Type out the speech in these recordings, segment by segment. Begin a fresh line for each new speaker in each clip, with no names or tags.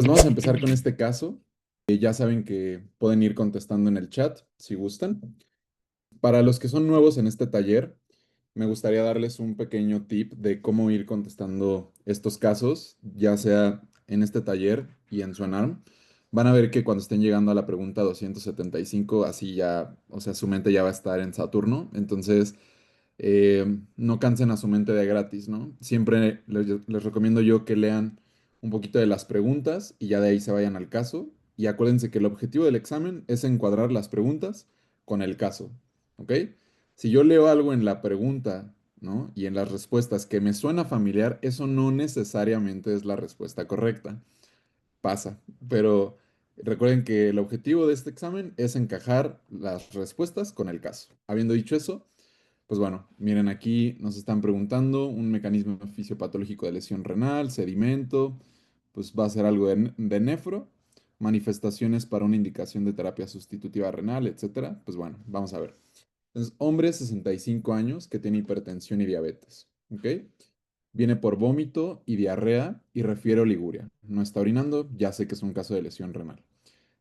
pues vamos a empezar con este caso. Ya saben que pueden ir contestando en el chat si gustan. Para los que son nuevos en este taller, me gustaría darles un pequeño tip de cómo ir contestando estos casos, ya sea en este taller y en su ENARM. Van a ver que cuando estén llegando a la pregunta 275, así ya, o sea, su mente ya va a estar en Saturno. Entonces, no cansen a su mente de gratis, ¿no? Siempre les recomiendo yo que lean un poquito de las preguntas y ya de ahí se vayan al caso. Y acuérdense que el objetivo del examen es encuadrar las preguntas con el caso, ¿ok? Si yo leo algo en la pregunta, ¿no? Y en las respuestas que me suena familiar, eso no necesariamente es la respuesta correcta. Pasa, pero recuerden que el objetivo de este examen es encajar las respuestas con el caso. Habiendo dicho eso, pues bueno, miren, aquí nos están preguntando un mecanismo fisiopatológico de lesión renal, sedimento, pues va a ser algo de nefro, manifestaciones para una indicación de terapia sustitutiva renal, etcétera. Pues bueno, vamos a ver. Entonces, hombre, 65 años, que tiene hipertensión y diabetes, ¿ok? Viene por vómito y diarrea y refiere oliguria. No está orinando, ya sé que es un caso de lesión renal.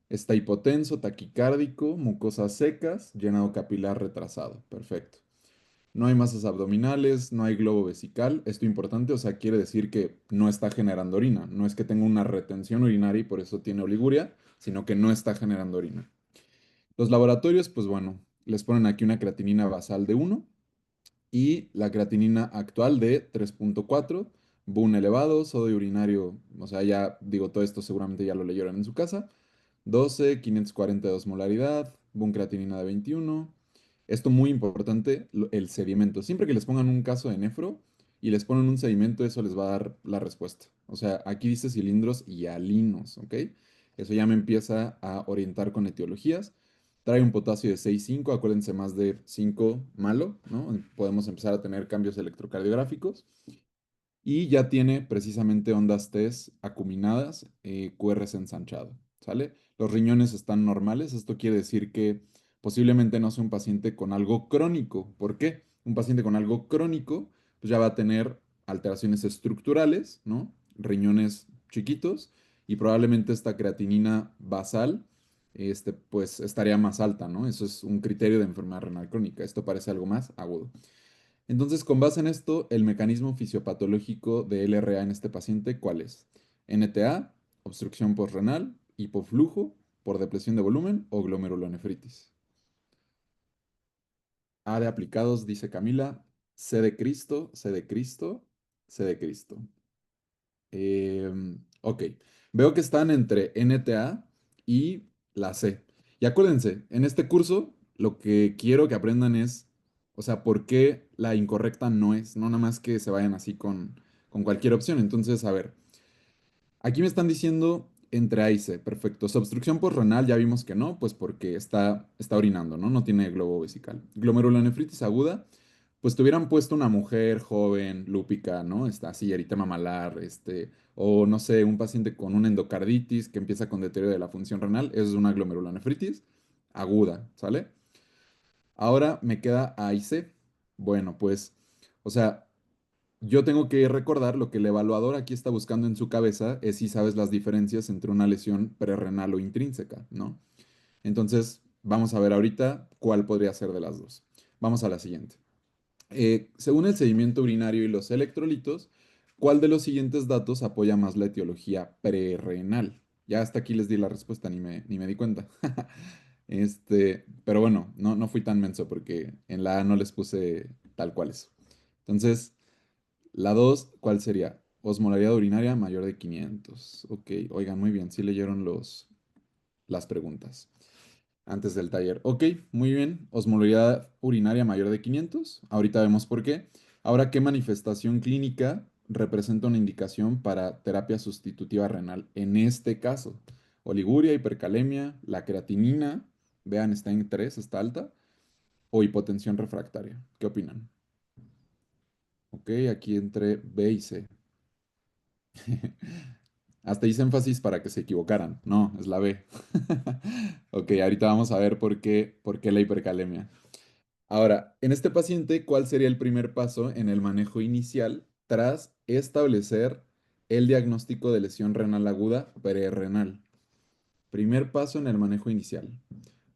Está hipotenso, taquicárdico, mucosas secas, llenado capilar retrasado. Perfecto. No hay masas abdominales, no hay globo vesical. Esto es importante, o sea, quiere decir que no está generando orina. No es que tenga una retención urinaria y por eso tiene oliguria, sino que no está generando orina. Los laboratorios, pues bueno, les ponen aquí una creatinina basal de 1 y la creatinina actual de 3,4, BUN elevado, sodio urinario, o sea, ya digo, todo esto seguramente ya lo leyeron en su casa, 12, 542 molaridad, BUN creatinina de 21. Esto muy importante, el sedimento. Siempre que les pongan un caso de nefro y les ponen un sedimento, eso les va a dar la respuesta. O sea, aquí dice cilindros y alinos, ¿ok? Eso ya me empieza a orientar con etiologías. Trae un potasio de 6,5, acuérdense, más de 5 malo, ¿no? Podemos empezar a tener cambios electrocardiográficos. Y ya tiene precisamente ondas T acuminadas, QRS ensanchado, ¿sale? Los riñones están normales, esto quiere decir que posiblemente no sea un paciente con algo crónico. ¿Por qué? Un paciente con algo crónico pues ya va a tener alteraciones estructurales, ¿no? Riñones chiquitos y probablemente esta creatinina basal, pues estaría más alta, ¿no? Eso es un criterio de enfermedad renal crónica. Esto parece algo más agudo. Entonces, con base en esto, el mecanismo fisiopatológico de LRA en este paciente, ¿cuál es? NTA, obstrucción postrenal, hipoflujo por depresión de volumen o glomerulonefritis. A de aplicados, dice Camila. C de Cristo, C de Cristo, C de Cristo. Ok, veo que están entre NTA y la C. Y acuérdense, en este curso lo que quiero que aprendan es, o sea, por qué la incorrecta no es, no nada más que se vayan así con cualquier opción. Entonces, a ver, aquí me están diciendo entre A y C, perfecto. Su obstrucción postrenal ya vimos que no, pues porque está orinando, ¿no? No tiene globo vesical. Glomerulonefritis aguda, pues te hubieran puesto una mujer joven, lúpica, ¿no? Está así, eritema malar, o no sé, un paciente con una endocarditis que empieza con deterioro de la función renal, eso es una glomerulonefritis aguda, ¿sale? Ahora me queda A y C. Bueno, pues, o sea, yo tengo que recordar lo que el evaluador aquí está buscando en su cabeza es si sabes las diferencias entre una lesión prerrenal o intrínseca, ¿no? Entonces, vamos a ver ahorita cuál podría ser de las dos. Vamos a la siguiente. Según el sedimento urinario y los electrolitos, ¿cuál de los siguientes datos apoya más la etiología prerrenal? Ya hasta aquí les di la respuesta, ni me di cuenta. Pero bueno, no fui tan menso porque en la A no les puse tal cual eso. Entonces, la 2, ¿cuál sería? Osmolaridad urinaria mayor de 500. Ok, oigan, muy bien, sí leyeron las preguntas antes del taller. Ok, muy bien. Osmolaridad urinaria mayor de 500. Ahorita vemos por qué. Ahora, ¿qué manifestación clínica representa una indicación para terapia sustitutiva renal? En este caso, oliguria, hipercalemia, la creatinina, vean, está en 3, está alta, o hipotensión refractaria. ¿Qué opinan? Ok, aquí entre B y C. Hasta hice énfasis para que se equivocaran. No, es la B. Ok, ahorita vamos a ver por qué la hipercalemia. Ahora, en este paciente, ¿cuál sería el primer paso en el manejo inicial tras establecer el diagnóstico de lesión renal aguda prerrenal. Primer paso en el manejo inicial.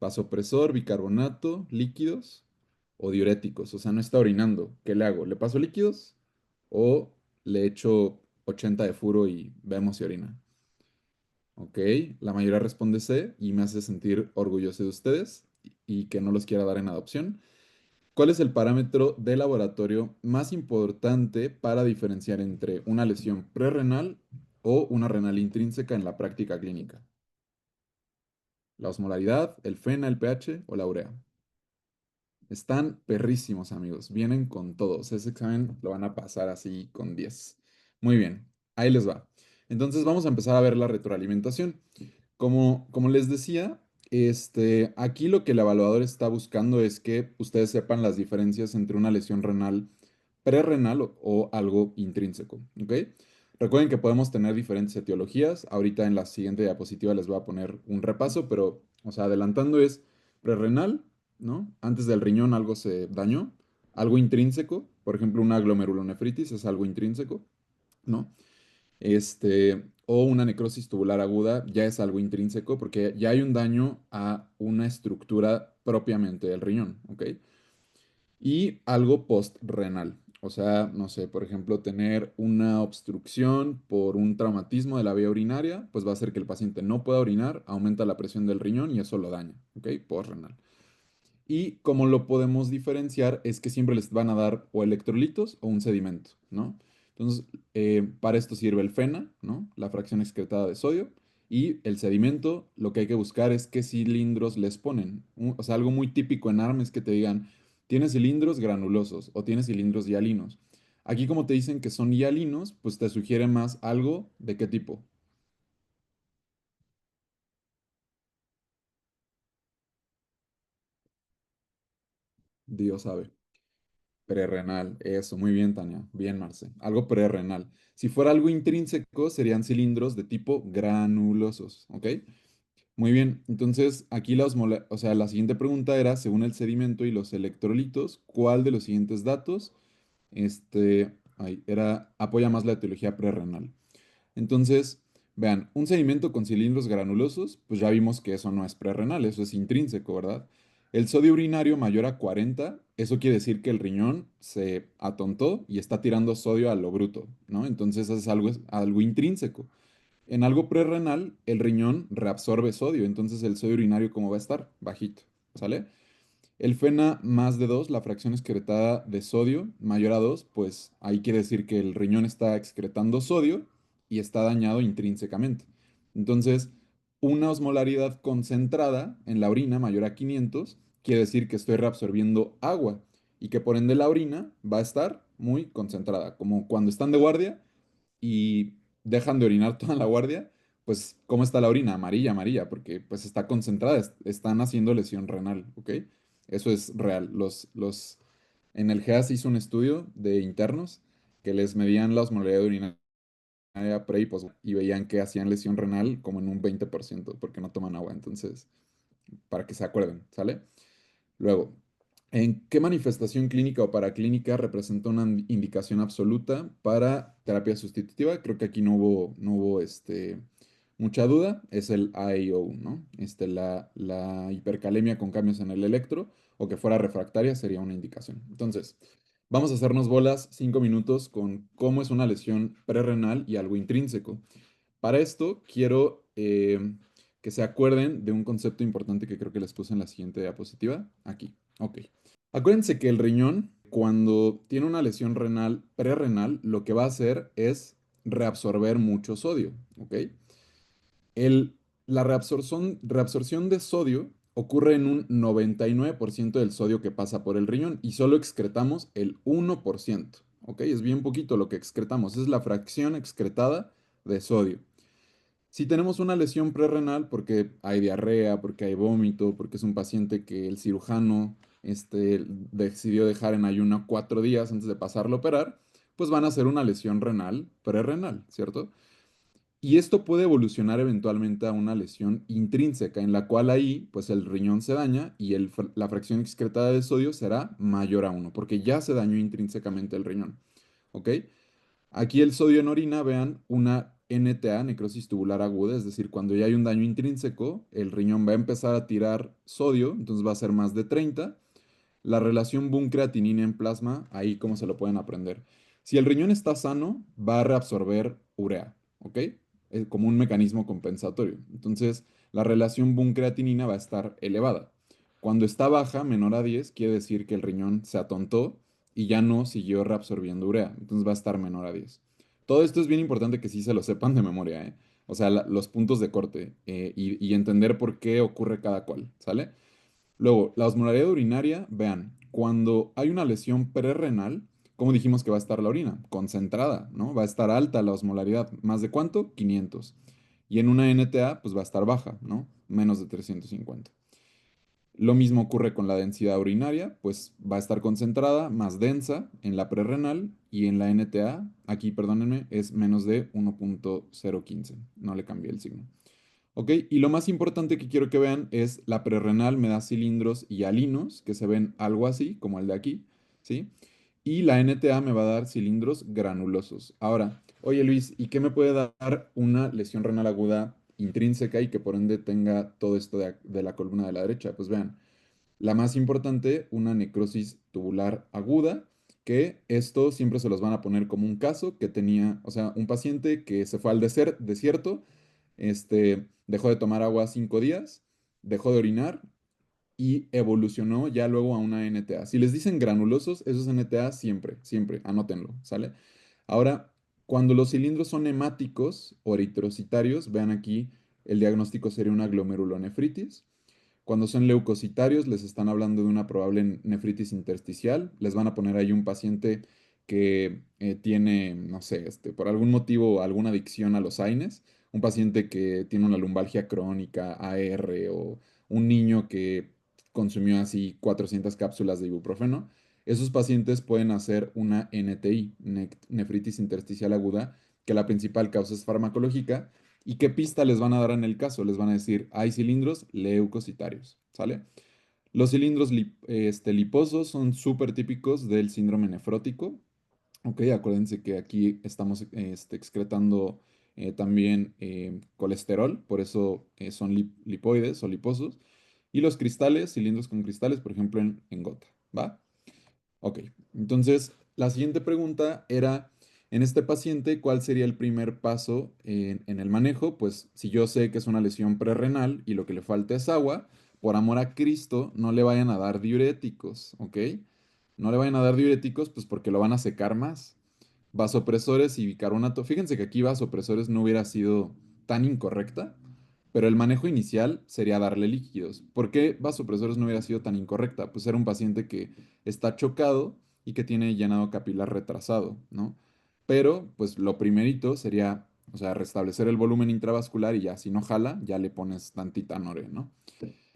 Vasopresor, bicarbonato, líquidos o diuréticos. O sea, no está orinando. ¿Qué le hago? ¿Le paso líquidos o le echo 80 de furo y vemos si orina? Ok, la mayoría responde C y me hace sentir orgulloso de ustedes y que no los quiera dar en adopción. ¿Cuál es el parámetro de laboratorio más importante para diferenciar entre una lesión prerrenal o una renal intrínseca en la práctica clínica? ¿La osmolaridad, el FENA, el pH o la urea? Están perrísimos, amigos. Vienen con todos. Ese examen lo van a pasar así con 10. Muy bien, ahí les va. Entonces vamos a empezar a ver la retroalimentación. Como les decía, aquí lo que el evaluador está buscando es que ustedes sepan las diferencias entre una lesión renal prerrenal o algo intrínseco, ¿ok? Recuerden que podemos tener diferentes etiologías. Ahorita en la siguiente diapositiva les voy a poner un repaso, pero, o sea, adelantando es prerrenal, ¿no? Antes del riñón algo se dañó, algo intrínseco, por ejemplo, una glomerulonefritis es algo intrínseco, ¿no? O una necrosis tubular aguda ya es algo intrínseco porque ya hay un daño a una estructura propiamente del riñón, ¿ok? Y algo postrenal, o sea, no sé, por ejemplo, tener una obstrucción por un traumatismo de la vía urinaria, pues va a hacer que el paciente no pueda orinar, aumenta la presión del riñón y eso lo daña, ¿ok? Postrenal. Y como lo podemos diferenciar es que siempre les van a dar o electrolitos o un sedimento, ¿no? Entonces, para esto sirve el FENA, ¿no? La fracción excretada de sodio. Y el sedimento, lo que hay que buscar es qué cilindros les ponen. O sea, algo muy típico en ARM es que te digan, tienes cilindros granulosos o tienes cilindros hialinos. Aquí como te dicen que son hialinos, pues te sugiere más algo de qué tipo. Dios sabe. Prerrenal, eso, muy bien, Tania. Bien, Marce. Algo prerrenal. Si fuera algo intrínseco, serían cilindros de tipo granulosos, ¿ok? Muy bien. Entonces, aquí o sea, la siguiente pregunta era, según el sedimento y los electrolitos, ¿cuál de los siguientes datos, apoya más la etiología prerrenal? Entonces, vean, un sedimento con cilindros granulosos, pues ya vimos que eso no es prerrenal, eso es intrínseco, ¿verdad? El sodio urinario mayor a 40, eso quiere decir que el riñón se atontó y está tirando sodio a lo bruto, ¿no? Entonces es algo intrínseco. En algo prerrenal, el riñón reabsorbe sodio, entonces el sodio urinario, ¿cómo va a estar? Bajito, ¿sale? El FeNA más de 2, la fracción excretada de sodio mayor a 2, pues ahí quiere decir que el riñón está excretando sodio y está dañado intrínsecamente. Entonces, una osmolaridad concentrada en la orina mayor a 500 quiere decir que estoy reabsorbiendo agua y que por ende la orina va a estar muy concentrada, como cuando están de guardia y dejan de orinar toda la guardia, pues ¿cómo está la orina? Amarilla, amarilla, porque pues está concentrada, están haciendo lesión renal, ¿ok? Eso es real. En el GEA se hizo un estudio de internos que les medían la osmolaridad urinaria pre y post y veían que hacían lesión renal como en un 20% porque no toman agua. Entonces, para que se acuerden, ¿sale? Luego, ¿en qué manifestación clínica o paraclínica representa una indicación absoluta para terapia sustitutiva? Creo que aquí no hubo mucha duda. Es el IO, ¿no? La hipercalemia con cambios en el electro o que fuera refractaria sería una indicación. Entonces, vamos a hacernos bolas 5 minutos con cómo es una lesión prerrenal y algo intrínseco. Para esto, quiero que se acuerden de un concepto importante que creo que les puse en la siguiente diapositiva. Aquí. Ok. Acuérdense que el riñón, cuando tiene una lesión renal, prerrenal, lo que va a hacer es reabsorber mucho sodio. ¿Ok? El, la reabsorción de sodio ocurre en un 99% del sodio que pasa por el riñón y solo excretamos el 1%. ¿Ok? Es bien poquito lo que excretamos. Es la fracción excretada de sodio. Si tenemos una lesión prerrenal porque hay diarrea, porque hay vómito, porque es un paciente que el cirujano decidió dejar en ayuno 4 días antes de pasarlo a operar, pues van a ser una lesión renal prerrenal, ¿cierto? Y esto puede evolucionar eventualmente a una lesión intrínseca, en la cual ahí, pues el riñón se daña y la fracción excretada de sodio será mayor a 1, porque ya se dañó intrínsecamente el riñón, ¿ok? Aquí el sodio en orina, vean, una NTA, necrosis tubular aguda, es decir, cuando ya hay un daño intrínseco, el riñón va a empezar a tirar sodio, entonces va a ser más de 30. La relación Boone-creatinina en plasma, ahí cómo se lo pueden aprender. Si el riñón está sano, va a reabsorber urea, ¿ok? Es como un mecanismo compensatorio. Entonces, la relación Boone-creatinina va a estar elevada. Cuando está baja, menor a 10, quiere decir que el riñón se atontó y ya no siguió reabsorbiendo urea. Entonces va a estar menor a 10. Todo esto es bien importante que sí se lo sepan de memoria, ¿eh? O sea, los puntos de corte y entender por qué ocurre cada cual, ¿sale? Luego, la osmolaridad urinaria, vean, cuando hay una lesión prerrenal, ¿cómo dijimos que va a estar la orina? Concentrada, ¿no? Va a estar alta la osmolaridad. ¿Más de cuánto? 500. Y en una NTA, pues va a estar baja, ¿no? Menos de 350. Lo mismo ocurre con la densidad urinaria, pues va a estar concentrada, más densa en la prerrenal y en la NTA, aquí perdónenme, es menos de 1.015. No le cambié el signo. ¿Ok? Y lo más importante que quiero que vean es la prerrenal me da cilindros y alinos, que se ven algo así, como el de aquí, ¿sí? Y la NTA me va a dar cilindros granulosos. Ahora, oye Luis, ¿y qué me puede dar una lesión renal aguda intrínseca y que por ende tenga todo esto de la columna de la derecha? Pues vean, la más importante, una necrosis tubular aguda, que esto siempre se los van a poner como un caso que tenía, o sea, un paciente que se fue al desierto, dejó de tomar agua 5 días, dejó de orinar y evolucionó ya luego a una NTA. Si les dicen granulosos, eso es NTA siempre, siempre, anótenlo, ¿sale? Ahora, cuando los cilindros son hemáticos o eritrocitarios, vean aquí, el diagnóstico sería una glomerulonefritis. Cuando son leucocitarios, les están hablando de una probable nefritis intersticial. Les van a poner ahí un paciente que tiene, no sé, por algún motivo, alguna adicción a los AINES. Un paciente que tiene una lumbalgia crónica, AR, o un niño que consumió así 400 cápsulas de ibuprofeno. Esos pacientes pueden hacer una NTI, nefritis intersticial aguda, que la principal causa es farmacológica. ¿Y qué pista les van a dar en el caso? Les van a decir, hay cilindros leucocitarios, ¿sale? Los cilindros liposos son súper típicos del síndrome nefrótico. Ok, acuérdense que aquí estamos excretando también colesterol, por eso son lipoides o liposos. Y los cristales, cilindros con cristales, por ejemplo, en gota, ¿va? Ok, entonces la siguiente pregunta era, en este paciente, ¿cuál sería el primer paso en el manejo? Pues si yo sé que es una lesión prerrenal y lo que le falta es agua, por amor a Cristo, no le vayan a dar diuréticos, ¿ok? No le vayan a dar diuréticos, pues porque lo van a secar más. Vasopresores y bicarbonato. Fíjense que aquí vasopresores no hubiera sido tan incorrecta, pero el manejo inicial sería darle líquidos. ¿Por qué vasopresores no hubiera sido tan incorrecta? Pues era un paciente que está chocado y que tiene llenado capilar retrasado, ¿no? Pero, pues lo primerito sería, o sea, restablecer el volumen intravascular y ya, si no jala, ya le pones tantita Nore, ¿no?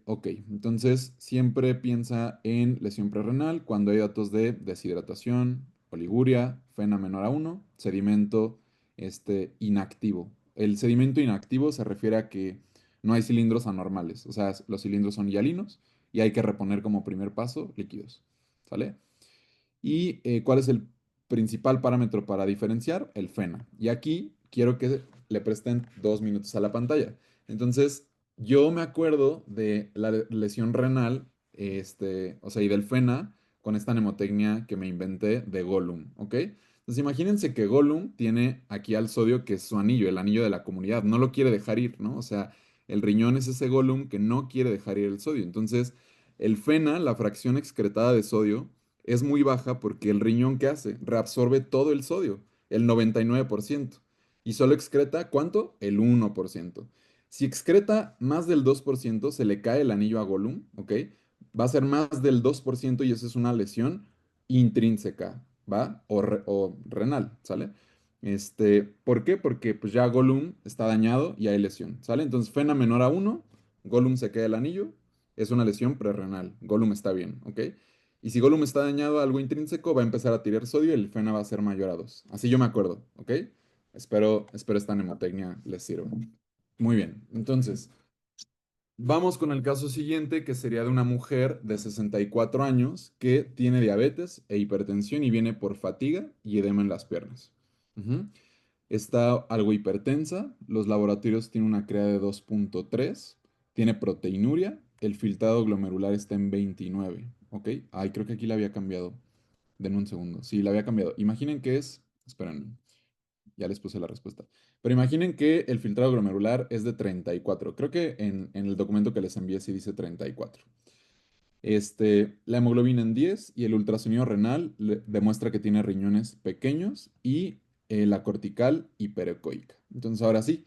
Ok, entonces siempre piensa en lesión prerrenal cuando hay datos de deshidratación, oliguria, FeNA menor a 1, sedimento inactivo. El sedimento inactivo se refiere a que no hay cilindros anormales, o sea, los cilindros son hialinos y hay que reponer como primer paso líquidos, ¿sale? ¿Y cuál es el principal parámetro para diferenciar? El FeNA. Y aquí quiero que le presten 2 minutos a la pantalla. Entonces, yo me acuerdo de la lesión renal, o sea, y del FeNA con esta mnemotecnia que me inventé de Gollum, ¿ok? Entonces, imagínense que Gollum tiene aquí al sodio, que es su anillo, el anillo de la comunidad, no lo quiere dejar ir, ¿no? O sea, el riñón es ese Gollum que no quiere dejar ir el sodio. Entonces, el FeNA, la fracción excretada de sodio, es muy baja porque el riñón, ¿qué hace? Reabsorbe todo el sodio, el 99%. Y solo excreta, ¿cuánto? El 1%. Si excreta más del 2%, se le cae el anillo a Gollum, ¿ok? Va a ser más del 2% y eso es una lesión intrínseca, ¿va? O renal, ¿sale? ¿Por qué? Porque pues ya Gollum está dañado y hay lesión, ¿sale? Entonces, Fena menor a 1, Gollum se cae el anillo, es una lesión prerrenal, Gollum está bien, ¿ok? Y si Gollum está dañado a algo intrínseco, va a empezar a tirar sodio y el Fena va a ser mayor a 2. Así yo me acuerdo, ¿ok? Espero esta mnemotecnia les sirva. Muy bien, entonces, vamos con el caso siguiente, que sería de una mujer de 64 años que tiene diabetes e hipertensión y viene por fatiga y edema en las piernas. Ujú. Está algo hipertensa, los laboratorios tienen una CREA de 2.3, tiene proteinuria, el filtrado glomerular está en 29, ¿ok? Ay, creo que aquí la había cambiado. Denme un segundo. Sí, la había cambiado. Imaginen que es, espérenme, ya les puse la respuesta. Pero imaginen que el filtrado glomerular es de 34. Creo que en el documento que les envié sí dice 34. La hemoglobina en 10 y el ultrasonido renal demuestra que tiene riñones pequeños y la cortical hiperecoica. Entonces, ahora sí,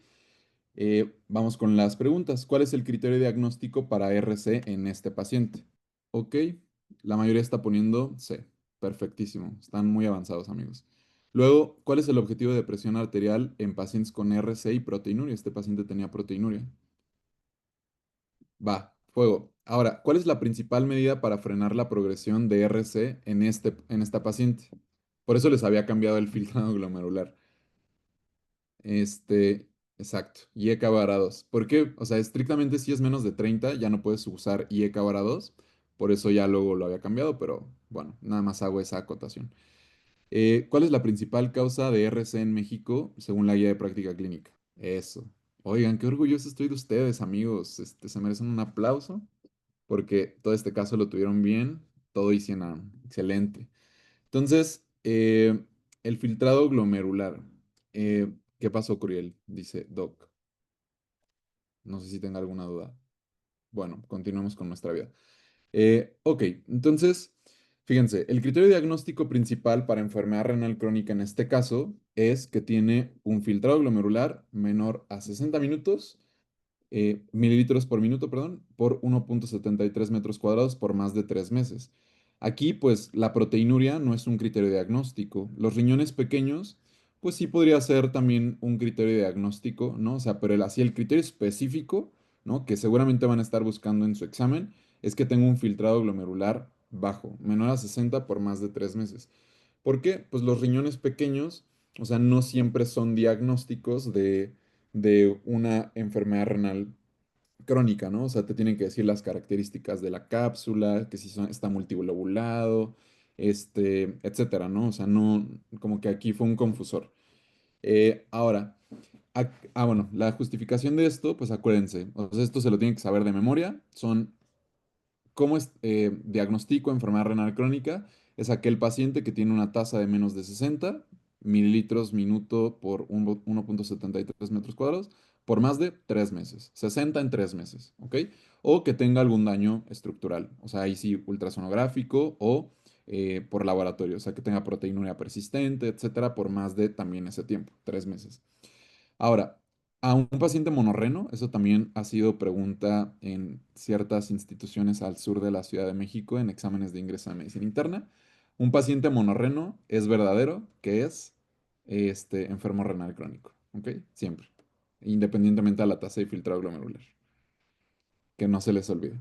vamos con las preguntas. ¿Cuál es el criterio diagnóstico para RC en este paciente? Ok, la mayoría está poniendo C. Perfectísimo. Están muy avanzados, amigos. Luego, ¿cuál es el objetivo de presión arterial en pacientes con RC y proteinuria? Este paciente tenía proteinuria. Va, fuego. Ahora, ¿cuál es la principal medida para frenar la progresión de RC en esta paciente? Por eso les había cambiado el filtrado glomerular. Este, exacto, IECA vara 2. ¿Por qué? O sea, estrictamente si es menos de 30 ya no puedes usar IECA vara 2. Por eso ya luego lo había cambiado, pero bueno, nada más hago esa acotación. ¿Cuál es la principal causa de RC en México según la guía de práctica clínica? Eso. Oigan, qué orgulloso estoy de ustedes, amigos. Se merecen un aplauso porque todo este caso lo tuvieron bien, todo hicieron excelente. Entonces, el filtrado glomerular. ¿Qué pasó, Curiel? Dice Doc. No sé si tenga alguna duda. Bueno, continuemos con nuestra vida. Ok, entonces, fíjense, el criterio diagnóstico principal para enfermedad renal crónica en este caso es que tiene un filtrado glomerular menor a 60 minutos mililitros por minuto, perdón, por 1.73 metros cuadrados por más de 3 meses. Aquí, pues, la proteinuria no es un criterio diagnóstico. Los riñones pequeños, pues sí podría ser también un criterio diagnóstico, ¿no? O sea, pero así el criterio específico, ¿no? Que seguramente van a estar buscando en su examen, es que tenga un filtrado glomerular bajo, menor a 60 por más de 3 meses. ¿Por qué? Pues los riñones pequeños, o sea, no siempre son diagnósticos de una enfermedad renal crónica, ¿no? O sea, te tienen que decir las características de la cápsula, que si está multilobulado, etcétera, ¿no? O sea, no, como que aquí fue un confusor. Ahora, bueno, la justificación de esto, pues acuérdense, o sea, esto se lo tienen que saber de memoria, son ¿cómo es diagnostico enfermedad renal crónica? Es aquel paciente que tiene una tasa de menos de 60 mililitros minuto por 1.73 metros cuadrados por más de 3 meses. 60 en 3 meses, ¿ok? O que tenga algún daño estructural, o sea, ahí sí ultrasonográfico o por laboratorio, o sea, que tenga proteinuria persistente, etcétera, por más de también ese tiempo, 3 meses. Ahora, a un paciente monorreno, eso también ha sido pregunta en ciertas instituciones al sur de la Ciudad de México en exámenes de ingreso a medicina interna. Un paciente monorreno es verdadero que es enfermo renal crónico, ¿ok? Siempre, independientemente de la tasa de filtrado glomerular, que no se les olvide.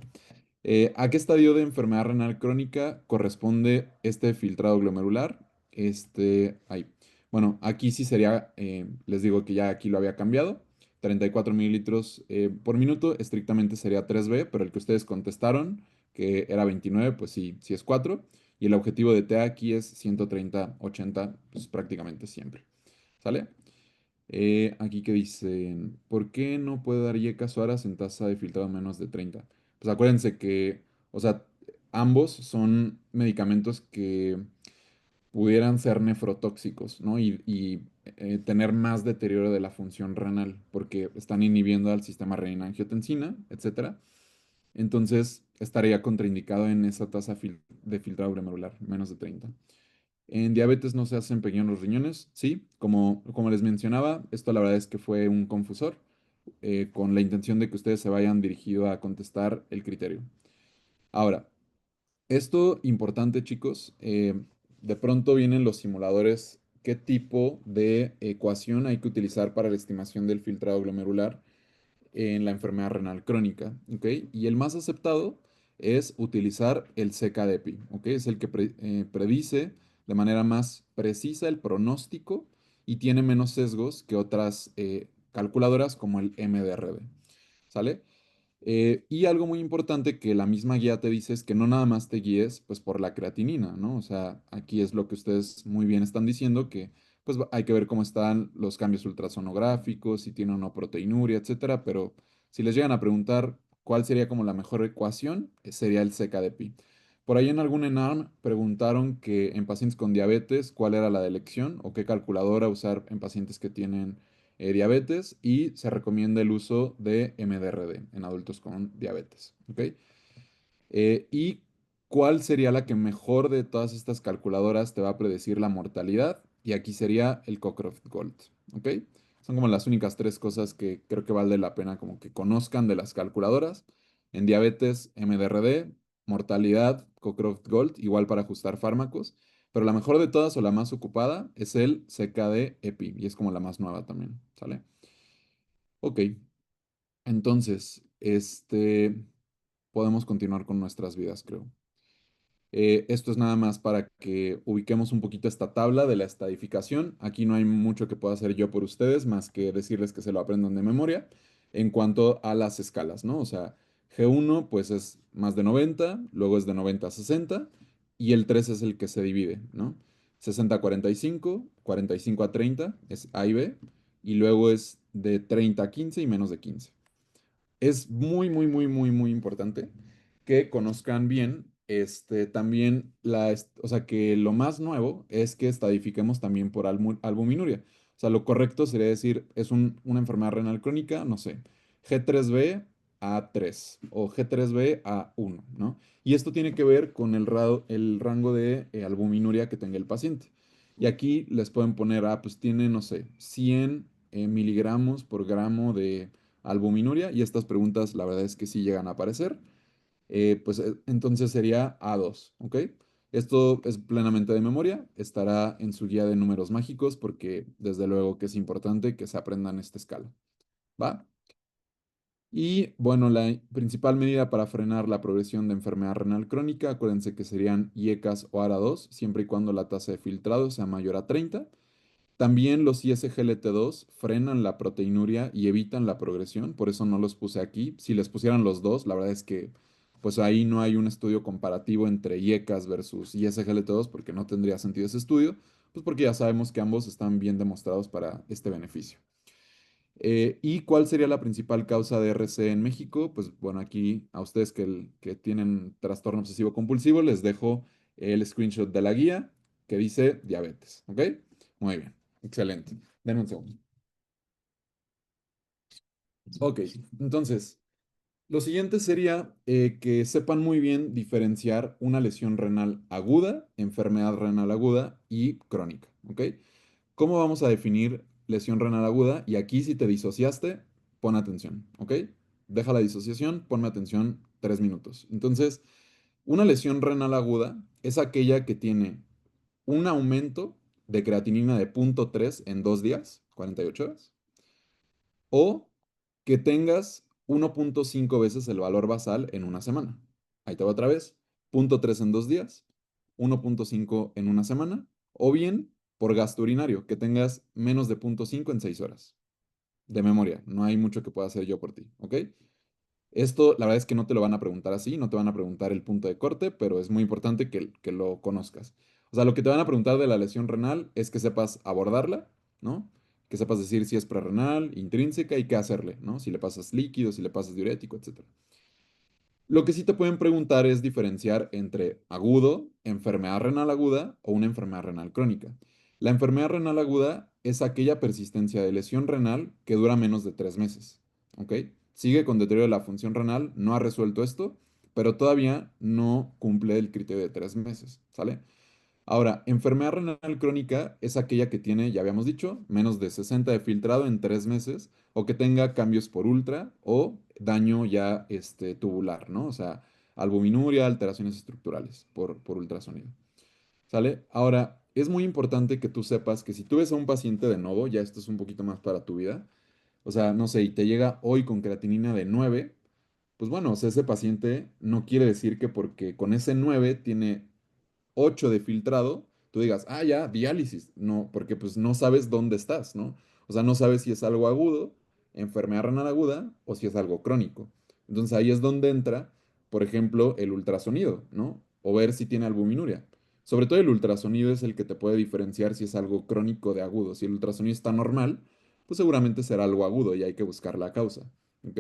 ¿A qué estadio de enfermedad renal crónica corresponde este filtrado glomerular? Ahí. Bueno, aquí sí sería, les digo que ya aquí lo había cambiado, 34 mililitros por minuto, estrictamente sería 3B, pero el que ustedes contestaron, que era 29, pues sí, sí es 4, y el objetivo de T aquí es 130, 80, pues prácticamente siempre. ¿Sale? Aquí que dicen, ¿por qué no puede dar Yecas Suaras en tasa de filtrado menos de 30? Pues acuérdense que, o sea, ambos son medicamentos que pudieran ser nefrotóxicos, ¿no? Y tener más deterioro de la función renal, porque están inhibiendo al sistema renina-angiotensina, etcétera. Entonces, estaría contraindicado en esa tasa de filtrado glomerular, menos de 30. En diabetes no se hacen pequeños los riñones, sí, como les mencionaba, esto la verdad es que fue un confusor, con la intención de que ustedes se vayan dirigido a contestar el criterio. Ahora, esto importante, chicos, de pronto vienen los simuladores, qué tipo de ecuación hay que utilizar para la estimación del filtrado glomerular en la enfermedad renal crónica, ¿ok? Y el más aceptado es utilizar el CKDEPI, ¿ok? Es el que predice de manera más precisa el pronóstico y tiene menos sesgos que otras calculadoras como el MDRD, ¿sale? Y algo muy importante que la misma guía te dice es que no nada más te guíes pues por la creatinina, ¿no? O sea, aquí es lo que ustedes muy bien están diciendo, que pues hay que ver cómo están los cambios ultrasonográficos, si tiene o no proteinuria, etcétera. Pero si les llegan a preguntar cuál sería como la mejor ecuación, sería el CK de pi. Por ahí en algún ENARM preguntaron que en pacientes con diabetes, cuál era la de elección o qué calculadora usar en pacientes que tienen diabetes, y se recomienda el uso de MDRD en adultos con diabetes. ¿Ok? ¿Y cuál sería la que mejor de todas estas calculadoras te va a predecir la mortalidad? Y aquí sería el Cochrane Gold. ¿Ok? Son como las únicas tres cosas que creo que vale la pena como que conozcan de las calculadoras. En diabetes, MDRD; mortalidad, Cochrane Gold, igual para ajustar fármacos. Pero la mejor de todas o la más ocupada es el CKD EPI y es como la más nueva también. ¿Sale? Ok, entonces, podemos continuar con nuestras vidas, creo. Esto es nada más para que ubiquemos un poquito esta tabla de la estadificación. Aquí no hay mucho que pueda hacer yo por ustedes, más que decirles que se lo aprendan de memoria en cuanto a las escalas, ¿no? O sea, G1 pues es más de 90, luego es de 90 a 60, y el 3 es el que se divide, ¿no? 60 a 45, 45 a 30 es A y B, y luego es de 30 a 15 y menos de 15. Es muy, muy, muy, muy, muy importante que conozcan bien también o sea, que lo más nuevo es que estadifiquemos también por albuminuria. O sea, lo correcto sería decir, es una enfermedad renal crónica, no sé, G3B a 3 o G3B a 1, ¿no? Y esto tiene que ver con el rango de albuminuria que tenga el paciente. Y aquí les pueden poner, pues tiene, no sé, 100 miligramos por gramo de albuminuria, y estas preguntas la verdad es que sí llegan a aparecer. Entonces sería A2, ¿ok? Esto es plenamente de memoria, estará en su guía de números mágicos porque desde luego que es importante que se aprendan esta escala, ¿va? Y bueno, la principal medida para frenar la progresión de enfermedad renal crónica, acuérdense que serían IECAS o ARA2, siempre y cuando la tasa de filtrado sea mayor a 30. También los ISGLT2 frenan la proteinuria y evitan la progresión, por eso no los puse aquí. Si les pusieran los dos, la verdad es que pues ahí no hay un estudio comparativo entre IECAS versus ISGLT2 porque no tendría sentido ese estudio, pues porque ya sabemos que ambos están bien demostrados para este beneficio. ¿Y cuál sería la principal causa de RC en México? Pues bueno, aquí a ustedes que tienen trastorno obsesivo compulsivo les dejo el screenshot de la guía que dice diabetes, ¿ok? Muy bien, excelente. Denme un segundo. Ok, entonces, lo siguiente sería que sepan muy bien diferenciar una lesión renal aguda, enfermedad renal aguda y crónica, ¿ok? ¿Cómo vamos a definir lesión renal aguda? Y aquí si te disociaste, pon atención, ¿ok? Deja la disociación, ponme atención 3 minutos. Entonces, una lesión renal aguda es aquella que tiene un aumento de creatinina de 0,3 en 2 días, 48 horas, o que tengas 1,5 veces el valor basal en una semana. Ahí te va otra vez. 0,3 en 2 días, 1,5 en una semana, o bien por gasto urinario, que tengas menos de 0,5 en 6 horas. De memoria, no hay mucho que pueda hacer yo por ti, ¿ok? Esto, la verdad es que no te lo van a preguntar así, no te van a preguntar el punto de corte, pero es muy importante que lo conozcas. O sea, lo que te van a preguntar de la lesión renal es que sepas abordarla, ¿no? Que sepas decir si es prerrenal, intrínseca y qué hacerle, ¿no? Si le pasas líquido, si le pasas diurético, etcétera. Lo que sí te pueden preguntar es diferenciar entre agudo, enfermedad renal aguda o una enfermedad renal crónica. La enfermedad renal aguda es aquella persistencia de lesión renal que dura menos de 3 meses. ¿Ok? Sigue con deterioro de la función renal, no ha resuelto esto, pero todavía no cumple el criterio de 3 meses. ¿Sale? Ahora, enfermedad renal crónica es aquella que tiene, ya habíamos dicho, menos de 60 de filtrado en 3 meses, o que tenga cambios por ultra o daño ya tubular, ¿no? O sea, albuminuria, alteraciones estructurales por ultrasonido. ¿Sale? Ahora, es muy importante que tú sepas que si tú ves a un paciente de nuevo, ya esto es un poquito más para tu vida, o sea, no sé, y te llega hoy con creatinina de 9, pues bueno, o sea, ese paciente no quiere decir que porque con ese 9 tiene 8 de filtrado, tú digas, ya, diálisis. No, porque pues no sabes dónde estás, ¿no? O sea, no sabes si es algo agudo, enfermedad renal aguda, o si es algo crónico. Entonces ahí es donde entra, por ejemplo, el ultrasonido, ¿no? O ver si tiene albuminuria. Sobre todo el ultrasonido es el que te puede diferenciar si es algo crónico de agudo. Si el ultrasonido está normal, pues seguramente será algo agudo y hay que buscar la causa. ¿Ok?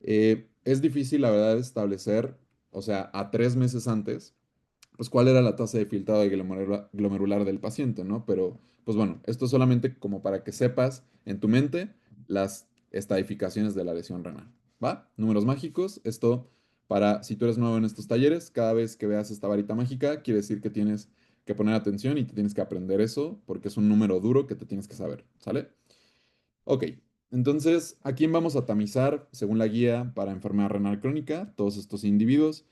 Es difícil, la verdad, establecer, o sea, a 3 meses antes, pues cuál era la tasa de filtrado de glomerular del paciente, ¿no? Pero, pues bueno, esto es solamente como para que sepas en tu mente las estadificaciones de la lesión renal, ¿va? Números mágicos, esto para, si tú eres nuevo en estos talleres, cada vez que veas esta varita mágica, quiere decir que tienes que poner atención y te tienes que aprender eso, porque es un número duro que te tienes que saber, ¿sale? Ok, entonces, ¿a quién vamos a tamizar según la guía para enfermedad renal crónica? Todos estos individuos,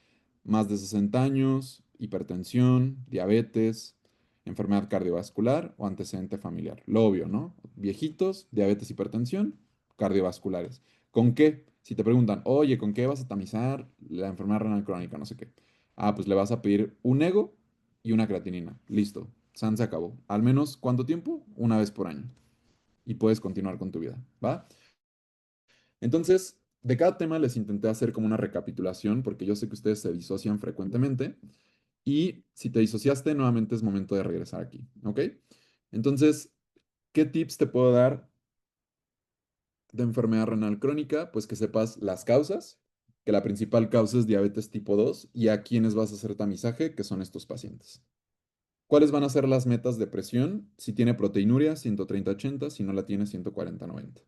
más de 60 años, hipertensión, diabetes, enfermedad cardiovascular o antecedente familiar. Lo obvio, ¿no? Viejitos, diabetes, hipertensión, cardiovasculares. ¿Con qué? Si te preguntan, oye, ¿con qué vas a tamizar la enfermedad renal crónica? No sé qué. Ah, pues le vas a pedir un ego y una creatinina. Listo. San se acabó. ¿Al menos cuánto tiempo? Una vez por año y puedes continuar con tu vida, ¿va? Entonces, de cada tema les intenté hacer como una recapitulación porque yo sé que ustedes se disocian frecuentemente y si te disociaste, nuevamente es momento de regresar aquí, ¿ok? Entonces, ¿qué tips te puedo dar de enfermedad renal crónica? Pues que sepas las causas, que la principal causa es diabetes tipo 2 y a quienes vas a hacer tamizaje, que son estos pacientes. ¿Cuáles van a ser las metas de presión? Si tiene proteinuria, 130-80, si no la tiene, 140-90.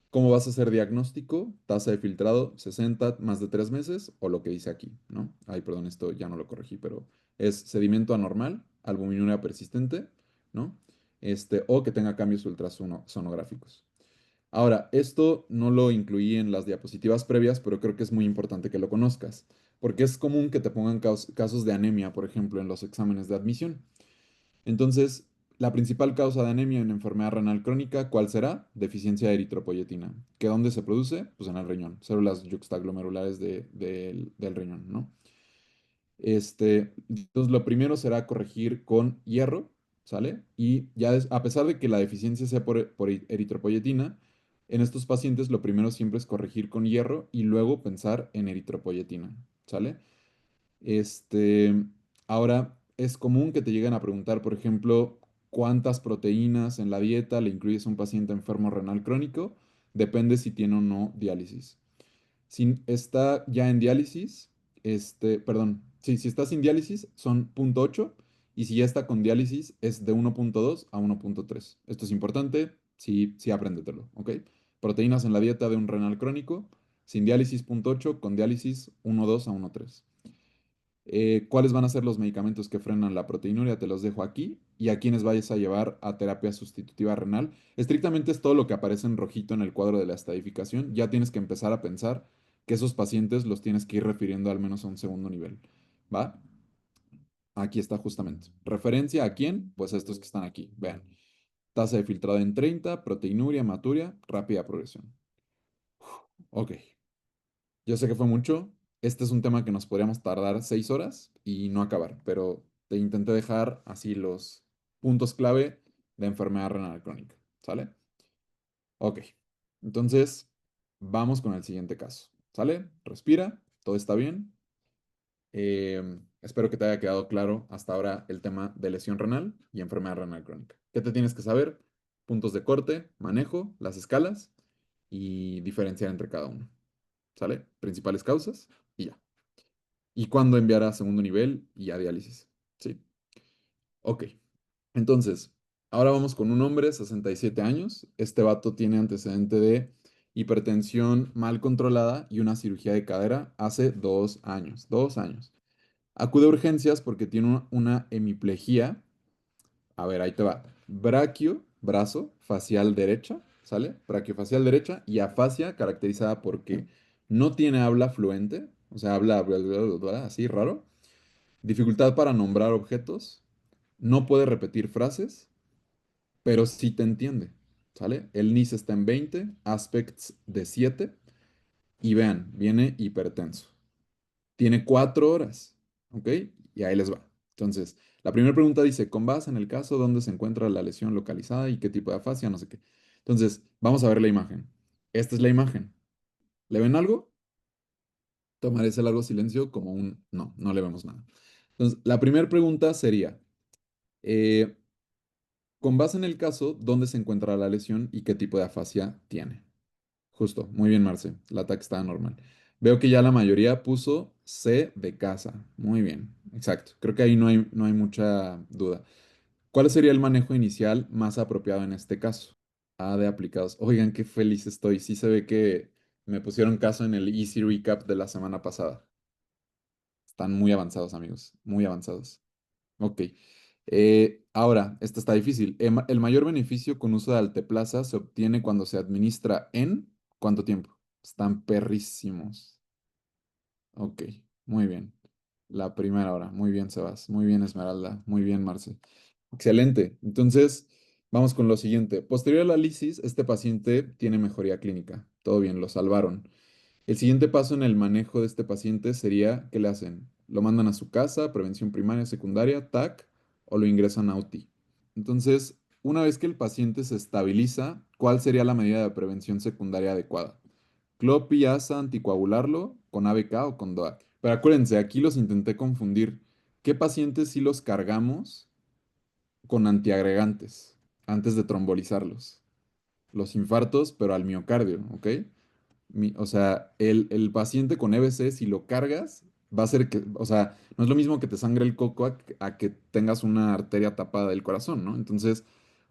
¿Cómo vas a hacer diagnóstico? Tasa de filtrado 60 más de 3 meses o lo que dice aquí, ¿no? Ay, perdón, esto ya no lo corregí, pero es sedimento anormal, albuminuria persistente, ¿no? O que tenga cambios ultrasonográficos. Ahora, esto no lo incluí en las diapositivas previas, pero creo que es muy importante que lo conozcas, porque es común que te pongan casos de anemia, por ejemplo, en los exámenes de admisión. Entonces, la principal causa de anemia en enfermedad renal crónica, ¿cuál será? Deficiencia de eritropoyetina. ¿Que dónde se produce? Pues en el riñón, células yuxtaglomerulares del riñón, ¿no? Entonces, lo primero será corregir con hierro, ¿sale? Y ya a pesar de que la deficiencia sea por eritropoyetina, en estos pacientes lo primero siempre es corregir con hierro y luego pensar en eritropoyetina, ¿sale? Este, ahora, es común que te lleguen a preguntar, por ejemplo, cuántas proteínas en la dieta le incluyes a un paciente enfermo renal crónico. Depende si tiene o no diálisis. Si está ya en diálisis, perdón, sí, si está sin diálisis son 0,8 y si ya está con diálisis es de 1,2 a 1,3. Esto es importante, sí, sí apréndetelo, ¿ok? Proteínas en la dieta de un renal crónico, sin diálisis 0,8, con diálisis 1,2 a 1,3. ¿Cuáles van a ser los medicamentos que frenan la proteinuria? Te los dejo aquí. Y a quienes vayas a llevar a terapia sustitutiva renal. Estrictamente es todo lo que aparece en rojito en el cuadro de la estadificación. Ya tienes que empezar a pensar que esos pacientes los tienes que ir refiriendo al menos a un segundo nivel. ¿Va? Aquí está justamente. ¿Referencia a quién? Pues a estos que están aquí. Vean. Tasa de filtrado en 30, proteinuria, hematuria, rápida progresión. Ok. Yo sé que fue mucho. Este es un tema que nos podríamos tardar 6 horas y no acabar, pero te intenté dejar así los puntos clave de enfermedad renal crónica. ¿Sale? Ok. Entonces, vamos con el siguiente caso. ¿Sale? Respira. Todo está bien. Espero que te haya quedado claro hasta ahora el tema de lesión renal y enfermedad renal crónica. ¿Qué te tienes que saber? Puntos de corte, manejo, las escalas y diferenciar entre cada uno. ¿Sale? Principales causas y ya. Y cuándo enviar a segundo nivel y a diálisis. Sí. Ok. Entonces, ahora vamos con un hombre, 67 años. Este vato tiene antecedente de hipertensión mal controlada y una cirugía de cadera hace 2 años. 2 años. Acude a urgencias porque tiene una hemiplegia. A ver, ahí te va. Braquio, brazo, facial derecha, ¿sale? Braquiofacial derecha y afasia caracterizada porque no tiene habla fluente, o sea, habla bla, bla, bla, bla, así raro. Dificultad para nombrar objetos. No puede repetir frases, pero sí te entiende, ¿sale? El NIS está en 20, aspects de 7 y vean, viene hipertenso. Tiene 4 horas, ¿ok? Y ahí les va. Entonces, la primera pregunta dice, con base en el caso, ¿dónde se encuentra la lesión localizada y qué tipo de afasia? No sé qué. Entonces, vamos a ver la imagen. Esta es la imagen. ¿Le ven algo? Tomar ese largo silencio como un no, no le vemos nada. Entonces, la primera pregunta sería, eh, con base en el caso, ¿dónde se encuentra la lesión y qué tipo de afasia tiene? Justo, muy bien, Marce. El ataque estaba normal. Veo que ya la mayoría puso C de casa. Muy bien, exacto. Creo que ahí no hay mucha duda. ¿Cuál sería el manejo inicial más apropiado en este caso? A de aplicados. Oigan, qué feliz estoy. Sí se ve que me pusieron caso en el Easy Recap de la semana pasada. Están muy avanzados, amigos. Muy avanzados. Ok. Ahora, esta está difícil. El mayor beneficio con uso de Alteplaza se obtiene cuando se administra en ¿cuánto tiempo? Están perrísimos. Ok, muy bien. La primera hora. Muy bien, Sebas. Muy bien, Esmeralda. Muy bien, Marce. Excelente. Entonces, vamos con lo siguiente. Posterior a la lisis, este paciente tiene mejoría clínica. Todo bien, lo salvaron. El siguiente paso en el manejo de este paciente sería, ¿qué le hacen? ¿Lo mandan a su casa, prevención primaria, secundaria, TAC, o lo ingresan a UTI? Entonces, una vez que el paciente se estabiliza, ¿cuál sería la medida de prevención secundaria adecuada? Clopi, ASA, anticoagularlo, con ABK o con DOAC. Pero acuérdense, aquí los intenté confundir. ¿Qué pacientes sí los cargamos con antiagregantes antes de trombolizarlos? Los infartos, pero al miocardio, ¿ok? O sea, el paciente con EBC, si lo cargas, va a ser que, o sea, no es lo mismo que te sangre el coco a que tengas una arteria tapada del corazón, ¿no? Entonces,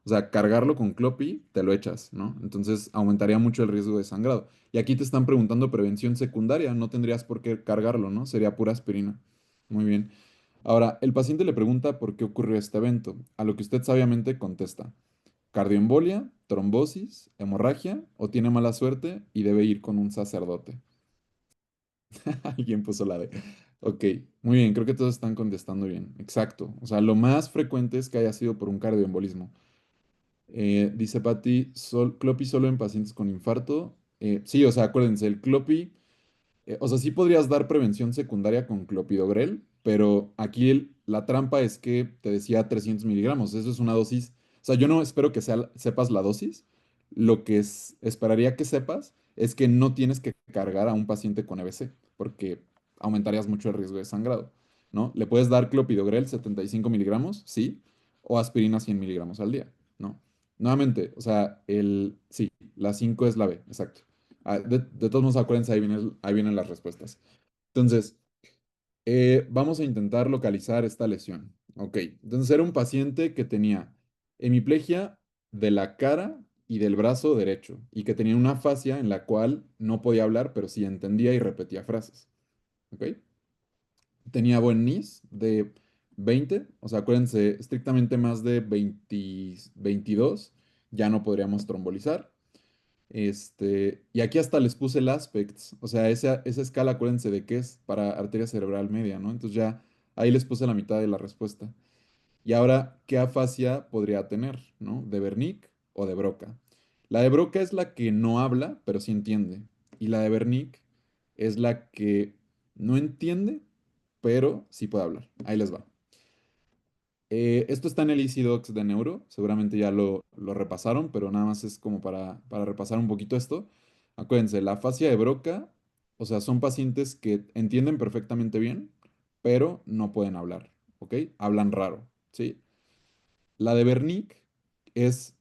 o sea, cargarlo con Clopi, te lo echas, ¿no? Entonces, aumentaría mucho el riesgo de sangrado. Y aquí te están preguntando prevención secundaria, no tendrías por qué cargarlo, ¿no? Sería pura aspirina. Muy bien. Ahora, el paciente le pregunta por qué ocurrió este evento, a lo que usted sabiamente contesta. ¿Cardioembolia, trombosis, hemorragia o tiene mala suerte y debe ir con un sacerdote? Alguien puso la D. Ok, muy bien, creo que todos están contestando bien. Exacto. O sea, lo más frecuente es que haya sido por un cardioembolismo. Dice Patti, Clopi solo en pacientes con infarto. Sí, o sea, acuérdense, el Clopi. O sea, sí podrías dar prevención secundaria con clopidogrel, pero aquí la trampa es que te decía 300 miligramos. Eso es una dosis. O sea, yo no espero que sepas la dosis. Lo que esperaría que sepas es que no tienes que cargar a un paciente con EBC, porque aumentarías mucho el riesgo de sangrado, ¿no? Le puedes dar clopidogrel 75 miligramos, sí, o aspirina 100 miligramos al día, ¿no? Nuevamente, o sea, sí, la 5 es la B, exacto. De todos modos, acuérdense, ahí vienen las respuestas. Entonces, vamos a intentar localizar esta lesión. Ok, entonces era un paciente que tenía hemiplegia de la cara y del brazo derecho y que tenía una fascia en la cual no podía hablar, pero sí entendía y repetía frases. Ok, tenía buen NIS de 20, o sea, acuérdense, estrictamente más de 20 22, ya no podríamos trombolizar. Y aquí hasta les puse el aspects, o sea, esa escala, acuérdense de qué es para arteria cerebral media, ¿no? Entonces ya ahí les puse la mitad de la respuesta. Y ahora, ¿qué afasia podría tener, ¿no? ¿De Wernicke o de Broca? La de Broca es la que no habla, pero sí entiende. Y la de Wernicke es la que no entiende, pero sí puede hablar. Ahí les va. Esto está en el Easy Docs de Neuro, seguramente ya lo repasaron, pero nada más es como para repasar un poquito esto. Acuérdense, la afasia de Broca, o sea, son pacientes que entienden perfectamente bien, pero no pueden hablar, ¿ok? Hablan raro, ¿sí? La de Wernicke es,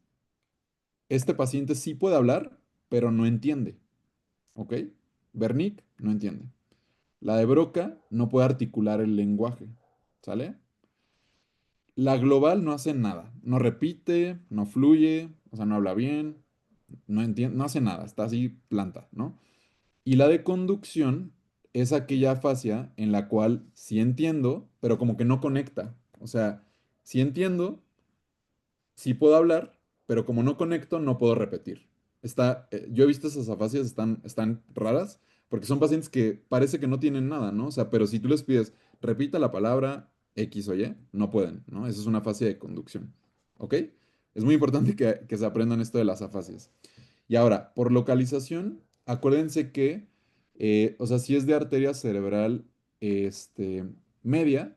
este paciente sí puede hablar, pero no entiende, ¿ok? Wernicke no entiende. La de Broca no puede articular el lenguaje, ¿sale? La global no hace nada, no repite, no fluye, o sea, no habla bien, no entiende, no hace nada, está así planta, ¿no? Y la de conducción es aquella fascia en la cual sí entiendo, pero como que no conecta. O sea, sí entiendo, sí puedo hablar, pero como no conecto, no puedo repetir. Yo he visto esas afasias, están raras, porque son pacientes que parece que no tienen nada, ¿no? O sea, pero si tú les pides, repita la palabra X o Y, no pueden, ¿no? Esa es una afasia de conducción, ¿ok? Es muy importante que se aprendan esto de las afasias. Y ahora, por localización, acuérdense que, o sea, si es de arteria cerebral media,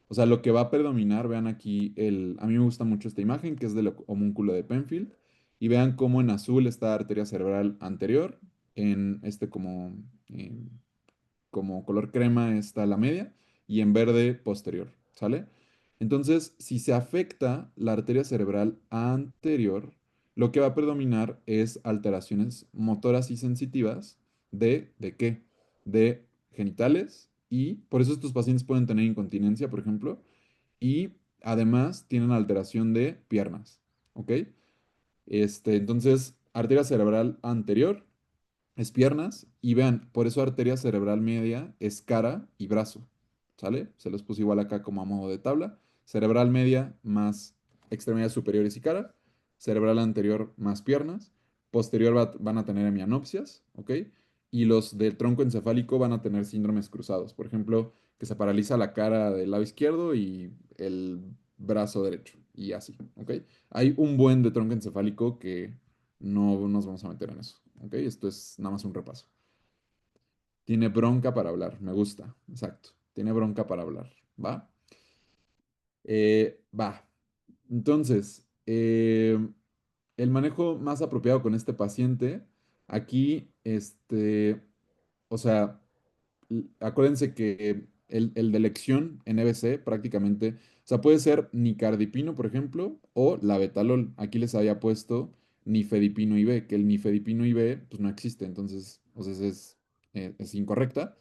o sea, lo que va a predominar, vean aquí, a mí me gusta mucho esta imagen, que es del homúnculo de Penfield, y vean cómo en azul está arteria cerebral anterior, en como color crema está la media, y en verde posterior, ¿sale? Entonces, si se afecta la arteria cerebral anterior, lo que va a predominar es alteraciones motoras y sensitivas ¿de qué? De genitales y por eso estos pacientes pueden tener incontinencia, por ejemplo, y además tienen alteración de piernas, ¿ok? Entonces, arteria cerebral anterior es piernas y vean, por eso arteria cerebral media es cara y brazo, ¿sale? Se los puse igual acá como a modo de tabla. Cerebral media más extremidades superiores y cara, cerebral anterior más piernas, posterior van a tener hemianopsias, ¿ok? Y los del tronco encefálico van a tener síndromes cruzados, por ejemplo, que se paraliza la cara del lado izquierdo y el brazo derecho, y así, ¿ok? Hay un buen de tronco encefálico que no nos vamos a meter en eso, ¿ok? Esto es nada más un repaso. Tiene bronca para hablar, me gusta, exacto. Tiene bronca para hablar, ¿va? Va. Entonces, el manejo más apropiado con este paciente, aquí, o sea, acuérdense que el de elección en EBC prácticamente, o sea, puede ser nicardipino, por ejemplo, o labetalol. Aquí les había puesto nifedipino IB, que el nifedipino IB pues no existe, entonces, o sea, es incorrecta.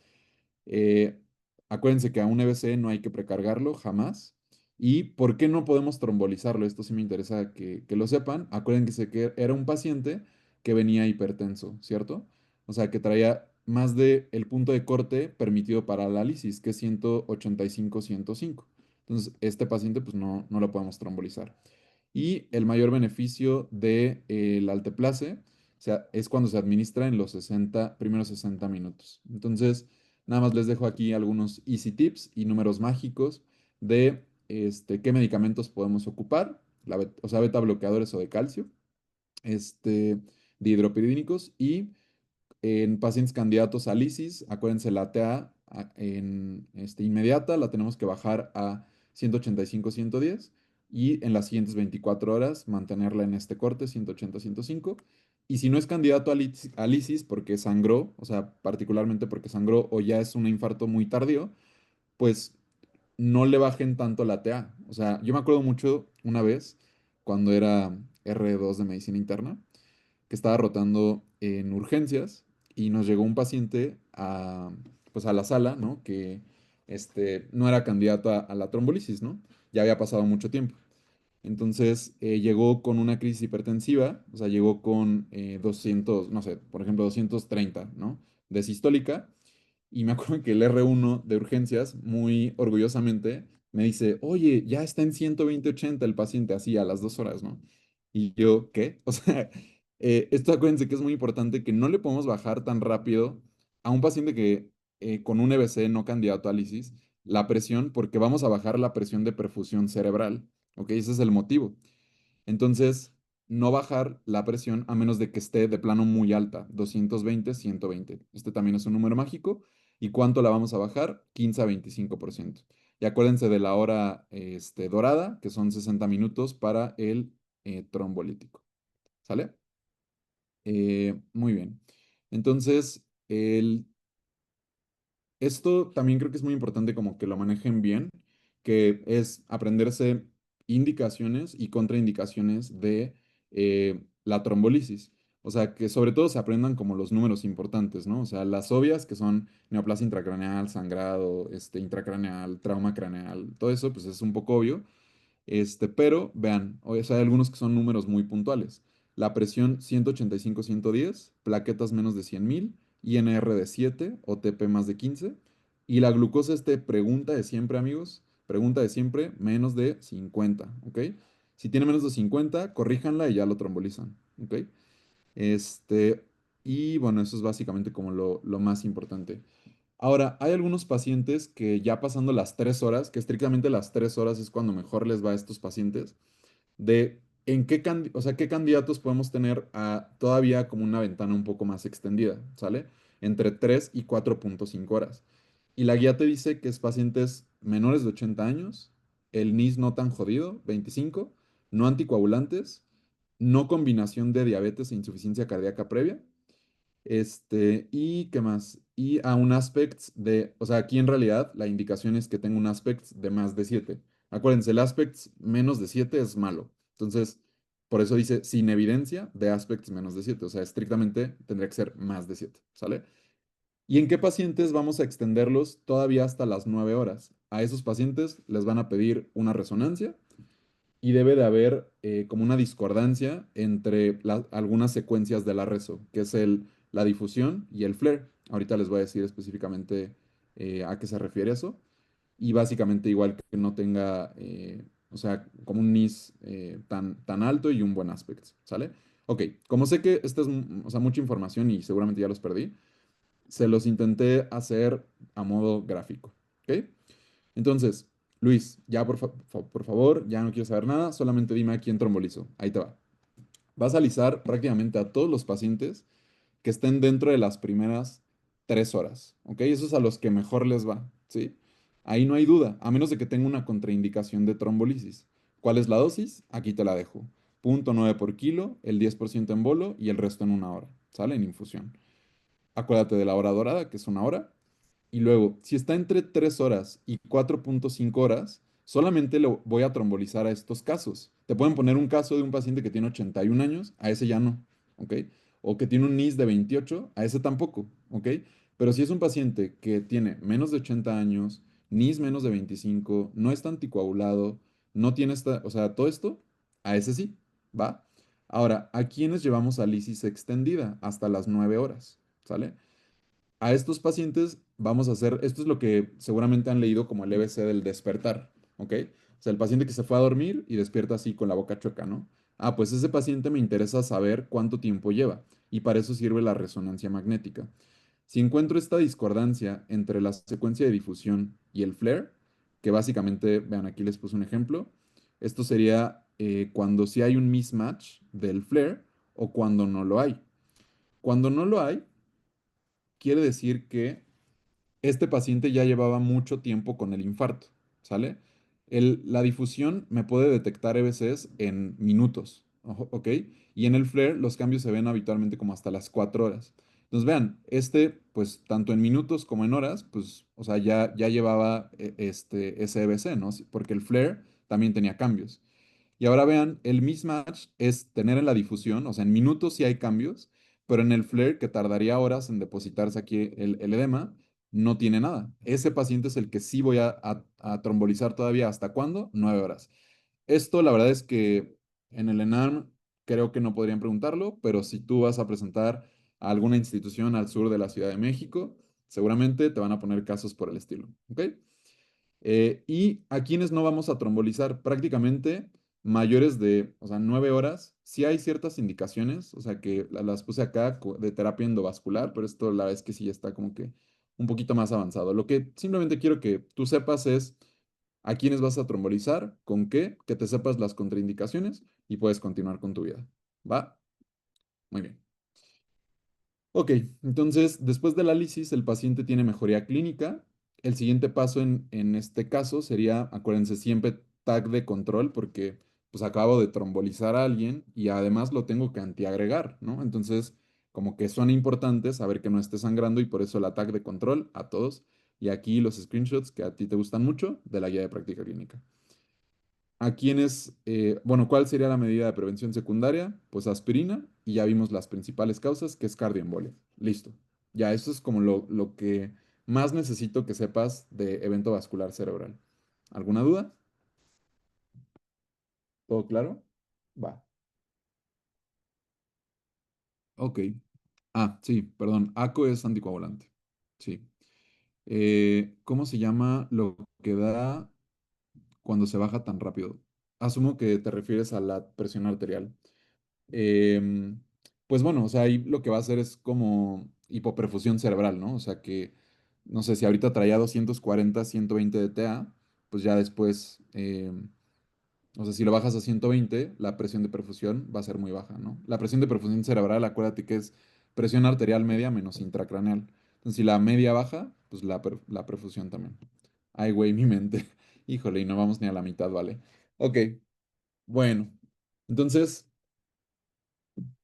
Eh, Acuérdense que a un EBC no hay que precargarlo jamás. ¿Y por qué no podemos trombolizarlo? Esto sí me interesa que lo sepan. Acuérdense que era un paciente que venía hipertenso, ¿cierto? O sea, que traía más de el punto de corte permitido para la lisis, que es 185, 105. Entonces, este paciente pues no lo podemos trombolizar. Y el mayor beneficio del alteplase, o sea, es cuando se administra en los primeros 60 minutos. Entonces, nada más les dejo aquí algunos easy tips y números mágicos de qué medicamentos podemos ocupar, o sea, beta bloqueadores o de calcio, este, de hidropiridínicos y en pacientes candidatos a lisis, acuérdense, la TA inmediata la tenemos que bajar a 185, 110 y en las siguientes 24 horas mantenerla en este corte 180, 105. Y si no es candidato a lisis porque sangró, o sea, particularmente porque sangró o ya es un infarto muy tardío, pues no le bajen tanto la TA. O sea, yo me acuerdo mucho una vez cuando era R2 de medicina interna que estaba rotando en urgencias y nos llegó un paciente pues a la sala, ¿no? Que no era candidato a la trombolisis, ¿no? Ya había pasado mucho tiempo. Entonces llegó con una crisis hipertensiva, o sea, llegó con 200, no sé, por ejemplo, 230, ¿no? De sistólica y me acuerdo que el R1 de urgencias, muy orgullosamente, me dice, oye, ya está en 120/80 el paciente, así a las 2 horas, ¿no? Y yo, ¿qué? O sea, esto acuérdense que es muy importante que no le podemos bajar tan rápido a un paciente que con un EBC no candidato a lisis, la presión, porque vamos a bajar la presión de perfusión cerebral, ¿ok? Ese es el motivo. Entonces, no bajar la presión a menos de que esté de plano muy alta, 220, 120. Este también es un número mágico. ¿Y cuánto la vamos a bajar? 15 a 25%. Y acuérdense de la hora dorada, que son 60 minutos para el trombolítico. ¿Sale? Muy bien. Entonces, esto también creo que es muy importante como que lo manejen bien, que es aprenderse indicaciones y contraindicaciones de la trombolisis. O sea, que sobre todo se aprendan como los números importantes, ¿no? O sea, las obvias que son neoplasia intracraneal, sangrado, intracraneal, trauma craneal, todo eso pues es un poco obvio. Pero vean, o sea, hay algunos que son números muy puntuales. La presión 185-110, plaquetas menos de 100,000, INR de 7, OTP más de 15. Y la glucosa, pregunta de siempre, amigos, pregunta de siempre, menos de 50, ¿ok? Si tiene menos de 50, corríjanla y ya lo trombolizan, ¿ok? Este, y bueno, eso es básicamente como lo más importante. Ahora, hay algunos pacientes que ya pasando las 3 horas, que estrictamente las 3 horas es cuando mejor les va a estos pacientes, de en o sea, qué candidatos podemos tener todavía como una ventana un poco más extendida, ¿sale? Entre 3 y 4,5 horas. Y la guía te dice que es pacientes menores de 80 años, el NIS no tan jodido, 25, no anticoagulantes, no combinación de diabetes e insuficiencia cardíaca previa, ¿y qué más? y a un aspect de, o sea, aquí en realidad la indicación es que tengo un aspect de más de 7. Acuérdense, el aspect menos de 7 es malo. Entonces, por eso dice sin evidencia de aspects menos de 7. O sea, estrictamente tendría que ser más de 7. ¿Sale? ¿Y en qué pacientes vamos a extenderlos todavía hasta las 9 horas? A esos pacientes les van a pedir una resonancia y debe de haber como una discordancia entre algunas secuencias de la reso, que es la difusión y el flare. Ahorita les voy a decir específicamente a qué se refiere eso. Y básicamente igual que no tenga, o sea, como un NIS tan alto y un buen aspecto, ¿sale? Ok, como sé que esta es, o sea, mucha información y seguramente ya los perdí, se los intenté hacer a modo gráfico, ¿ok? Entonces, Luis, ya por favor, ya no quiero saber nada, solamente dime a quién trombolizo. Ahí te va. Vas a alisar prácticamente a todos los pacientes que estén dentro de las primeras 3 horas, ¿ok? Esos a los que mejor les va, ¿sí? Ahí no hay duda, a menos de que tenga una contraindicación de trombolisis. ¿Cuál es la dosis? Aquí te la dejo. 0,9 por kilo, el 10% en bolo y el resto en 1 hora, ¿sale? En infusión. Acuérdate de la hora dorada, que es 1 hora. Y luego, si está entre 3 horas y 4,5 horas, solamente lo voy a trombolizar a estos casos. Te pueden poner un caso de un paciente que tiene 81 años, a ese ya no, ¿ok? O que tiene un NIS de 28, a ese tampoco, ¿ok? Pero si es un paciente que tiene menos de 80 años, NIS menos de 25, no está anticoagulado, no tiene esta, o sea, todo esto, a ese sí, ¿va? Ahora, ¿a quiénes llevamos a lisis extendida? Hasta las 9 horas, ¿sale? A estos pacientes vamos a hacer, esto es lo que seguramente han leído como el EBC del despertar, ¿ok? O sea, el paciente que se fue a dormir y despierta así con la boca chueca, ¿no? Ah, pues ese paciente me interesa saber cuánto tiempo lleva y para eso sirve la resonancia magnética. Si encuentro esta discordancia entre la secuencia de difusión y el flare, que básicamente, vean, aquí les puse un ejemplo, esto sería cuando sí hay un mismatch del flare o cuando no lo hay. Cuando no lo hay, quiere decir que este paciente ya llevaba mucho tiempo con el infarto, ¿sale? La difusión me puede detectar EBCs en minutos, ¿ok? Y en el flare los cambios se ven habitualmente como hasta las 4 horas. Entonces vean, pues tanto en minutos como en horas, pues, o sea, ya llevaba ese EBC, ¿no? Porque el flare también tenía cambios. Y ahora vean, el mismatch es tener en la difusión, o sea, en minutos sí hay cambios, pero en el flare, que tardaría horas en depositarse aquí el edema, no tiene nada. Ese paciente es el que sí voy a trombolizar todavía. ¿Hasta cuándo? 9 horas. Esto, la verdad es que en el ENARM creo que no podrían preguntarlo, pero si tú vas a presentar a alguna institución al sur de la Ciudad de México, seguramente te van a poner casos por el estilo, ¿ok? Y a quienes no vamos a trombolizar, prácticamente mayores de, o sea, 9 horas, sí hay ciertas indicaciones, o sea, que las puse acá de terapia endovascular, pero esto la verdad es que sí ya está como que un poquito más avanzado. Lo que simplemente quiero que tú sepas es a quiénes vas a trombolizar, con qué, que te sepas las contraindicaciones y puedes continuar con tu vida. ¿Va? Muy bien. Ok, entonces después de la lisis el paciente tiene mejoría clínica. El siguiente paso en este caso sería, acuérdense, siempre tag de control porque pues acabo de trombolizar a alguien y además lo tengo que antiagregar, ¿no? Entonces, como que son importantes saber que no esté sangrando y por eso el tag de control a todos. Y aquí los screenshots que a ti te gustan mucho de la guía de práctica clínica. ¿A quiénes, bueno, cuál sería la medida de prevención secundaria? Pues aspirina y ya vimos las principales causas, que es cardioembolia. Listo. Ya, eso es como lo que más necesito que sepas de evento vascular cerebral. ¿Alguna duda? ¿Todo claro? Va. Ok. Ah, sí, perdón. ACO es anticoagulante. Sí. ¿Cómo se llama lo que da cuando se baja tan rápido? Asumo que te refieres a la presión arterial. Em, pues bueno, o sea, ahí lo que va a hacer es como hipoperfusión cerebral, ¿no? O sea que, no sé, si ahorita traía 240, 120 de TA, pues ya después, o sea, si lo bajas a 120, la presión de perfusión va a ser muy baja, ¿no? La presión de perfusión cerebral, acuérdate que es presión arterial media menos intracraneal. Entonces, si la media baja, pues la perfusión también. Ay, güey, mi mente. Híjole, y no vamos ni a la mitad, ¿vale? Ok, bueno. Entonces,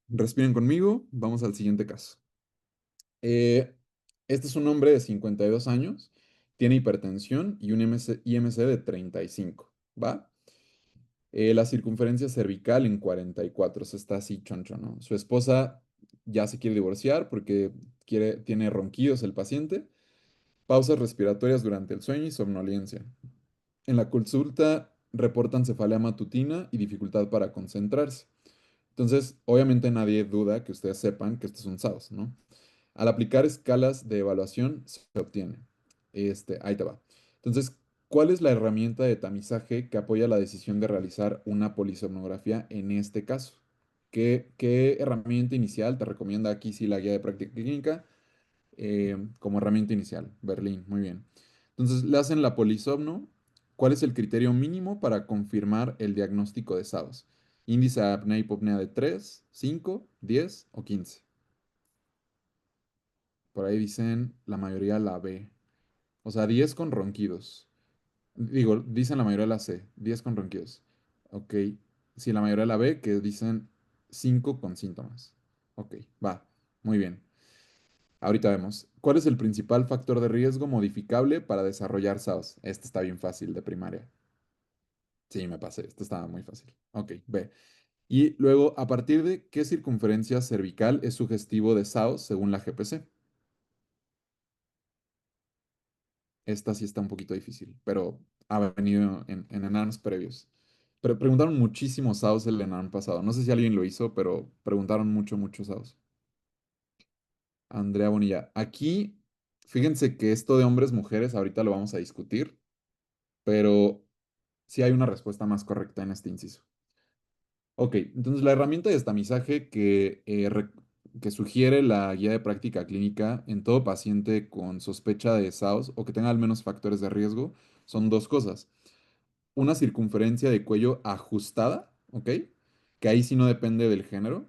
respiren conmigo, vamos al siguiente caso. Este es un hombre de 52 años, tiene hipertensión y un IMC de 35, ¿va? La circunferencia cervical en 44, o sea, está así choncho, ¿no? Su esposa ya se quiere divorciar porque tiene ronquidos el paciente, pausas respiratorias durante el sueño y somnolencia. En la consulta reportan cefalea matutina y dificultad para concentrarse. Entonces, obviamente nadie duda que ustedes sepan que esto es un SAOS, ¿no? Al aplicar escalas de evaluación se obtiene. Ahí te va. Entonces, ¿cuál es la herramienta de tamizaje que apoya la decisión de realizar una polisomnografía en este caso? ¿Qué herramienta inicial te recomienda aquí sí la guía de práctica clínica? Como herramienta inicial, Berlín, muy bien. Entonces, le hacen la polisomno. ¿Cuál es el criterio mínimo para confirmar el diagnóstico de SAOS? Índice de apnea-hipopnea de 3, 5, 10 o 15. Por ahí dicen la mayoría la B. O sea, 10 con ronquidos. Digo, dicen la mayoría la C, 10 con ronquidos. Ok. Sí, la mayoría la B, que dicen 5 con síntomas. Ok, va. Muy bien. Ahorita vemos. ¿Cuál es el principal factor de riesgo modificable para desarrollar SAOS? Este está bien fácil de primaria. Sí, me pasé. Este estaba muy fácil. Ok, B. Y luego, ¿a partir de qué circunferencia cervical es sugestivo de SAOS según la GPC? Esta sí está un poquito difícil, pero ha venido en enanos previos. Pero preguntaron muchísimos SAOS el enano pasado. No sé si alguien lo hizo, pero preguntaron muchos SAOS. Andrea Bonilla. Aquí, fíjense que esto de hombres, mujeres, ahorita lo vamos a discutir, pero sí hay una respuesta más correcta en este inciso. Ok, entonces la herramienta de estamizaje que sugiere la guía de práctica clínica en todo paciente con sospecha de SAOS o que tenga al menos factores de riesgo son dos cosas. Una circunferencia de cuello ajustada, ¿ok? Que ahí sí no depende del género,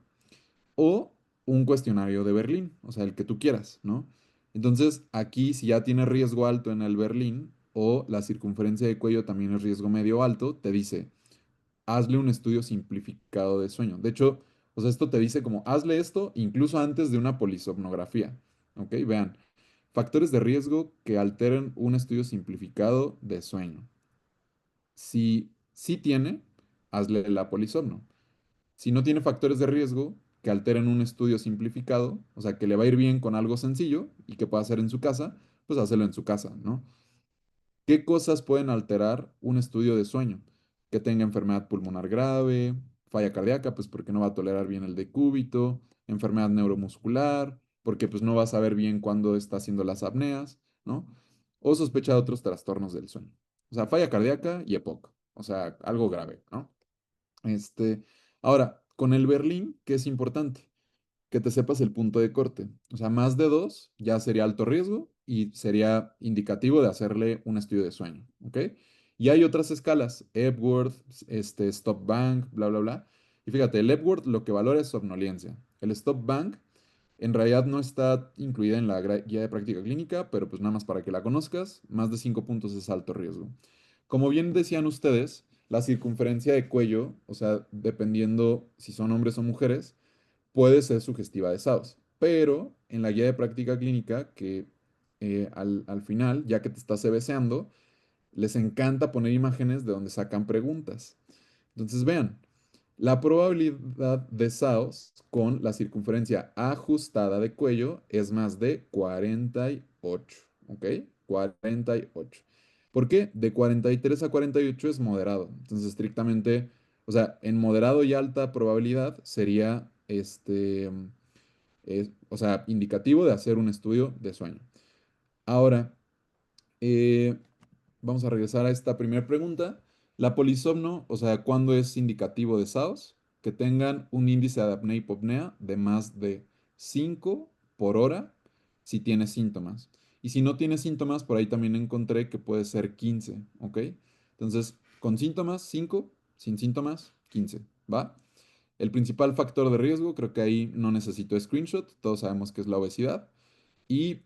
o un cuestionario de Berlín, o sea, el que tú quieras, ¿no? Entonces, aquí si ya tiene riesgo alto en el Berlín o la circunferencia de cuello también es riesgo medio alto, te dice, hazle un estudio simplificado de sueño. De hecho, o sea, esto te dice como, hazle esto incluso antes de una polisomnografía, ¿ok? Vean, factores de riesgo que alteren un estudio simplificado de sueño. Si sí tiene, hazle la polisomno. Si no tiene factores de riesgo que alteren un estudio simplificado, o sea, que le va a ir bien con algo sencillo y que pueda hacer en su casa, pues hácelo en su casa, ¿no? ¿Qué cosas pueden alterar un estudio de sueño? Que tenga enfermedad pulmonar grave, falla cardíaca, pues porque no va a tolerar bien el decúbito, enfermedad neuromuscular, porque pues no va a saber bien cuándo está haciendo las apneas, ¿no? O sospecha de otros trastornos del sueño. O sea, falla cardíaca y EPOC, o sea, algo grave, ¿no? Este, ahora, con el Berlín, ¿qué es importante? Que te sepas el punto de corte. O sea, más de dos ya sería alto riesgo y sería indicativo de hacerle un estudio de sueño, ¿ok? Y hay otras escalas, Epworth, Stop Bank, bla, bla, bla. Y fíjate, el Epworth lo que valora es somnolencia. El Stop Bank en realidad no está incluida en la guía de práctica clínica, pero pues nada más para que la conozcas, más de 5 puntos es alto riesgo. Como bien decían ustedes, la circunferencia de cuello, o sea, dependiendo si son hombres o mujeres, puede ser sugestiva de SAOS. Pero en la guía de práctica clínica, que al final, ya que te estás CBCeando, les encanta poner imágenes de donde sacan preguntas. Entonces, vean, la probabilidad de SAOS con la circunferencia ajustada de cuello es más de 48, ¿ok? 48. ¿Por qué? De 43 a 48 es moderado. Entonces, estrictamente, o sea, en moderado y alta probabilidad sería o sea, indicativo de hacer un estudio de sueño. Ahora, eh, vamos a regresar a esta primera pregunta. La polisomno, o sea, ¿cuándo es indicativo de SAOS? Que tengan un índice de apnea-hipopnea de más de 5 por hora si tiene síntomas. Y si no tiene síntomas, por ahí también encontré que puede ser 15, ¿ok? Entonces, con síntomas, 5, sin síntomas, 15, ¿va? El principal factor de riesgo, creo que ahí no necesito screenshot, todos sabemos que es la obesidad. Y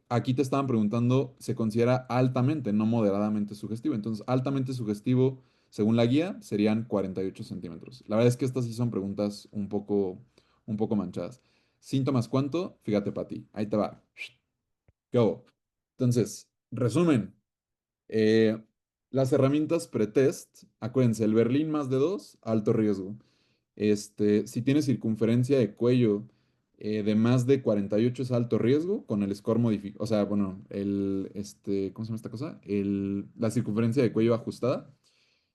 aquí te estaban preguntando, se considera altamente, no moderadamente sugestivo. Entonces, altamente sugestivo, según la guía, serían 48 centímetros. La verdad es que estas sí son preguntas un poco manchadas. ¿Síntomas cuánto? Fíjate, Pati, ahí te va. ¿Qué hago? Entonces, resumen. Eh, las herramientas pretest, acuérdense, el Berlín más de 2 alto riesgo. Si tiene circunferencia de cuello de más de 48 es alto riesgo, con el score modificado, o sea, bueno, ¿cómo se llama esta cosa? La circunferencia de cuello ajustada.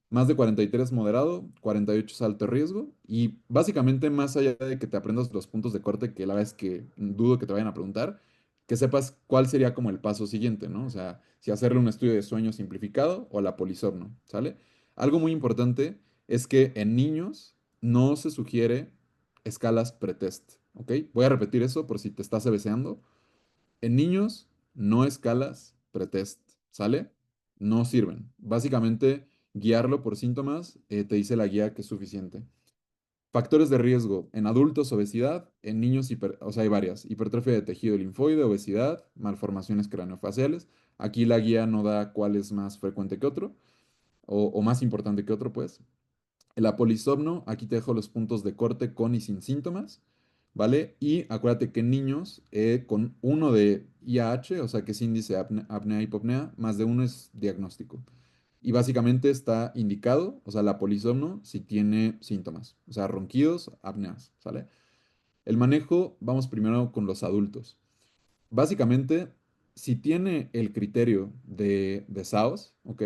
Más de 43 moderado, 48 es alto riesgo. Y básicamente, más allá de que te aprendas los puntos de corte, que la vez que dudo que te vayan a preguntar, que sepas cuál sería como el paso siguiente, ¿no? O sea, si hacerle un estudio de sueño simplificado o la polisomno, ¿sale? Algo muy importante es que en niños no se sugiere escalas pretest, ¿ok? Voy a repetir eso por si te estás cabeceando. En niños, no escalas pretest, ¿sale? No sirven. Básicamente, guiarlo por síntomas, te dice la guía que es suficiente. Factores de riesgo. En adultos, obesidad. En niños, o sea, hay varias. Hipertrofia de tejido linfoide, obesidad, malformaciones craneofaciales. Aquí la guía no da cuál es más frecuente que otro, o más importante que otro, pues. El apolisomno, aquí te dejo los puntos de corte con y sin síntomas, ¿vale? Y acuérdate que en niños, con uno de IAH, o sea que es índice apnea-hipopnea, más de uno es diagnóstico. Y básicamente está indicado, o sea, la polisomno, si tiene síntomas, o sea, ronquidos, apneas, ¿sale? El manejo, vamos primero con los adultos. Básicamente, si tiene el criterio de SAOS, ¿ok?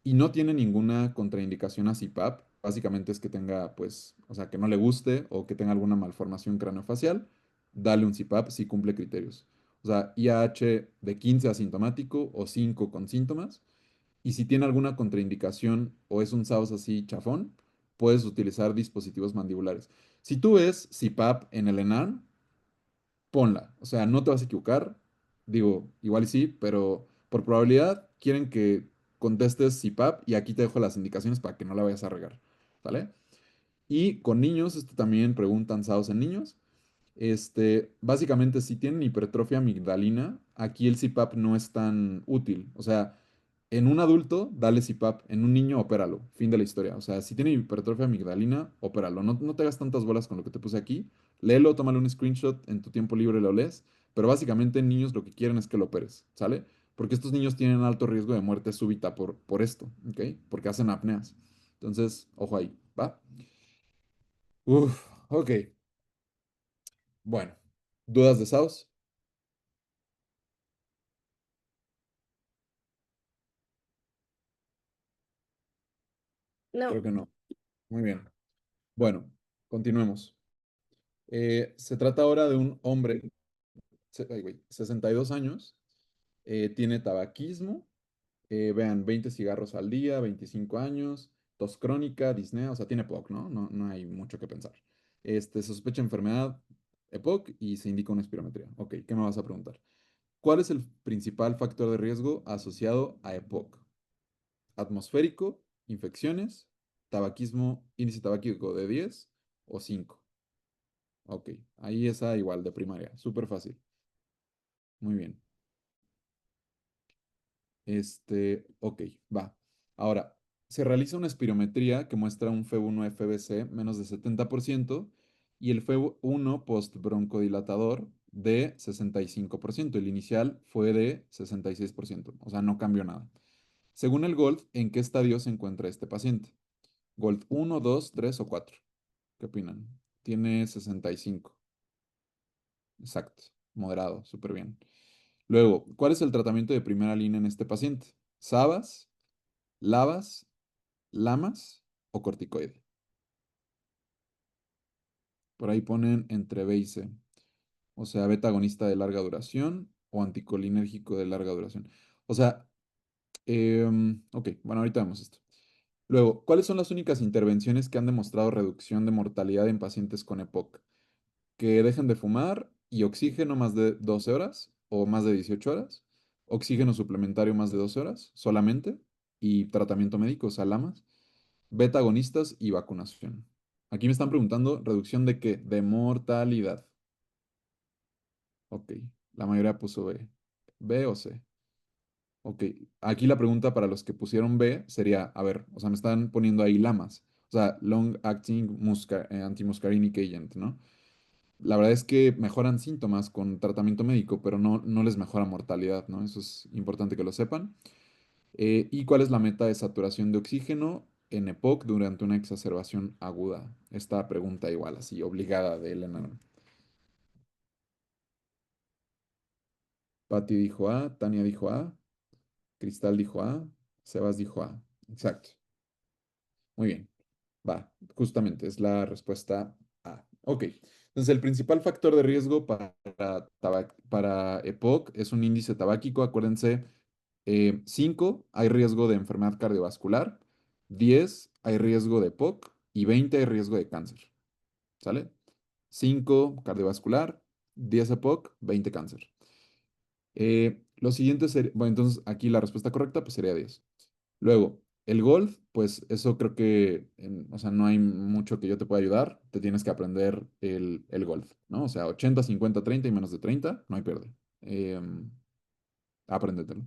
Y no tiene ninguna contraindicación a CPAP. Básicamente es que tenga, pues, o sea, que no le guste o que tenga alguna malformación craneofacial, dale un CPAP si cumple criterios. O sea, IAH de 15 asintomático o 5 con síntomas. Y si tiene alguna contraindicación o es un SAOS así chafón, puedes utilizar dispositivos mandibulares. Si tú ves CPAP en el ENARM, ponla. O sea, no te vas a equivocar. Digo, igual y sí, pero por probabilidad quieren que contestes CPAP y aquí te dejo las indicaciones para que no la vayas a regar. ¿Vale? Y con niños, esto también preguntan SAOS en niños. Básicamente, si tienen hipertrofia amigdalina, aquí el CPAP no es tan útil. O sea, en un adulto, dale CPAP, en un niño, opéralo. Fin de la historia. O sea, si tiene hipertrofia amigdalina, opéralo. No, no te hagas tantas bolas con lo que te puse aquí. Léelo, tómale un screenshot, en tu tiempo libre lo lees. Pero básicamente, en niños lo que quieren es que lo operes, ¿sale? Porque estos niños tienen alto riesgo de muerte súbita por esto, ¿ok? Porque hacen apneas. Entonces, ojo ahí, ¿va? Uf, ok. Bueno, ¿dudas de SAOS?
No,
Creo que no. Muy bien. Bueno, continuemos. Se trata ahora de un hombre, ay, güey, 62 años, tiene tabaquismo, vean, 20 cigarros al día, 25 años, tos crónica, disnea, o sea, tiene POC, ¿no? No, no hay mucho que pensar. Sospecha enfermedad EPOC y se indica una espirometría. Ok, ¿qué me vas a preguntar? ¿Cuál es el principal factor de riesgo asociado a EPOC? Atmosférico, infecciones, tabaquismo, índice tabáquico de 10 o 5. Ok, ahí está igual de primaria, súper fácil. Muy bien. Ok, va. Ahora, se realiza una espirometría que muestra un FEV1 FBC menos de 70% y el FEV1 postbroncodilatador de 65%. El inicial fue de 66%, o sea, no cambió nada. Según el GOLD, ¿en qué estadio se encuentra este paciente? ¿GOLD 1, 2, 3 o 4? ¿Qué opinan? Tiene 65. Exacto. Moderado. Súper bien. Luego, ¿cuál es el tratamiento de primera línea en este paciente? ¿Sabas, lavas, lamas o corticoide? Por ahí ponen entre B y C. O sea, beta agonista de larga duración o anticolinérgico de larga duración. O sea, ok, bueno, ahorita vemos esto. Luego, ¿cuáles son las únicas intervenciones que han demostrado reducción de mortalidad en pacientes con EPOC? Que dejen de fumar y oxígeno más de 12 horas o más de 18 horas, oxígeno suplementario más de 12 horas solamente y tratamiento médico, o sea, lamas, beta agonistas y vacunación. Aquí me están preguntando, ¿reducción de qué? De mortalidad. Ok, la mayoría puso B. ¿B o C? Ok, aquí la pregunta para los que pusieron B sería, a ver, o sea, me están poniendo ahí lamas, o sea, long acting antimuscarinic agent, ¿no? la verdad es que mejoran síntomas con tratamiento médico, pero no les mejora mortalidad, ¿no? Eso es importante que lo sepan. ¿Y cuál es la meta de saturación de oxígeno en EPOC durante una exacerbación aguda? Esta pregunta igual, así, obligada de Elena. Patti dijo A, Tania dijo A, Cristal dijo A, Sebas dijo A. Exacto. Muy bien. Va, justamente, es la respuesta A. Ok. Entonces, el principal factor de riesgo para EPOC es un índice tabáquico. Acuérdense, 5, hay riesgo de enfermedad cardiovascular, 10, hay riesgo de EPOC y 20, hay riesgo de cáncer. ¿Sale? 5 cardiovascular, 10 EPOC, 20 cáncer. Lo siguiente sería, bueno, entonces aquí la respuesta correcta pues sería 10. Luego, el golf, pues eso creo que, o sea, no hay mucho que yo te pueda ayudar. Te tienes que aprender el golf, ¿no? O sea, 80, 50, 30 y menos de 30, no hay pierde. Apréndetelo.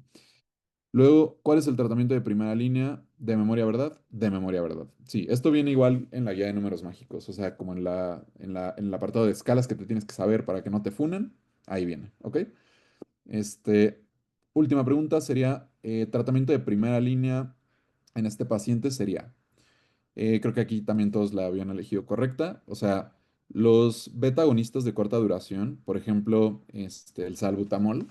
Luego, ¿cuál es el tratamiento de primera línea de memoria verdad? De memoria verdad. Sí, esto viene igual en la guía de números mágicos, o sea, como en el apartado de escalas que te tienes que saber para que no te funen, ahí viene, ¿ok? Este, última pregunta sería, tratamiento de primera línea en este paciente sería, creo que aquí también todos la habían elegido correcta, o sea, los beta agonistas de corta duración, por ejemplo, el salbutamol,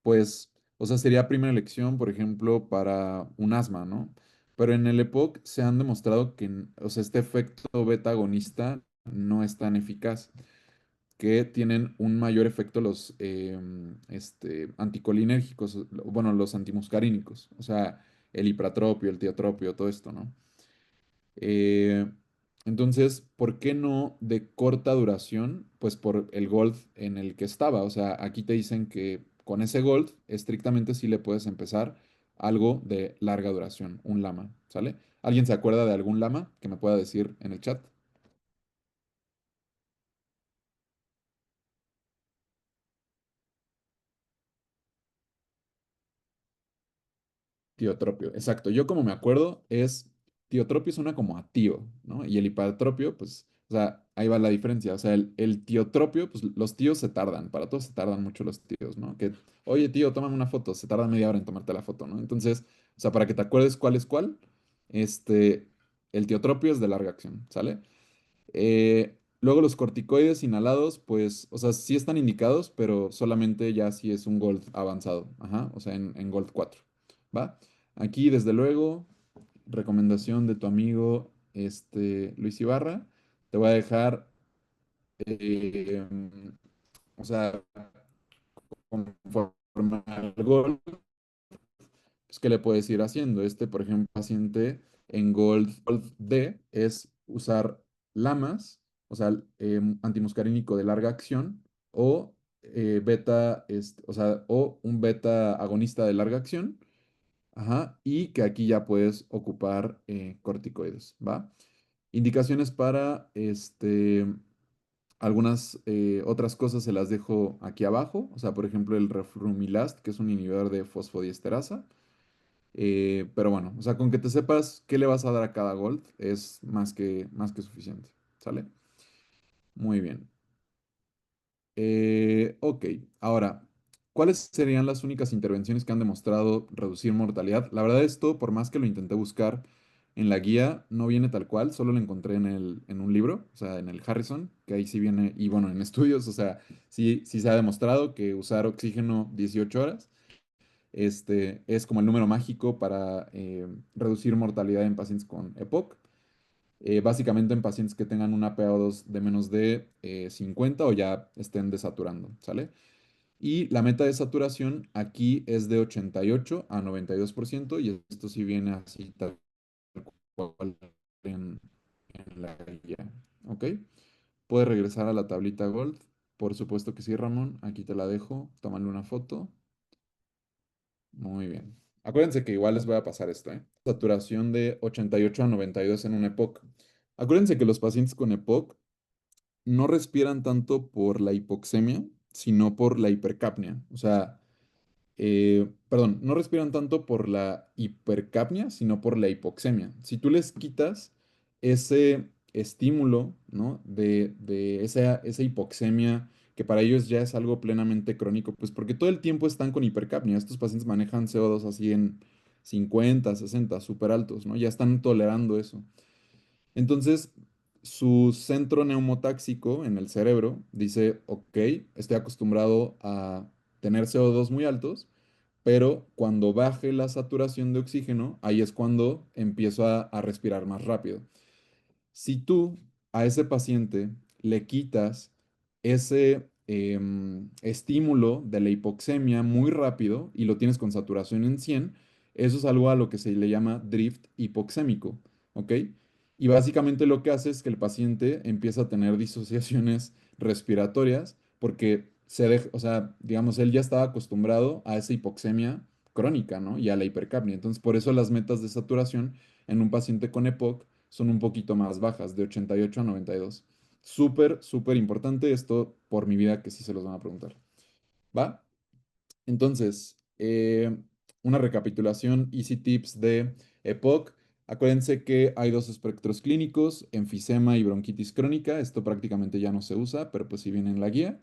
pues, o sea, sería primera elección, por ejemplo, para un asma, ¿no? Pero en el EPOC se han demostrado que, o sea, este efecto beta agonista no es tan eficaz, que tienen un mayor efecto los anticolinérgicos, bueno, los antimuscarínicos, o sea, el hipratropio, el tiotropio, todo esto, ¿no? Eh, entonces, ¿por qué no de corta duración? Pues por el Gold en el que estaba. O sea, aquí te dicen que con ese Gold, estrictamente sí le puedes empezar algo de larga duración, un lama, ¿sale? ¿Alguien se acuerda de algún lama que me pueda decir en el chat? Tiotropio, exacto. Yo como me acuerdo es, tiotropio suena como a tío, ¿no? Y el hipatropio, pues, o sea, ahí va la diferencia. O sea, el tiotropio, pues los tíos se tardan, para todos se tardan mucho los tíos, ¿no? Que, oye tío, tómame una foto, se tarda media hora en tomarte la foto, ¿no? Entonces, o sea, para que te acuerdes cuál es cuál, este, el tiotropio es de larga acción, ¿sale? Luego los corticoides inhalados, pues, o sea, sí están indicados, pero solamente ya si es un Gold avanzado, ajá, o sea, en Gold 4, ¿va? Aquí, desde luego, recomendación de tu amigo, Luis Ibarra, te voy a dejar, eh, o sea, conforme al Gold, pues, ¿qué le puedes ir haciendo? Por ejemplo, paciente en Gold D es usar lamas, o sea, antimuscarínico de larga acción, o beta, o sea, o un beta agonista de larga acción, ajá, y que aquí ya puedes ocupar corticoides, ¿va? Indicaciones para algunas otras cosas se las dejo aquí abajo, o sea, por ejemplo, el Refrumilast, que es un inhibidor de fosfodiesterasa. Pero bueno, o sea, con que te sepas qué le vas a dar a cada gold es más que suficiente. ¿Sale? Muy bien. Ok, ahora, ¿cuáles serían las únicas intervenciones que han demostrado reducir mortalidad? La verdad, esto, por más que lo intenté buscar en la guía, no viene tal cual, solo lo encontré en un libro, o sea, en el Harrison, que ahí sí viene, y bueno, en estudios, o sea, sí se ha demostrado que usar oxígeno 18 horas es como el número mágico para reducir mortalidad en pacientes con EPOC. Básicamente en pacientes que tengan una PaO2 de menos de 50 o ya estén desaturando, ¿sale? Y la meta de saturación aquí es de 88 a 92% y esto sí viene así tal cual en, en la guía, ¿ok? Puedes regresar a la tablita Gold. Por supuesto que sí, Ramón. Aquí te la dejo. Tómale una foto. Muy bien. Acuérdense que igual les voy a pasar esto, ¿eh? Saturación de 88 a 92 en un EPOC. Acuérdense que los pacientes con EPOC no respiran tanto por la hipoxemia, sino por la hipercapnia. O sea, perdón, no respiran tanto por la hipercapnia, sino por la hipoxemia. Si tú les quitas ese estímulo, ¿no? De esa hipoxemia que para ellos ya es algo plenamente crónico, pues porque todo el tiempo están con hipercapnia. Estos pacientes manejan CO2 así en 50, 60, súper altos, ¿no? Ya están tolerando eso. Entonces, su centro neumotáxico en el cerebro dice, ok, estoy acostumbrado a tener CO2 muy altos, pero cuando baje la saturación de oxígeno, ahí es cuando empiezo a respirar más rápido. Si tú a ese paciente le quitas ese estímulo de la hipoxemia muy rápido y lo tienes con saturación en 100, eso es algo a lo que se le llama drift hipoxémico, ¿ok? Y básicamente lo que hace es que el paciente empieza a tener disociaciones respiratorias porque o sea, digamos, él ya estaba acostumbrado a esa hipoxemia crónica, ¿no? Y a la hipercapnia. Entonces, por eso las metas de saturación en un paciente con EPOC son un poquito más bajas, de 88 a 92. Súper, súper importante esto por mi vida que sí se los van a preguntar. ¿Va? Entonces, una recapitulación, easy tips de EPOC. Acuérdense que hay dos espectros clínicos, enfisema y bronquitis crónica. Esto prácticamente ya no se usa, pero pues sí viene en la guía.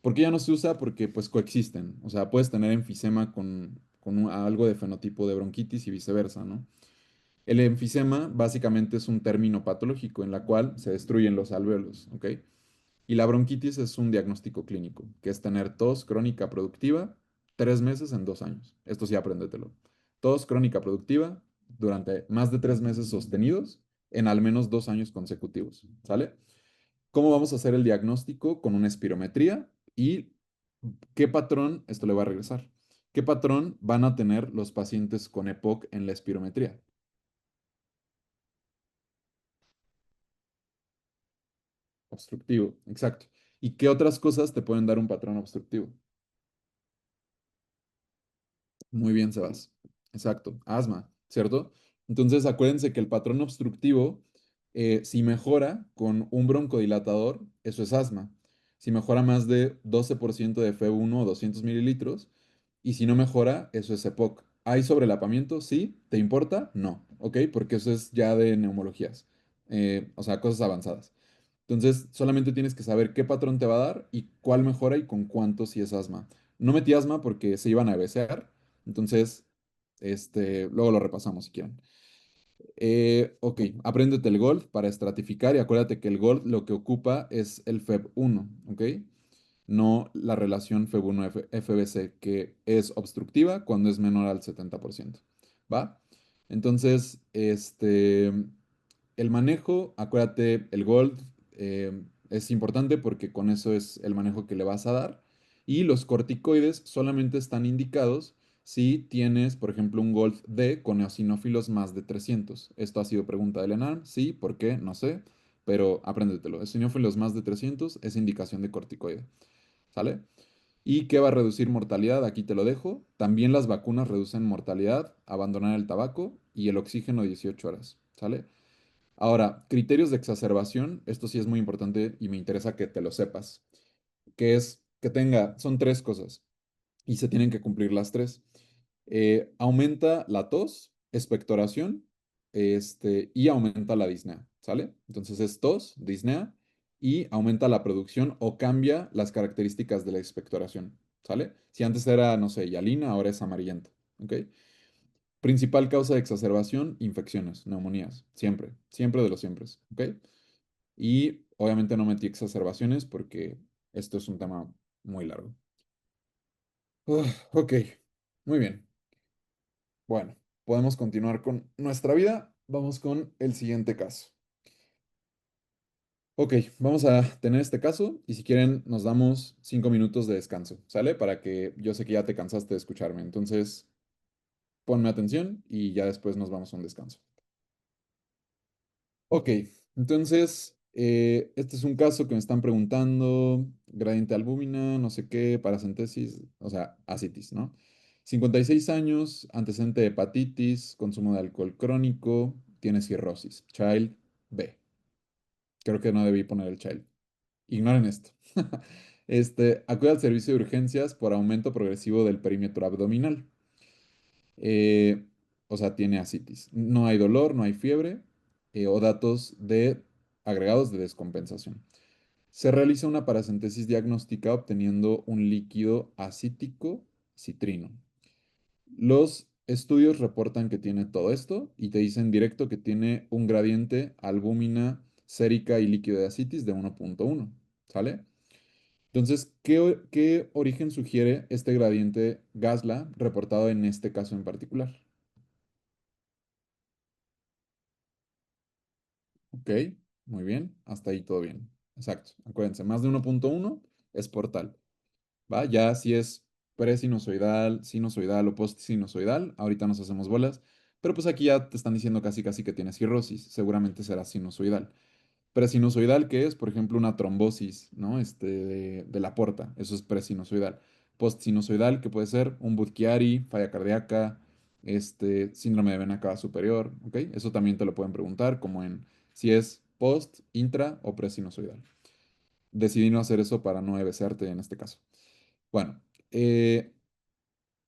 ¿Por qué ya no se usa? Porque pues coexisten. O sea, puedes tener enfisema con algo de fenotipo de bronquitis y viceversa, ¿no? El enfisema básicamente es un término patológico en la cual se destruyen los alvéolos, ¿ok? Y la bronquitis es un diagnóstico clínico, que es tener tos crónica productiva 3 meses en 2 años. Esto sí, apréndetelo. Tos crónica productiva durante más de 3 meses sostenidos en al menos 2 años consecutivos, ¿sale? ¿Cómo vamos a hacer el diagnóstico? Con una espirometría y qué patrón, esto le va a regresar, qué patrón van a tener los pacientes con EPOC en la espirometría. Obstructivo, exacto. ¿Y qué otras cosas te pueden dar un patrón obstructivo? Muy bien, Sebas. Exacto, asma, ¿cierto? Entonces, acuérdense que el patrón obstructivo, si mejora con un broncodilatador, eso es asma. Si mejora más de 12% de F1 o 200 mililitros, y si no mejora, eso es EPOC. ¿Hay sobrelapamiento? Sí. ¿Te importa? No. ¿Ok? Porque eso es ya de neumologías. O sea, cosas avanzadas. Entonces, solamente tienes que saber qué patrón te va a dar y cuál mejora y con cuánto si es asma. No metí asma porque se iban a besear, entonces, luego lo repasamos si quieren. Ok, apréndete el Gold para estratificar y acuérdate que el Gold lo que ocupa es el FEB1, ¿ok? No la relación FEB1-FBC, que es obstructiva cuando es menor al 70%. ¿Va? Entonces, el manejo, acuérdate, el Gold es importante porque con eso es el manejo que le vas a dar. Y los corticoides solamente están indicados si tienes, por ejemplo, un Gold D con eosinófilos más de 300. Esto ha sido pregunta del ENARM, sí, ¿por qué? No sé, pero apréndetelo. Eosinófilos más de 300 es indicación de corticoide, ¿sale? ¿Y qué va a reducir mortalidad? Aquí te lo dejo. También las vacunas reducen mortalidad, abandonar el tabaco y el oxígeno 18 horas, ¿sale? Ahora, criterios de exacerbación, esto sí es muy importante y me interesa que te lo sepas, que es que tenga, son tres cosas y se tienen que cumplir las tres. Aumenta la tos, expectoración, y aumenta la disnea, ¿sale? Entonces es tos, disnea y aumenta la producción o cambia las características de la expectoración, ¿sale? Si antes era, no sé, hialina, ahora es amarillento, ¿ok? Principal causa de exacerbación, infecciones, neumonías, siempre, siempre de los siempre, ¿ok? Y obviamente no metí exacerbaciones porque esto es un tema muy largo. Ok, muy bien. Bueno, podemos continuar con nuestra vida. Vamos con el siguiente caso. Ok, vamos a tener este caso y si quieren nos damos 5 minutos de descanso, ¿sale? Para que yo sé que ya te cansaste de escucharme. Entonces, ponme atención y ya después nos vamos a un descanso. Ok, entonces, este es un caso que me están preguntando, gradiente albúmina, no sé qué, paracentesis, o sea, ascitis, ¿no? 56 años, antecedente de hepatitis, consumo de alcohol crónico, tiene cirrosis, child B. Creo que no debí poner el child. Ignoren esto. Acude al servicio de urgencias por aumento progresivo del perímetro abdominal. O sea, tiene ascitis. No hay dolor, no hay fiebre, o datos de agregados de descompensación. Se realiza una paracentesis diagnóstica obteniendo un líquido acítico citrino. Los estudios reportan que tiene todo esto y te dicen directo que tiene un gradiente albúmina, sérica y líquido de asitis de 1.1. ¿Sale? Entonces, ¿qué origen sugiere este gradiente GASLA reportado en este caso en particular? Ok, muy bien, hasta ahí todo bien. Exacto, acuérdense, más de 1.1 es portal. ¿Va? Ya si es presinusoidal, sinusoidal o postsinusoidal, ahorita nos hacemos bolas, pero pues aquí ya te están diciendo casi casi que tienes cirrosis, seguramente será sinusoidal. Presinusoidal, que es, por ejemplo, una trombosis, ¿no? De la porta, eso es presinusoidal. Postsinusoidal, que puede ser un Budd-Chiari, falla cardíaca, síndrome de vena cava superior, ¿ok? Eso también te lo pueden preguntar, como en si es post, intra o presinusoidal. Decidí no hacer eso para no EBCarte en este caso. Bueno, eh,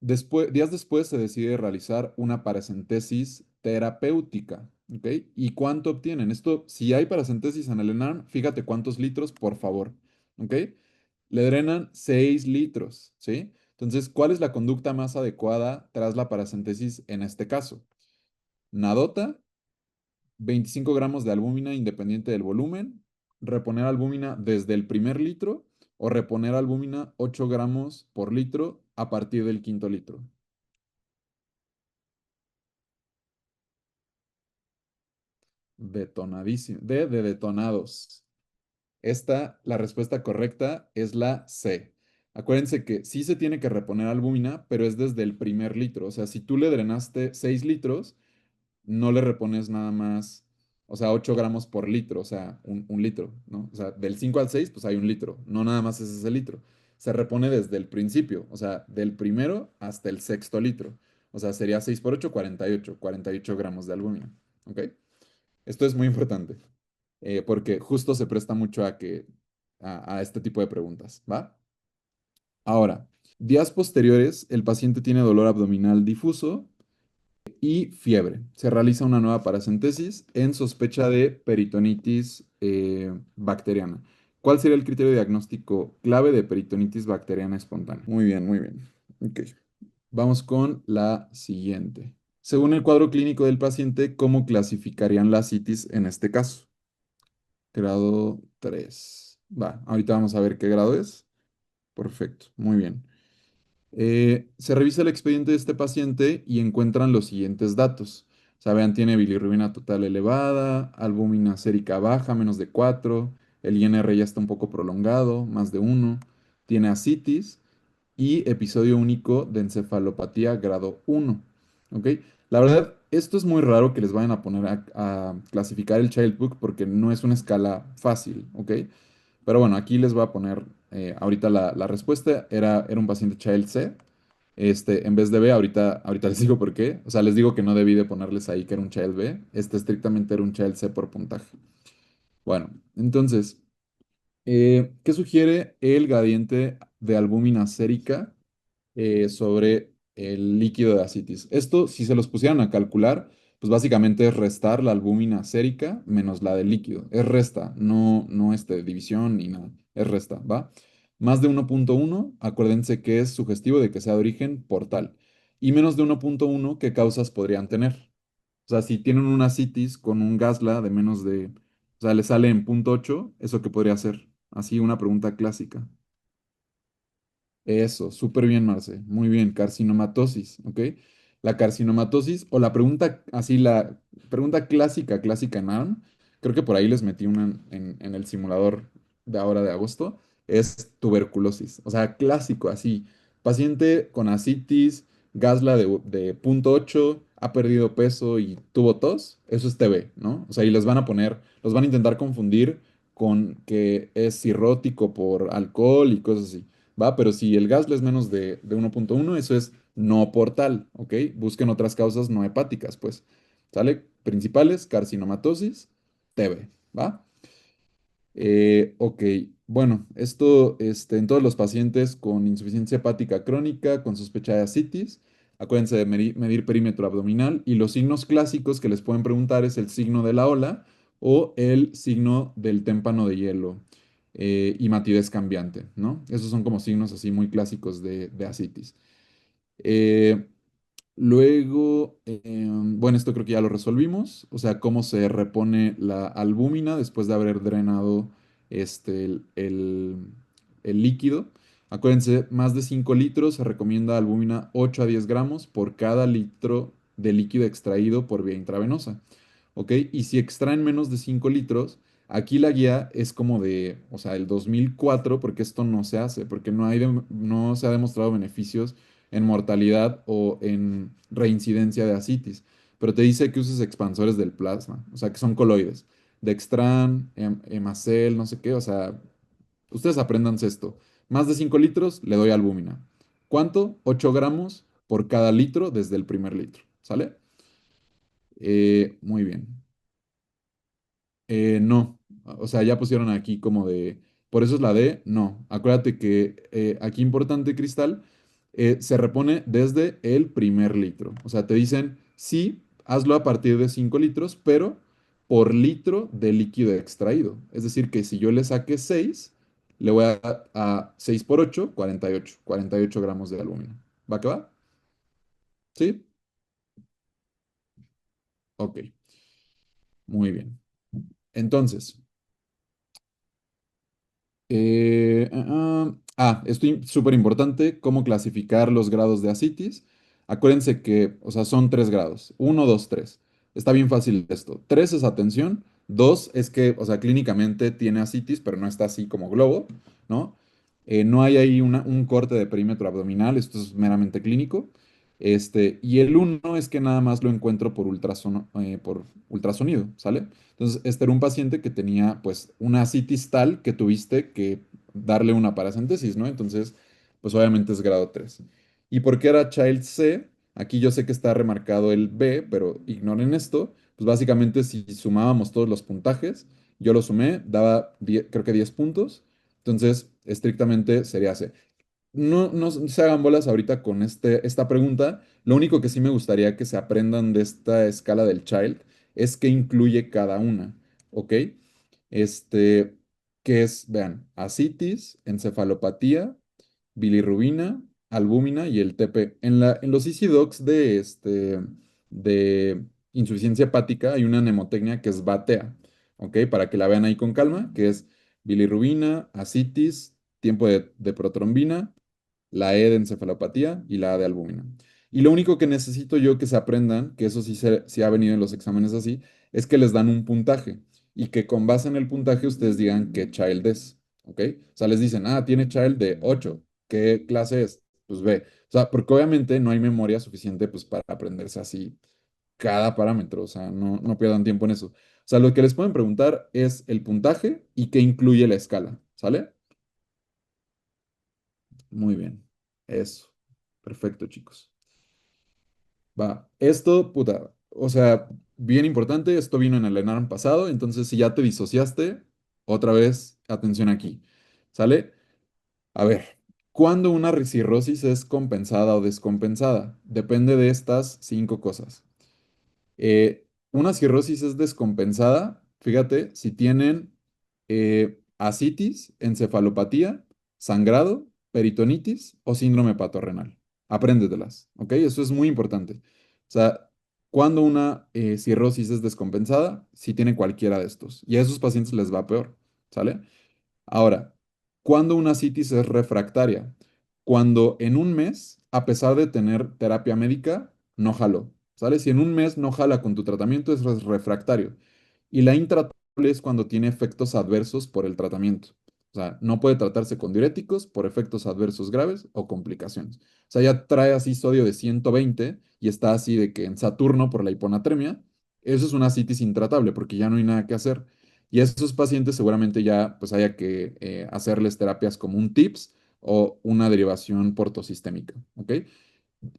días después se decide realizar una paracentesis terapéutica, ¿ok? ¿Y cuánto obtienen? Esto, si hay paracentesis en el ENARM, fíjate cuántos litros, por favor, ¿ok? Le drenan 6 litros, ¿sí? Entonces, ¿cuál es la conducta más adecuada tras la paracentesis en este caso? Nadota, 25 gramos de albúmina independiente del volumen, reponer albúmina desde el primer litro o reponer albúmina 8 gramos por litro a partir del quinto litro. Detonadísimo. De detonados. La respuesta correcta es la C. Acuérdense que sí se tiene que reponer albúmina, pero es desde el primer litro. O sea, si tú le drenaste 6 litros, no le repones nada más, o sea, 8 gramos por litro, o sea, un litro, ¿no? O sea, del 5 al 6 pues hay un litro. No nada más es ese litro. Se repone desde el principio, o sea, del primero hasta el sexto litro. O sea, sería 6 por 8, 48 gramos de albúmina. ¿Ok? Esto es muy importante, porque justo se presta mucho a este tipo de preguntas, ¿va? Ahora, días posteriores, el paciente tiene dolor abdominal difuso y fiebre. Se realiza una nueva paracentesis en sospecha de peritonitis bacteriana. ¿Cuál sería el criterio diagnóstico clave de peritonitis bacteriana espontánea? Muy bien, muy bien. Ok. Vamos con la siguiente. Según el cuadro clínico del paciente, ¿cómo clasificarían la citis en este caso? Grado 3. Va, ahorita vamos a ver qué grado es. Perfecto, muy bien. Se revisa el expediente de este paciente y encuentran los siguientes datos. O sea, vean, tiene bilirrubina total elevada, albúmina sérica baja, menos de 4, el INR ya está un poco prolongado, más de 1, tiene ascitis y episodio único de encefalopatía grado 1. ¿Ok? La verdad, esto es muy raro que les vayan a poner a clasificar el Child Book porque no es una escala fácil, ¿ok? Pero bueno, aquí les voy a poner ahorita la respuesta. Era un paciente Child C. En vez de B, ahorita les digo por qué. O sea, les digo que no debí de ponerles ahí que era un Child B. Estrictamente era un Child C por puntaje. Bueno, entonces, ¿qué sugiere el gradiente de albúmina sérica sobre el líquido de ascitis? Esto, si se los pusieran a calcular, pues básicamente es restar la albúmina sérica menos la del líquido. Es resta, no división ni nada. Es resta, ¿va? Más de 1.1, acuérdense que es sugestivo de que sea de origen portal. Y menos de 1.1, ¿qué causas podrían tener? O sea, si tienen una ascitis con un GASLA de menos de, o sea, le sale en 0.8, ¿eso qué podría ser? Así, una pregunta clásica. Eso, súper bien, Marce. Muy bien, carcinomatosis, ¿ok? La carcinomatosis, o la pregunta, así, la pregunta clásica en ARM, creo que por ahí les metí una en el simulador de ahora de agosto, es tuberculosis. O sea, clásico, así. Paciente con ascitis, gasla de 0.8, ha perdido peso y tuvo tos, eso es TB, ¿no? O sea, y les van a poner, los van a intentar confundir con que es cirrótico por alcohol y cosas así. ¿Va? Pero si el gas es menos de 1.1, eso es no portal, ¿ok? Busquen otras causas no hepáticas, pues. ¿Sale? Principales, carcinomatosis, TB, ¿va? Ok, bueno, esto en todos los pacientes con insuficiencia hepática crónica, con sospecha de ascitis, acuérdense de medir perímetro abdominal y los signos clásicos que les pueden preguntar es el signo de la ola, o el signo del témpano de hielo y matidez cambiante, ¿no? Esos son como signos así muy clásicos de asitis. Eh, Luego, bueno, esto creo que ya lo resolvimos, o sea, cómo se repone la albúmina después de haber drenado el líquido. Acuérdense, más de 5 litros se recomienda albúmina 8 a 10 gramos por cada litro de líquido extraído por vía intravenosa. ¿Ok? Y si extraen menos de 5 litros, aquí la guía es como de, o sea, el 2004, porque esto no se hace, porque no se ha demostrado beneficios en mortalidad o en reincidencia de ascitis. Pero te dice que uses expansores del plasma, o sea, que son coloides. Dextran, Hemacel, no sé qué, o sea, ustedes apréndanse esto. Más de 5 litros, le doy albúmina. ¿Cuánto? 8 gramos por cada litro desde el primer litro. ¿Sale? Muy bien. No, o sea, ya pusieron aquí como de, por eso es la D, no. Acuérdate que aquí importante, Cristal, se repone desde el primer litro. O sea, te dicen, sí, hazlo a partir de 5 litros, pero por litro de líquido extraído. Es decir, que si yo le saqué 6, le voy a 6 por 8, 48 gramos de aluminio. ¿Va que va? ¿Sí? Ok, muy bien. Entonces, esto súper importante, cómo clasificar los grados de asitis. Acuérdense que, o sea, son 3 grados. Uno, 2, 3. Está bien fácil esto. 3 es atención. 2 es que, o sea, clínicamente tiene asitis, pero no está así como globo, ¿no? No hay ahí un corte de perímetro abdominal, esto es meramente clínico. Y el uno es que nada más lo encuentro por ultrasonido, ¿sale? Entonces, este era un paciente que tenía pues una asitis tal que tuviste que darle una paracentesis, ¿no? Entonces, pues obviamente es grado 3. ¿Y por qué era Child C? Aquí yo sé que está remarcado el B, pero ignoren esto. Pues básicamente si sumábamos todos los puntajes, yo lo sumé, daba creo que 10 puntos. Entonces, estrictamente sería C. No se hagan bolas ahorita con esta pregunta. Lo único que sí me gustaría que se aprendan de esta escala del Child es que incluye cada una, ¿ok? Este, que es, vean, ascitis, encefalopatía, bilirrubina, albúmina y el TP. En los EC Docs de insuficiencia hepática hay una mnemotecnia que es BATEA, ¿ok? Para que la vean ahí con calma, que es bilirrubina, ascitis, tiempo de protrombina, la E de encefalopatía y la A de albúmina. Y lo único que necesito yo que se aprendan, que eso sí ha venido en los exámenes así, es que les dan un puntaje y que con base en el puntaje ustedes digan qué child es, ¿ok? O sea, les dicen, tiene child de 8. ¿Qué clase es? Pues B. O sea, porque obviamente no hay memoria suficiente pues para aprenderse así cada parámetro, o sea, no pierdan tiempo en eso. O sea, lo que les pueden preguntar es el puntaje y qué incluye la escala, ¿sale? Muy bien. Eso. Perfecto, chicos. Va. Esto, puta, o sea, bien importante, esto vino en el ENARM pasado, entonces si ya te disociaste, otra vez, atención aquí. ¿Sale? A ver, ¿cuándo una cirrosis es compensada o descompensada? Depende de estas 5 cosas. Una cirrosis es descompensada, fíjate, si tienen ascitis, encefalopatía, sangrado, peritonitis o síndrome patorrenal. Apréndetelas, ¿ok? Eso es muy importante. O sea, cuando una cirrosis es descompensada, si tiene cualquiera de estos. Y a esos pacientes les va peor, ¿sale? Ahora, ¿cuándo una citis es refractaria? Cuando en un mes, a pesar de tener terapia médica, no jaló. ¿Sale? Si en un mes no jala con tu tratamiento, es refractario. Y la intratable es cuando tiene efectos adversos por el tratamiento. O sea, no puede tratarse con diuréticos por efectos adversos graves o complicaciones. O sea, ya trae así sodio de 120 y está así de que en Saturno por la hiponatremia. Eso es una citis intratable porque ya no hay nada que hacer. Y a esos pacientes seguramente ya pues haya que hacerles terapias como un TIPS o una derivación portosistémica, ¿ok?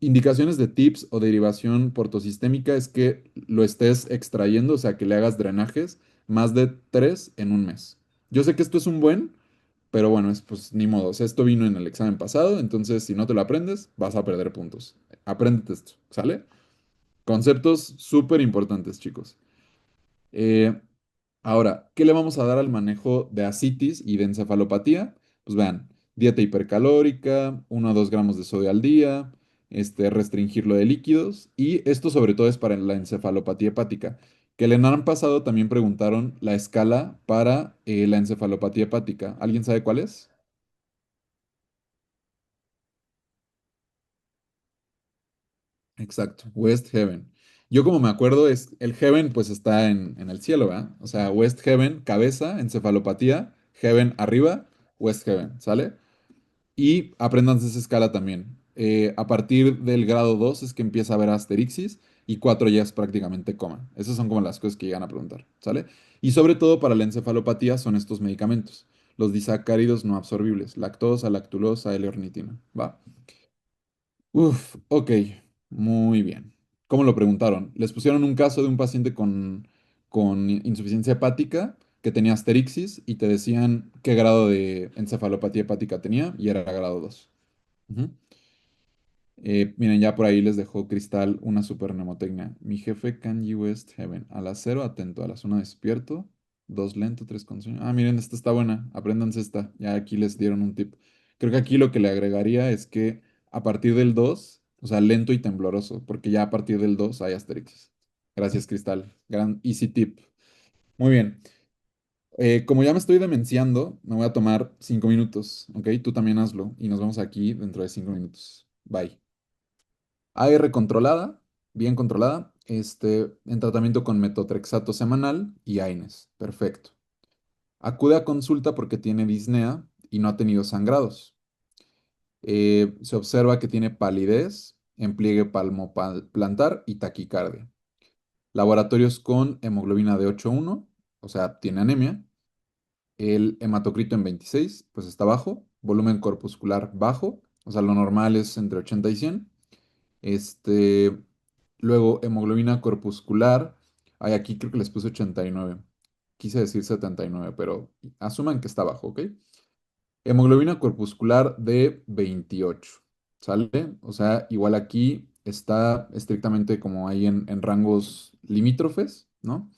Indicaciones de TIPS o derivación portosistémica es que lo estés extrayendo, o sea, que le hagas drenajes más de 3 en un mes. Yo sé que esto es un buen, pero bueno, es pues ni modo. O sea, esto vino en el examen pasado, entonces si no te lo aprendes, vas a perder puntos. Apréndete esto, ¿sale? Conceptos súper importantes, chicos. Eh, Ahora, ¿qué le vamos a dar al manejo de ascitis y de encefalopatía? Pues vean, dieta hipercalórica, 1 a 2 gramos de sodio al día, restringirlo de líquidos, y esto sobre todo es para la encefalopatía hepática. Que en el han pasado también preguntaron la escala para la encefalopatía hepática. ¿Alguien sabe cuál es? Exacto, West Heaven. Yo como me acuerdo, es el Heaven pues está en el cielo, ¿verdad? O sea, West Heaven, cabeza, encefalopatía, Heaven arriba, West Heaven, ¿sale? Y apréndanse esa escala también. A partir del grado 2 es que empieza a haber asterixis y 4 ya es prácticamente coma. Esas son como las cosas que llegan a preguntar, ¿sale? Y sobre todo para la encefalopatía son estos medicamentos, los disacáridos no absorbibles, lactosa, lactulosa, L-ornitina, ¿va? Uf, ok, muy bien. ¿Cómo lo preguntaron? Les pusieron un caso de un paciente con insuficiencia hepática que tenía asterixis y te decían qué grado de encefalopatía hepática tenía y era grado 2. Ujú. Miren, ya por ahí les dejó Cristal una super mnemotecnia. Mi jefe Kanye West Heaven. A las 0 atento, a las 1 despierto, 2 lento, 3 con sueño. Ah, miren, esta está buena. Apréndanse esta. Ya aquí les dieron un tip. Creo que aquí lo que le agregaría es que a partir del 2, o sea, lento y tembloroso, porque ya a partir del 2 hay asterixis. Gracias, Cristal. Gran easy tip. Muy bien. Como ya me estoy demenciando, me voy a tomar 5 minutos, ¿ok? Tú también hazlo y nos vemos aquí dentro de 5 minutos. Bye. AR controlada, bien controlada, en tratamiento con metotrexato semanal y AINES. Perfecto. Acude a consulta porque tiene disnea y no ha tenido sangrados. Se observa que tiene palidez, empliegue palmoplantar y taquicardia. Laboratorios con hemoglobina de 8,1, o sea, tiene anemia. El hematocrito en 26, pues está bajo. Volumen corpuscular bajo, o sea, lo normal es entre 80 y 100. Este, luego, hemoglobina corpuscular. Ay, aquí creo que les puse 89. Quise decir 79, pero asuman que está bajo, ¿ok? Hemoglobina corpuscular de 28, ¿sale? O sea, igual aquí está estrictamente como ahí en rangos limítrofes, ¿no?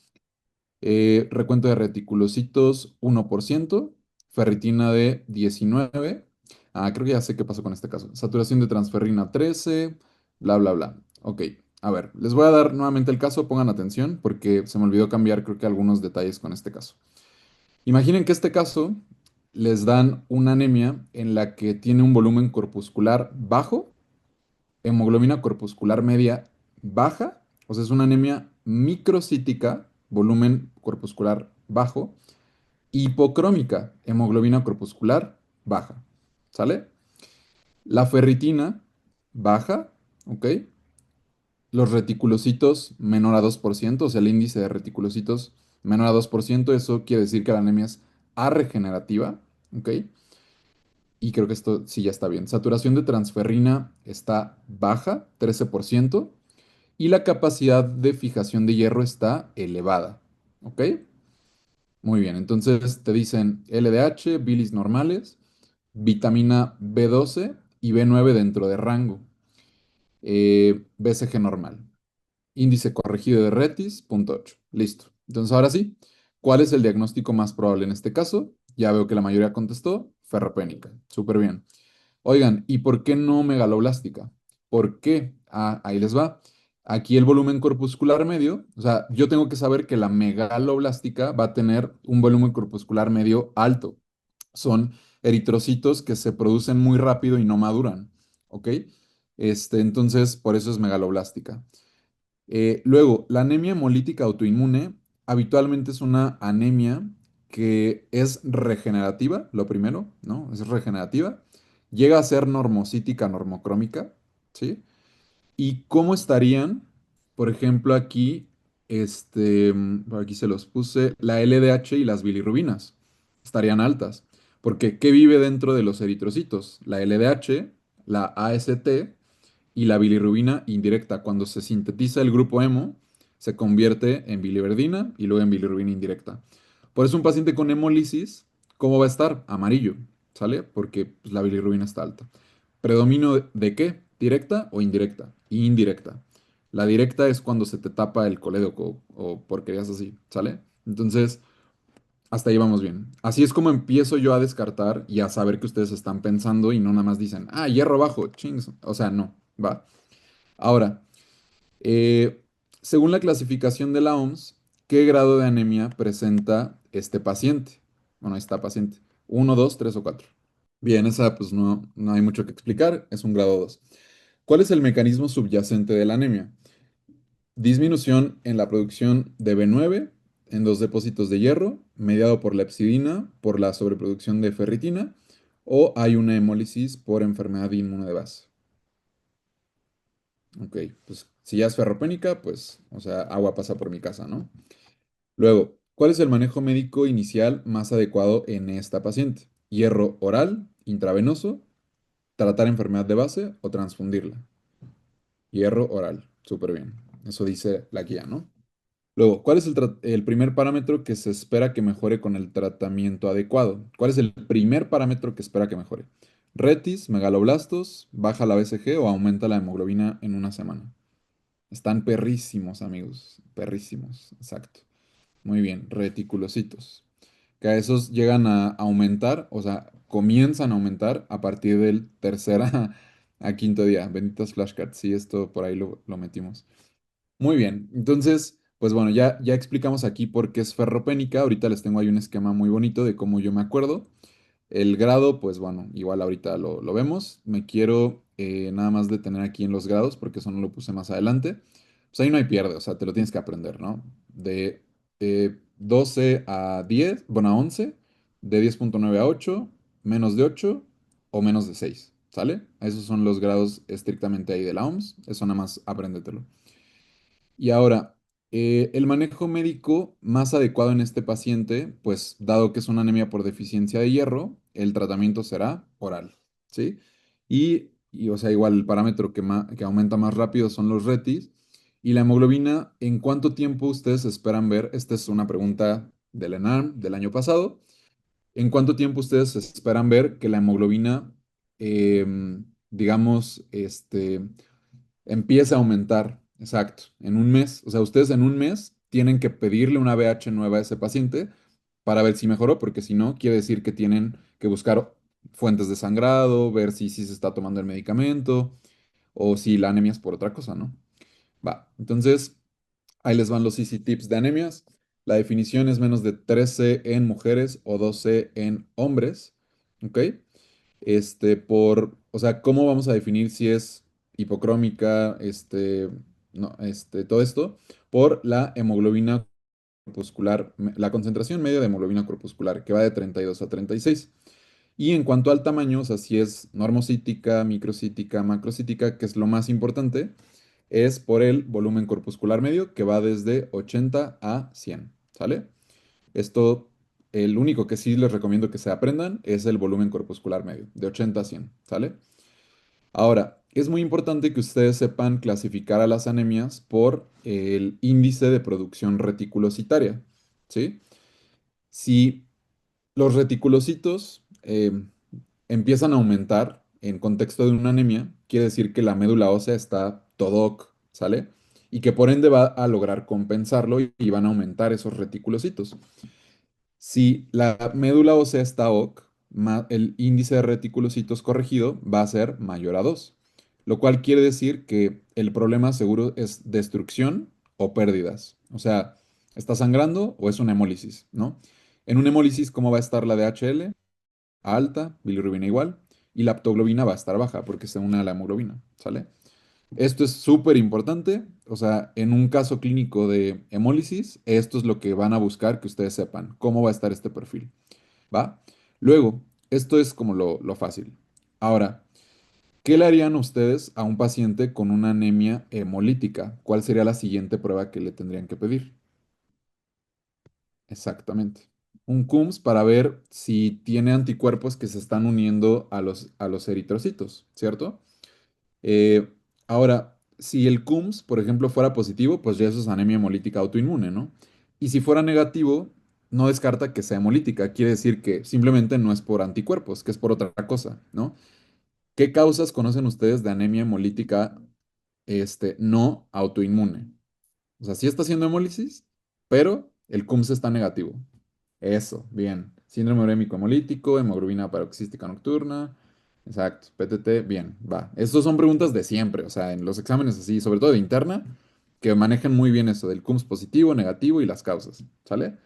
Recuento de reticulocitos 1%, ferritina de 19. Ah, creo que ya sé qué pasó con este caso. Saturación de transferrina 13, bla, bla, bla. Ok, a ver, les voy a dar nuevamente el caso, pongan atención porque se me olvidó cambiar creo que algunos detalles con este caso. Imaginen que este caso les dan una anemia en la que tiene un volumen corpuscular bajo, hemoglobina corpuscular media baja, o sea, es una anemia microcítica, volumen corpuscular bajo, hipocrómica, hemoglobina corpuscular baja, ¿sale? La ferritina baja, ¿ok? Los reticulocitos menor a 2%, o sea, el índice de reticulocitos menor a 2%, eso quiere decir que la anemia es arregenerativa, ¿ok? Y creo que esto sí ya está bien. Saturación de transferrina está baja, 13%. Y la capacidad de fijación de hierro está elevada. ¿Ok? Muy bien, entonces te dicen LDH, bilis normales, vitamina B12 y B9 dentro de rango, BCG normal, índice corregido de Retis, 0,8. Listo. Entonces ahora sí, ¿cuál es el diagnóstico más probable en este caso? Ya veo que la mayoría contestó, ferropénica. Súper bien. Oigan, ¿y por qué no megaloblástica? ¿Por qué? Ah, ahí les va. Aquí el volumen corpuscular medio, o sea, yo tengo que saber que la megaloblástica va a tener un volumen corpuscular medio alto. Son eritrocitos que se producen muy rápido y no maduran, ¿ok? Entonces, por eso es megaloblástica. Luego, la anemia hemolítica autoinmune habitualmente es una anemia que es regenerativa, lo primero, ¿no? Es regenerativa. Llega a ser normocítica, normocrómica, ¿sí? ¿Y cómo estarían? Por ejemplo, aquí, por aquí se los puse, la LDH y las bilirrubinas estarían altas. Porque, ¿qué vive dentro de los eritrocitos? La LDH, la AST y la bilirrubina indirecta. Cuando se sintetiza el grupo hemo, se convierte en biliverdina y luego en bilirrubina indirecta. Por eso un paciente con hemólisis, ¿cómo va a estar? Amarillo, ¿sale? Porque pues, la bilirrubina está alta. ¿Predominio de qué? ¿Directa o indirecta? Indirecta. La directa es cuando se te tapa el colédoco o porquerías así, ¿sale? Entonces, Hasta ahí vamos bien. Así es como empiezo yo a descartar y a saber que ustedes están pensando y no nada más dicen, ah, hierro bajo, chings. O sea, no, va. Ahora, eh, según la clasificación de la OMS, ¿qué grado de anemia presenta este paciente? Bueno, esta paciente. ¿Uno, 2, 3 o 4? Bien, esa pues no hay mucho que explicar, es un grado 2. ¿Cuál es el mecanismo subyacente de la anemia? Disminución en la producción de B9 en dos depósitos de hierro, mediado por la hepcidina, por la sobreproducción de ferritina, o hay una hemólisis por enfermedad inmune de base. Ok, pues si ya es ferropénica, pues, o sea, agua pasa por mi casa, ¿no? Luego, ¿cuál es el manejo médico inicial más adecuado en esta paciente? Hierro oral, intravenoso, tratar enfermedad de base o transfundirla. Hierro oral, súper bien. Eso dice la guía, ¿no? Luego, ¿cuál es el primer parámetro que se espera que mejore con el tratamiento adecuado? ¿Cuál es el primer parámetro que espera que mejore? Retis, megaloblastos, baja la BCG o aumenta la hemoglobina en una semana. Están perrísimos, amigos. Perrísimos, exacto. Muy bien, reticulocitos. Que a esos llegan a aumentar, o sea, comienzan a aumentar a partir del tercer a quinto día. Benditos flashcards, sí, esto por ahí lo metimos. Muy bien, entonces, pues bueno, ya explicamos aquí por qué es ferropénica. Ahorita les tengo ahí un esquema muy bonito de cómo yo me acuerdo. El grado, pues bueno, igual ahorita lo vemos. Me quiero nada más detener aquí en los grados porque eso no lo puse más adelante. Pues ahí no hay pierde, o sea, te lo tienes que aprender, ¿no? De 12 a 10, bueno, a 11, de 10,9 a 8, menos de 8 o menos de 6, ¿sale? Esos son los grados estrictamente ahí de la OMS. Eso nada más apréndetelo. Y ahora, el manejo médico más adecuado en este paciente, pues dado que es una anemia por deficiencia de hierro, el tratamiento será oral, ¿sí? O sea, igual el parámetro que aumenta más rápido son los retis. Y la hemoglobina, ¿en cuánto tiempo ustedes esperan ver? Esta es una pregunta del ENARM del año pasado. ¿En cuánto tiempo ustedes esperan ver que la hemoglobina, digamos, empieza a aumentar? Exacto, en un mes. O sea, ustedes en un mes tienen que pedirle una BH nueva a ese paciente para ver si mejoró, porque si no, quiere decir que tienen que buscar fuentes de sangrado, ver si se está tomando el medicamento o si la anemia es por otra cosa, ¿no? Va, entonces ahí les van los easy tips de anemias. La definición es menos de 13 en mujeres o 12 en hombres, ¿ok? O sea, ¿cómo vamos a definir si es hipocrómica, no, todo esto? Por la hemoglobina corpuscular, la concentración media de hemoglobina corpuscular, que va de 32 a 36. Y en cuanto al tamaño, o sea, si es normocítica, microcítica, macrocítica, que es lo más importante, es por el volumen corpuscular medio, que va desde 80 a 100, ¿sale? Esto, el único que sí les recomiendo que se aprendan es el volumen corpuscular medio, de 80 a 100, ¿sale? Ahora, es muy importante que ustedes sepan clasificar a las anemias por el índice de producción reticulocitaria, ¿sí? Si los reticulocitos empiezan a aumentar en contexto de una anemia, quiere decir que la médula ósea está todo ok, ¿sale? Y que por ende va a lograr compensarlo y van a aumentar esos reticulocitos. Si la médula ósea está OK, el índice de reticulocitos corregido va a ser mayor a 2, lo cual quiere decir que el problema seguro es destrucción o pérdidas. O sea, ¿está sangrando o es una hemólisis, no? En una hemólisis, ¿cómo va a estar la DHL? Alta, bilirrubina igual, y la aptoglobina va a estar baja porque se une a la hemoglobina, ¿sale? Esto es súper importante, o sea, en un caso clínico de hemólisis, esto es lo que van a buscar que ustedes sepan, cómo va a estar este perfil, ¿va? Luego, esto es como lo fácil. Ahora, ¿qué le harían ustedes a un paciente con una anemia hemolítica? ¿Cuál sería la siguiente prueba que le tendrían que pedir? Exactamente. Un CUMS para ver si tiene anticuerpos que se están uniendo a los eritrocitos, ¿cierto? Eh, Ahora, si el CUMS, por ejemplo, fuera positivo, pues ya eso es anemia hemolítica autoinmune, ¿no? Y si fuera negativo, no descarta que sea hemolítica. Quiere decir que simplemente no es por anticuerpos, que es por otra cosa, ¿no? ¿Qué causas conocen ustedes de anemia hemolítica, no autoinmune? O sea, sí está haciendo hemólisis, pero el CUMS está negativo. Eso, bien. Síndrome urémico hemolítico, hemoglobina paroxística nocturna. Exacto, PTT, bien, va. Estas son preguntas de siempre, o sea, en los exámenes así, sobre todo de interna, que manejan muy bien eso del CUMS positivo, negativo y las causas, ¿sale?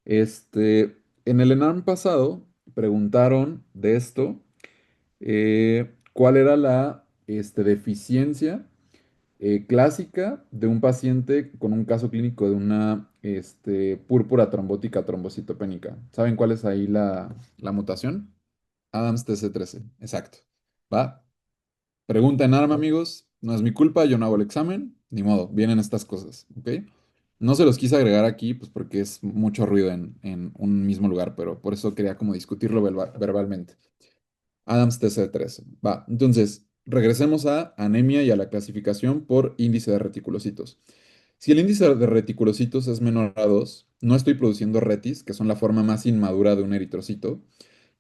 En el ENARM pasado preguntaron de esto, cuál era la deficiencia clásica de un paciente con un caso clínico de una púrpura trombótica trombocitopénica. ¿Saben cuál es ahí la mutación? Adams TC13, exacto. ¿Va? Pregunta en ARM, amigos. No es mi culpa, yo no hago el examen. Ni modo, vienen estas cosas, ¿ok? No se los quise agregar aquí, pues porque es mucho ruido en un mismo lugar, pero por eso quería como discutirlo verbalmente. Adams TC13. Va, entonces, regresemos a anemia y a la clasificación por índice de reticulocitos. Si el índice de reticulocitos es menor a 2, no estoy produciendo retis, que son la forma más inmadura de un eritrocito.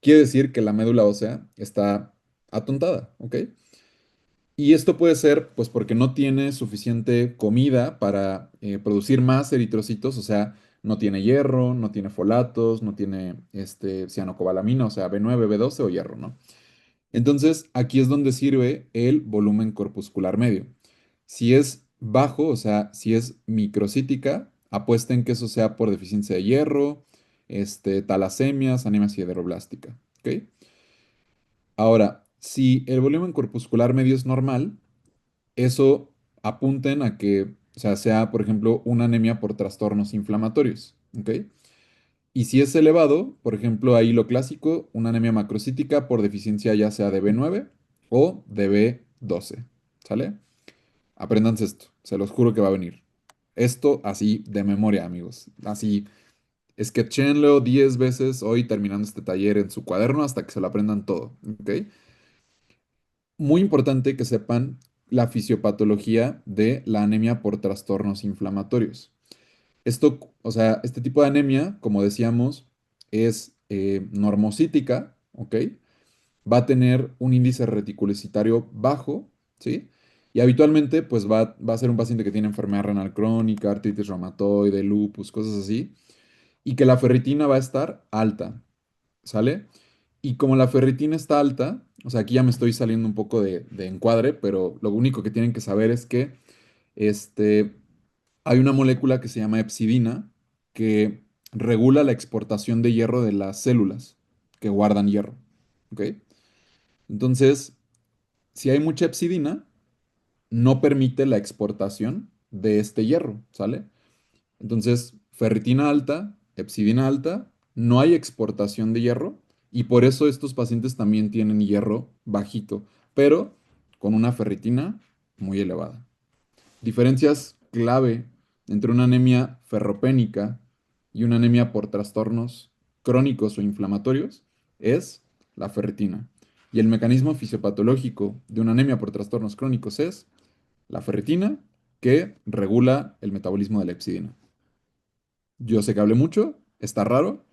Quiere decir que la médula ósea está atontada, ¿ok? Y esto puede ser, pues, porque no tiene suficiente comida para producir más eritrocitos, o sea, no tiene hierro, no tiene folatos, no tiene cianocobalamina, o sea, B9, B12 o hierro, ¿no? Entonces, aquí es donde sirve el volumen corpuscular medio. Si es bajo, o sea, si es microcítica, apuesten que eso sea por deficiencia de hierro, talasemias, anemia sideroblástica, ¿ok? Ahora, si el volumen corpuscular medio es normal, eso apunten a que, o sea, por ejemplo, una anemia por trastornos inflamatorios, ¿ok? Y si es elevado, por ejemplo, ahí lo clásico, una anemia macrocítica por deficiencia ya sea de B9 o de B12, ¿sale? Apréndanse esto, se los juro que va a venir. Esto así de memoria, amigos. Así, sketchéenlo 10 veces hoy terminando este taller en su cuaderno hasta que se lo aprendan todo, ¿ok? Muy importante que sepan la fisiopatología de la anemia por trastornos inflamatorios. Esto, o sea, este tipo de anemia, como decíamos, es normocítica, ¿ok? Va a tener un índice reticulocitario bajo, ¿sí? Y habitualmente, pues va a ser un paciente que tiene enfermedad renal crónica, artritis reumatoide, lupus, cosas así, y que la ferritina va a estar alta, ¿sale? Y como la ferritina está alta, o sea, aquí ya me estoy saliendo un poco de encuadre, pero lo único que tienen que saber es que este, hay una molécula que se llama epsidina que regula la exportación de hierro de las células que guardan hierro. ¿Ok? Entonces, si hay mucha epsidina, no permite la exportación de este hierro, ¿sale? Entonces, ferritina alta, epsidina alta, no hay exportación de hierro y por eso estos pacientes también tienen hierro bajito, pero con una ferritina muy elevada. Diferencias clave entre una anemia ferropénica y una anemia por trastornos crónicos o inflamatorios es la ferritina. Y el mecanismo fisiopatológico de una anemia por trastornos crónicos es la ferritina que regula el metabolismo de la epsidina. Yo sé que hablé mucho, está raro,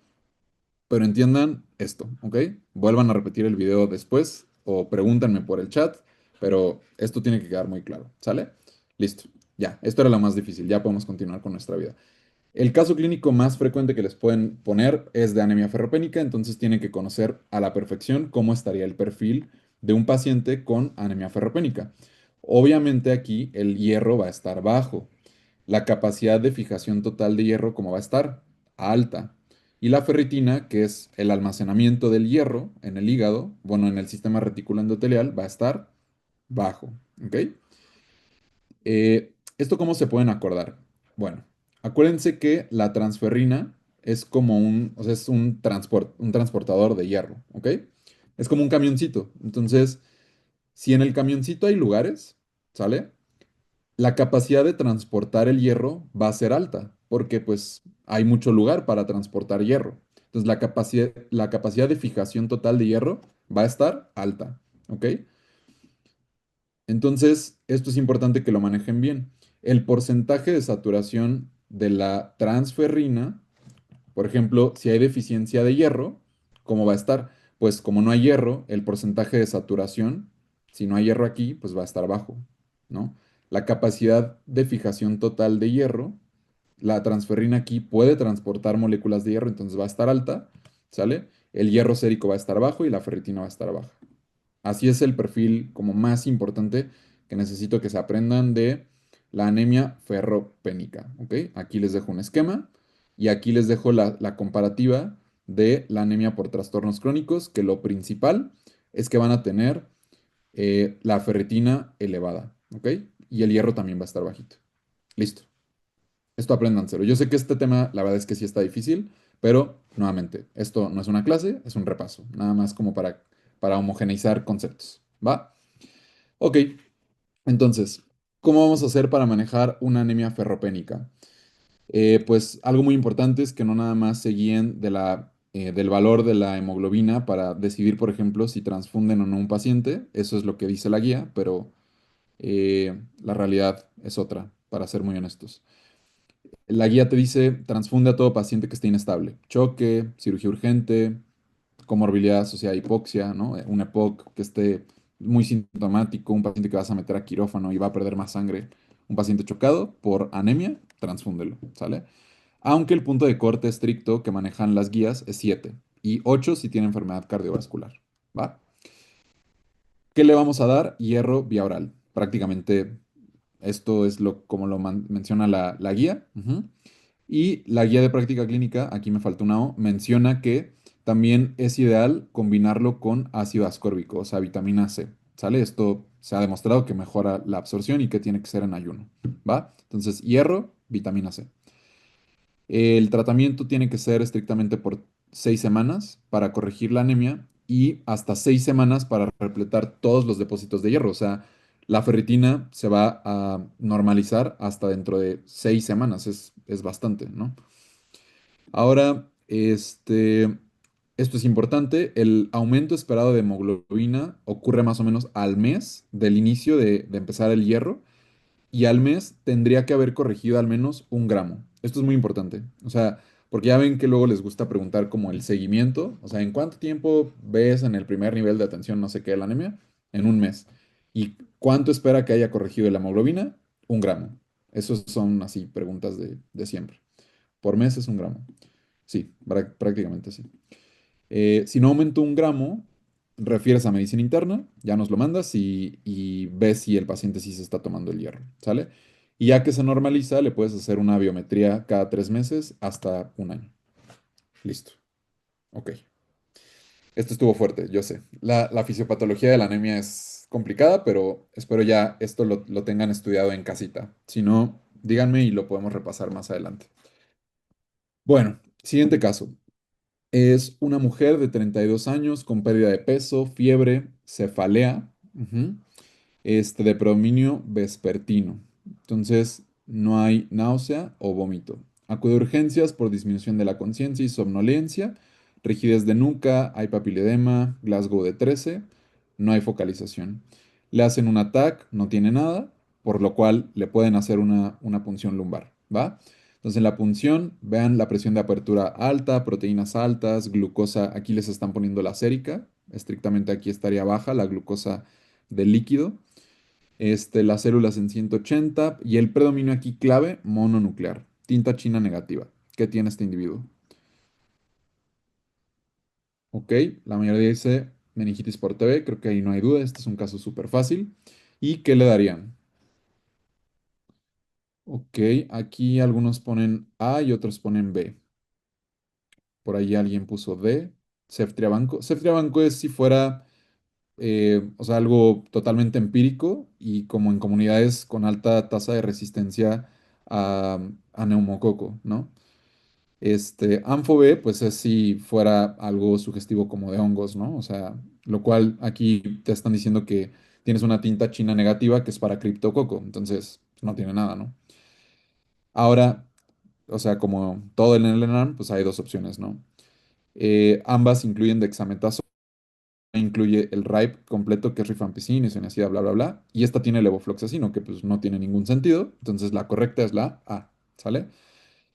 pero entiendan esto, ¿ok? Vuelvan a repetir el video después o pregúntenme por el chat, pero esto tiene que quedar muy claro, ¿sale? Listo, ya, esto era lo más difícil, ya podemos continuar con nuestra vida. El caso clínico más frecuente que les pueden poner es de anemia ferropénica, entonces tienen que conocer a la perfección cómo estaría el perfil de un paciente con anemia ferropénica. Obviamente aquí el hierro va a estar bajo, la capacidad de fijación total de hierro, ¿cómo va a estar? Alta. Y la ferritina, que es el almacenamiento del hierro en el hígado, bueno, en el sistema reticular endotelial, va a estar bajo. ¿Ok? ¿Esto cómo se pueden acordar? Bueno, acuérdense que la transferrina es como o sea, es un transportador de hierro, ¿ok? Es como un camioncito. Entonces, si en el camioncito hay lugares, ¿sale? La capacidad de transportar el hierro va a ser alta, porque pues hay mucho lugar para transportar hierro. Entonces la capacidad de fijación total de hierro va a estar alta, ¿ok? Entonces, esto es importante que lo manejen bien. El porcentaje de saturación de la transferrina, por ejemplo, si hay deficiencia de hierro, ¿cómo va a estar? Pues como no hay hierro, el porcentaje de saturación, si no hay hierro aquí, pues va a estar bajo, ¿no? La capacidad de fijación total de hierro la transferrina aquí puede transportar moléculas de hierro, entonces va a estar alta, ¿sale? El hierro sérico va a estar bajo y la ferritina va a estar baja. Así es el perfil como más importante que necesito que se aprendan de la anemia ferropénica, ¿ok? Aquí les dejo un esquema y aquí les dejo la comparativa de la anemia por trastornos crónicos, que lo principal es que van a tener la ferritina elevada, ¿ok? Y el hierro también va a estar bajito. Listo. Esto apréndanselo. Yo sé que este tema, la verdad es que sí está difícil, pero nuevamente, esto no es una clase, es un repaso, nada más como para homogeneizar conceptos, ¿va? Ok, entonces, ¿cómo vamos a hacer para manejar una anemia ferropénica? Pues algo muy importante es que no nada más se guíen del valor de la hemoglobina para decidir, por ejemplo, si transfunden o no un paciente. Eso es lo que dice la guía, pero la realidad es otra, para ser muy honestos. La guía te dice, transfunde a todo paciente que esté inestable. Choque, cirugía urgente, comorbilidad asociada a hipoxia, ¿no? Un EPOC que esté muy sintomático, un paciente que vas a meter a quirófano y va a perder más sangre. Un paciente chocado por anemia, transfúndelo, ¿sale? Aunque el punto de corte estricto que manejan las guías es 7 y 8 si tiene enfermedad cardiovascular, ¿va? ¿Qué le vamos a dar? Hierro vía oral. Prácticamente esto es como lo menciona la guía. Ujú. Y la guía de práctica clínica, aquí me falta una O, menciona que también es ideal combinarlo con ácido ascórbico, o sea, vitamina C. ¿Sale? Esto se ha demostrado que mejora la absorción y que tiene que ser en ayuno. ¿Va? Entonces, hierro, vitamina C. El tratamiento tiene que ser estrictamente por 6 semanas para corregir la anemia y hasta 6 semanas para repletar todos los depósitos de hierro. O sea, la ferritina se va a normalizar hasta dentro de 6 semanas. Es bastante, ¿no? Ahora, esto es importante. El aumento esperado de hemoglobina ocurre más o menos al mes del inicio de empezar el hierro y al mes tendría que haber corregido al menos 1 gramo. Esto es muy importante. O sea, porque ya ven que luego les gusta preguntar como el seguimiento. O sea, ¿en cuánto tiempo ves en el primer nivel de atención, no sé qué, la anemia? En un mes. ¿Y cuánto espera que haya corregido la hemoglobina? 1 gramo. Esos son así preguntas de siempre. Por mes es 1 gramo. Sí, prácticamente sí. Si no aumenta 1 gramo, refieres a medicina interna, ya nos lo mandas y ves si el paciente sí se está tomando el hierro, ¿sale? Y ya que se normaliza, le puedes hacer una biometría cada 3 meses hasta un año. Listo. Ok. Esto estuvo fuerte, yo sé. La fisiopatología de la anemia es complicada, pero espero ya esto lo tengan estudiado en casita. Si no, díganme y lo podemos repasar más adelante. Bueno, siguiente caso. Es una mujer de 32 años con pérdida de peso, fiebre, cefalea, ujú, de predominio vespertino. Entonces, no hay náusea o vómito. Acude a urgencias por disminución de la conciencia y somnolencia, rigidez de nuca, hay papiledema, Glasgow de 13, no hay focalización. Le hacen un ATAC, no tiene nada, por lo cual le pueden hacer una punción lumbar, ¿va? Entonces, en la punción, vean la presión de apertura alta, proteínas altas, glucosa, aquí les están poniendo la sérica, estrictamente aquí estaría baja la glucosa del líquido, las células en 180 y el predominio aquí clave, mononuclear, tinta china negativa. ¿Qué tiene este individuo? Ok, la mayoría dice meningitis por TB, creo que ahí no hay duda, este es un caso súper fácil. ¿Y qué le darían? Ok, aquí algunos ponen A y otros ponen B. Por ahí alguien puso D. Ceftriabanco. Ceftriabanco es si fuera, o sea, algo totalmente empírico y como en comunidades con alta tasa de resistencia a neumococo, ¿no? Anfo B, pues es si fuera algo sugestivo como de hongos, ¿no? O sea, lo cual aquí te están diciendo que tienes una tinta china negativa que es para criptococo, entonces no tiene nada, ¿no? Ahora, o sea, como todo en el ENARM, pues hay dos opciones, ¿no? Ambas incluyen dexametasona, incluye el RIPE completo, que es rifampicina, isoniazida, bla, bla, bla, y esta tiene levofloxacino, que pues no tiene ningún sentido, entonces la correcta es la A, ¿sale?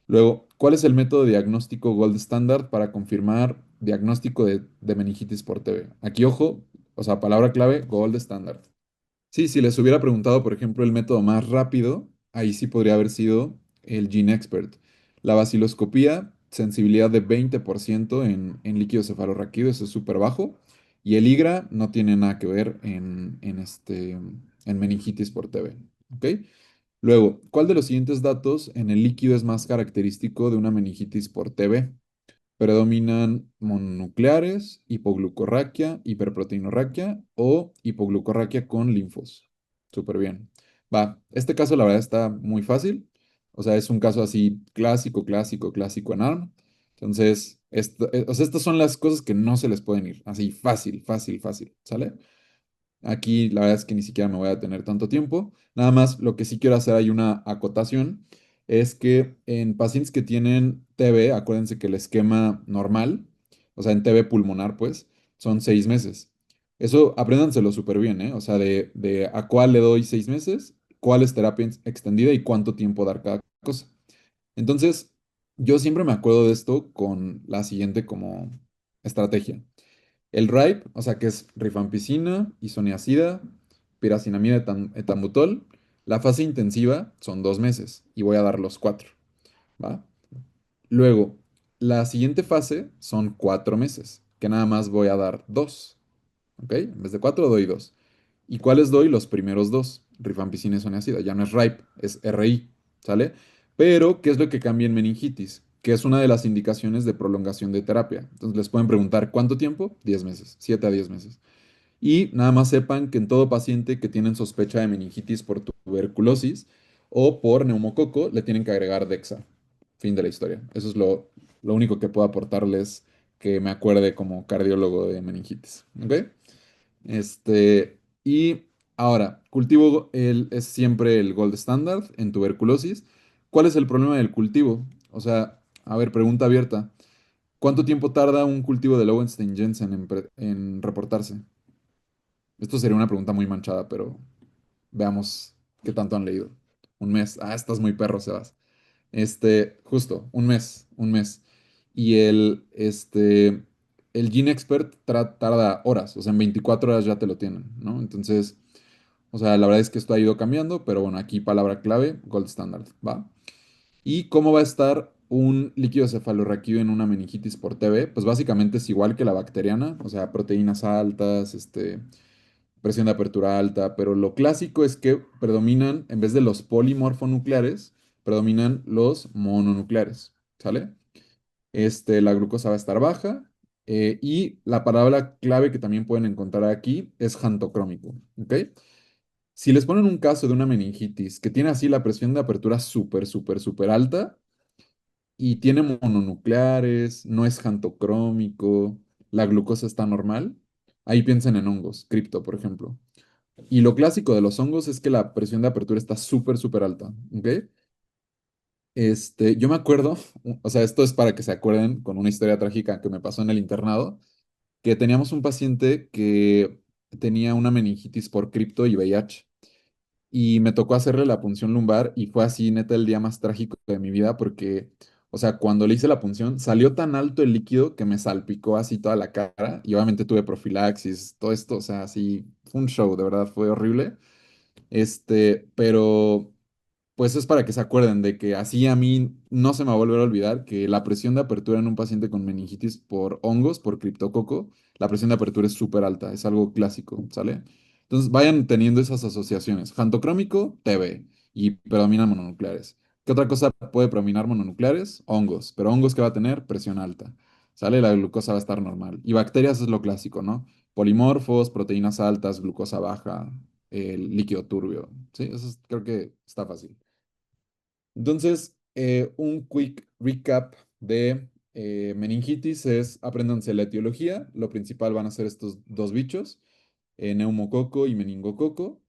Luego, ¿cuál es el método de diagnóstico gold standard para confirmar diagnóstico de meningitis por TB? Aquí, ojo, o sea, palabra clave, gold standard. Sí, si les hubiera preguntado, por ejemplo, el método más rápido, ahí sí podría haber sido el GeneXpert. La vaciloscopía, sensibilidad de 20% en líquido cefalorraquídeo, eso es súper bajo. Y el IGRA no tiene nada que ver en meningitis por TB. ¿Ok? Luego, ¿cuál de los siguientes datos en el líquido es más característico de una meningitis por TB? Predominan mononucleares, hipoglucorraquia, hiperproteinorraquia o hipoglucorraquia con linfos. Súper bien. Va, este caso la verdad está muy fácil. O sea, es un caso así clásico, clásico, clásico en ARM. Entonces, o sea, estas son las cosas que no se les pueden ir. Así, fácil, fácil, fácil. ¿Sale? Aquí la verdad es que ni siquiera me voy a tener tanto tiempo. Nada más lo que sí quiero hacer hay una acotación. Es que en pacientes que tienen TB, acuérdense que el esquema normal, o sea, en TB pulmonar, pues, son 6 meses. Eso apréndanselo súper bien, ¿eh? O sea, de a cuál le doy 6 meses, cuál es terapia extendida y cuánto tiempo dar cada cosa. Entonces, yo siempre me acuerdo de esto con la siguiente como estrategia. El RIPE, o sea que es rifampicina, isoniazida, piracinamida, etambutol. La fase intensiva son 2 meses y voy a dar los cuatro, ¿va? Luego, la siguiente fase son 4 meses, que nada más voy a dar dos, ¿ok? En vez de cuatro doy dos. ¿Y cuáles doy? Los primeros dos, rifampicina, isoniazida. Ya no es RIPE, es RI, ¿sale? Pero, ¿qué es lo que cambia en meningitis? Que es una de las indicaciones de prolongación de terapia. Entonces les pueden preguntar, ¿cuánto tiempo? 10 meses, 7 a 10 meses. Y nada más sepan que en todo paciente que tienen sospecha de meningitis por tuberculosis o por neumococo, le tienen que agregar Dexa. Fin de la historia. Eso es lo único que puedo aportarles que me acuerde como cardiólogo de meningitis. ¿Ok? Y ahora, cultivo es siempre el gold standard en tuberculosis. ¿Cuál es el problema del cultivo? O sea, a ver, pregunta abierta. ¿Cuánto tiempo tarda un cultivo de Lowenstein-Jensen en reportarse? Esto sería una pregunta muy manchada, pero veamos qué tanto han leído. Un mes. Ah, estás muy perro, Sebas. Justo, un mes. Y el Gene Expert tarda horas, o sea, en 24 horas ya te lo tienen, ¿no? Entonces, o sea, la verdad es que esto ha ido cambiando, pero bueno, aquí palabra clave, gold standard, ¿va? ¿Y cómo va a estar un líquido cefalorraquídeo en una meningitis por TB? Pues básicamente es igual que la bacteriana, o sea, proteínas altas, presión de apertura alta, pero lo clásico es que predominan, en vez de los polimorfonucleares, predominan los mononucleares, ¿sale? La glucosa va a estar baja y la palabra clave que también pueden encontrar aquí es jantocrómico, ¿ok? Si les ponen un caso de una meningitis que tiene así la presión de apertura súper, súper, súper alta y tiene mononucleares, no es jantocrómico, la glucosa está normal, ahí piensen en hongos, cripto, por ejemplo. Y lo clásico de los hongos es que la presión de apertura está súper, súper alta, ¿ok? Yo me acuerdo, o sea, esto es para que se acuerden con una historia trágica que me pasó en el internado, que teníamos un paciente que tenía una meningitis por cripto y VIH. Y me tocó hacerle la punción lumbar y fue así, neta, el día más trágico de mi vida porque, o sea, cuando le hice la punción, salió tan alto el líquido que me salpicó así toda la cara y obviamente tuve profilaxis, todo esto, o sea, así, fue un show, de verdad, fue horrible. Pero pues es para que se acuerden de que así a mí no se me va a volver a olvidar que la presión de apertura en un paciente con meningitis por hongos, por criptococo, la presión de apertura es súper alta, es algo clásico, ¿sale? Entonces vayan teniendo esas asociaciones. Jantocrómico, TB, y predominan mononucleares. ¿Qué otra cosa puede predominar mononucleares? Hongos, pero hongos que va a tener presión alta, ¿sale? La glucosa va a estar normal. Y bacterias es lo clásico, ¿no? Polimorfos, proteínas altas, glucosa baja, el líquido turbio, ¿sí? Creo que está fácil. Entonces, un quick recap de meningitis es, apréndanse la etiología, lo principal van a ser estos dos bichos, neumococo y meningococo,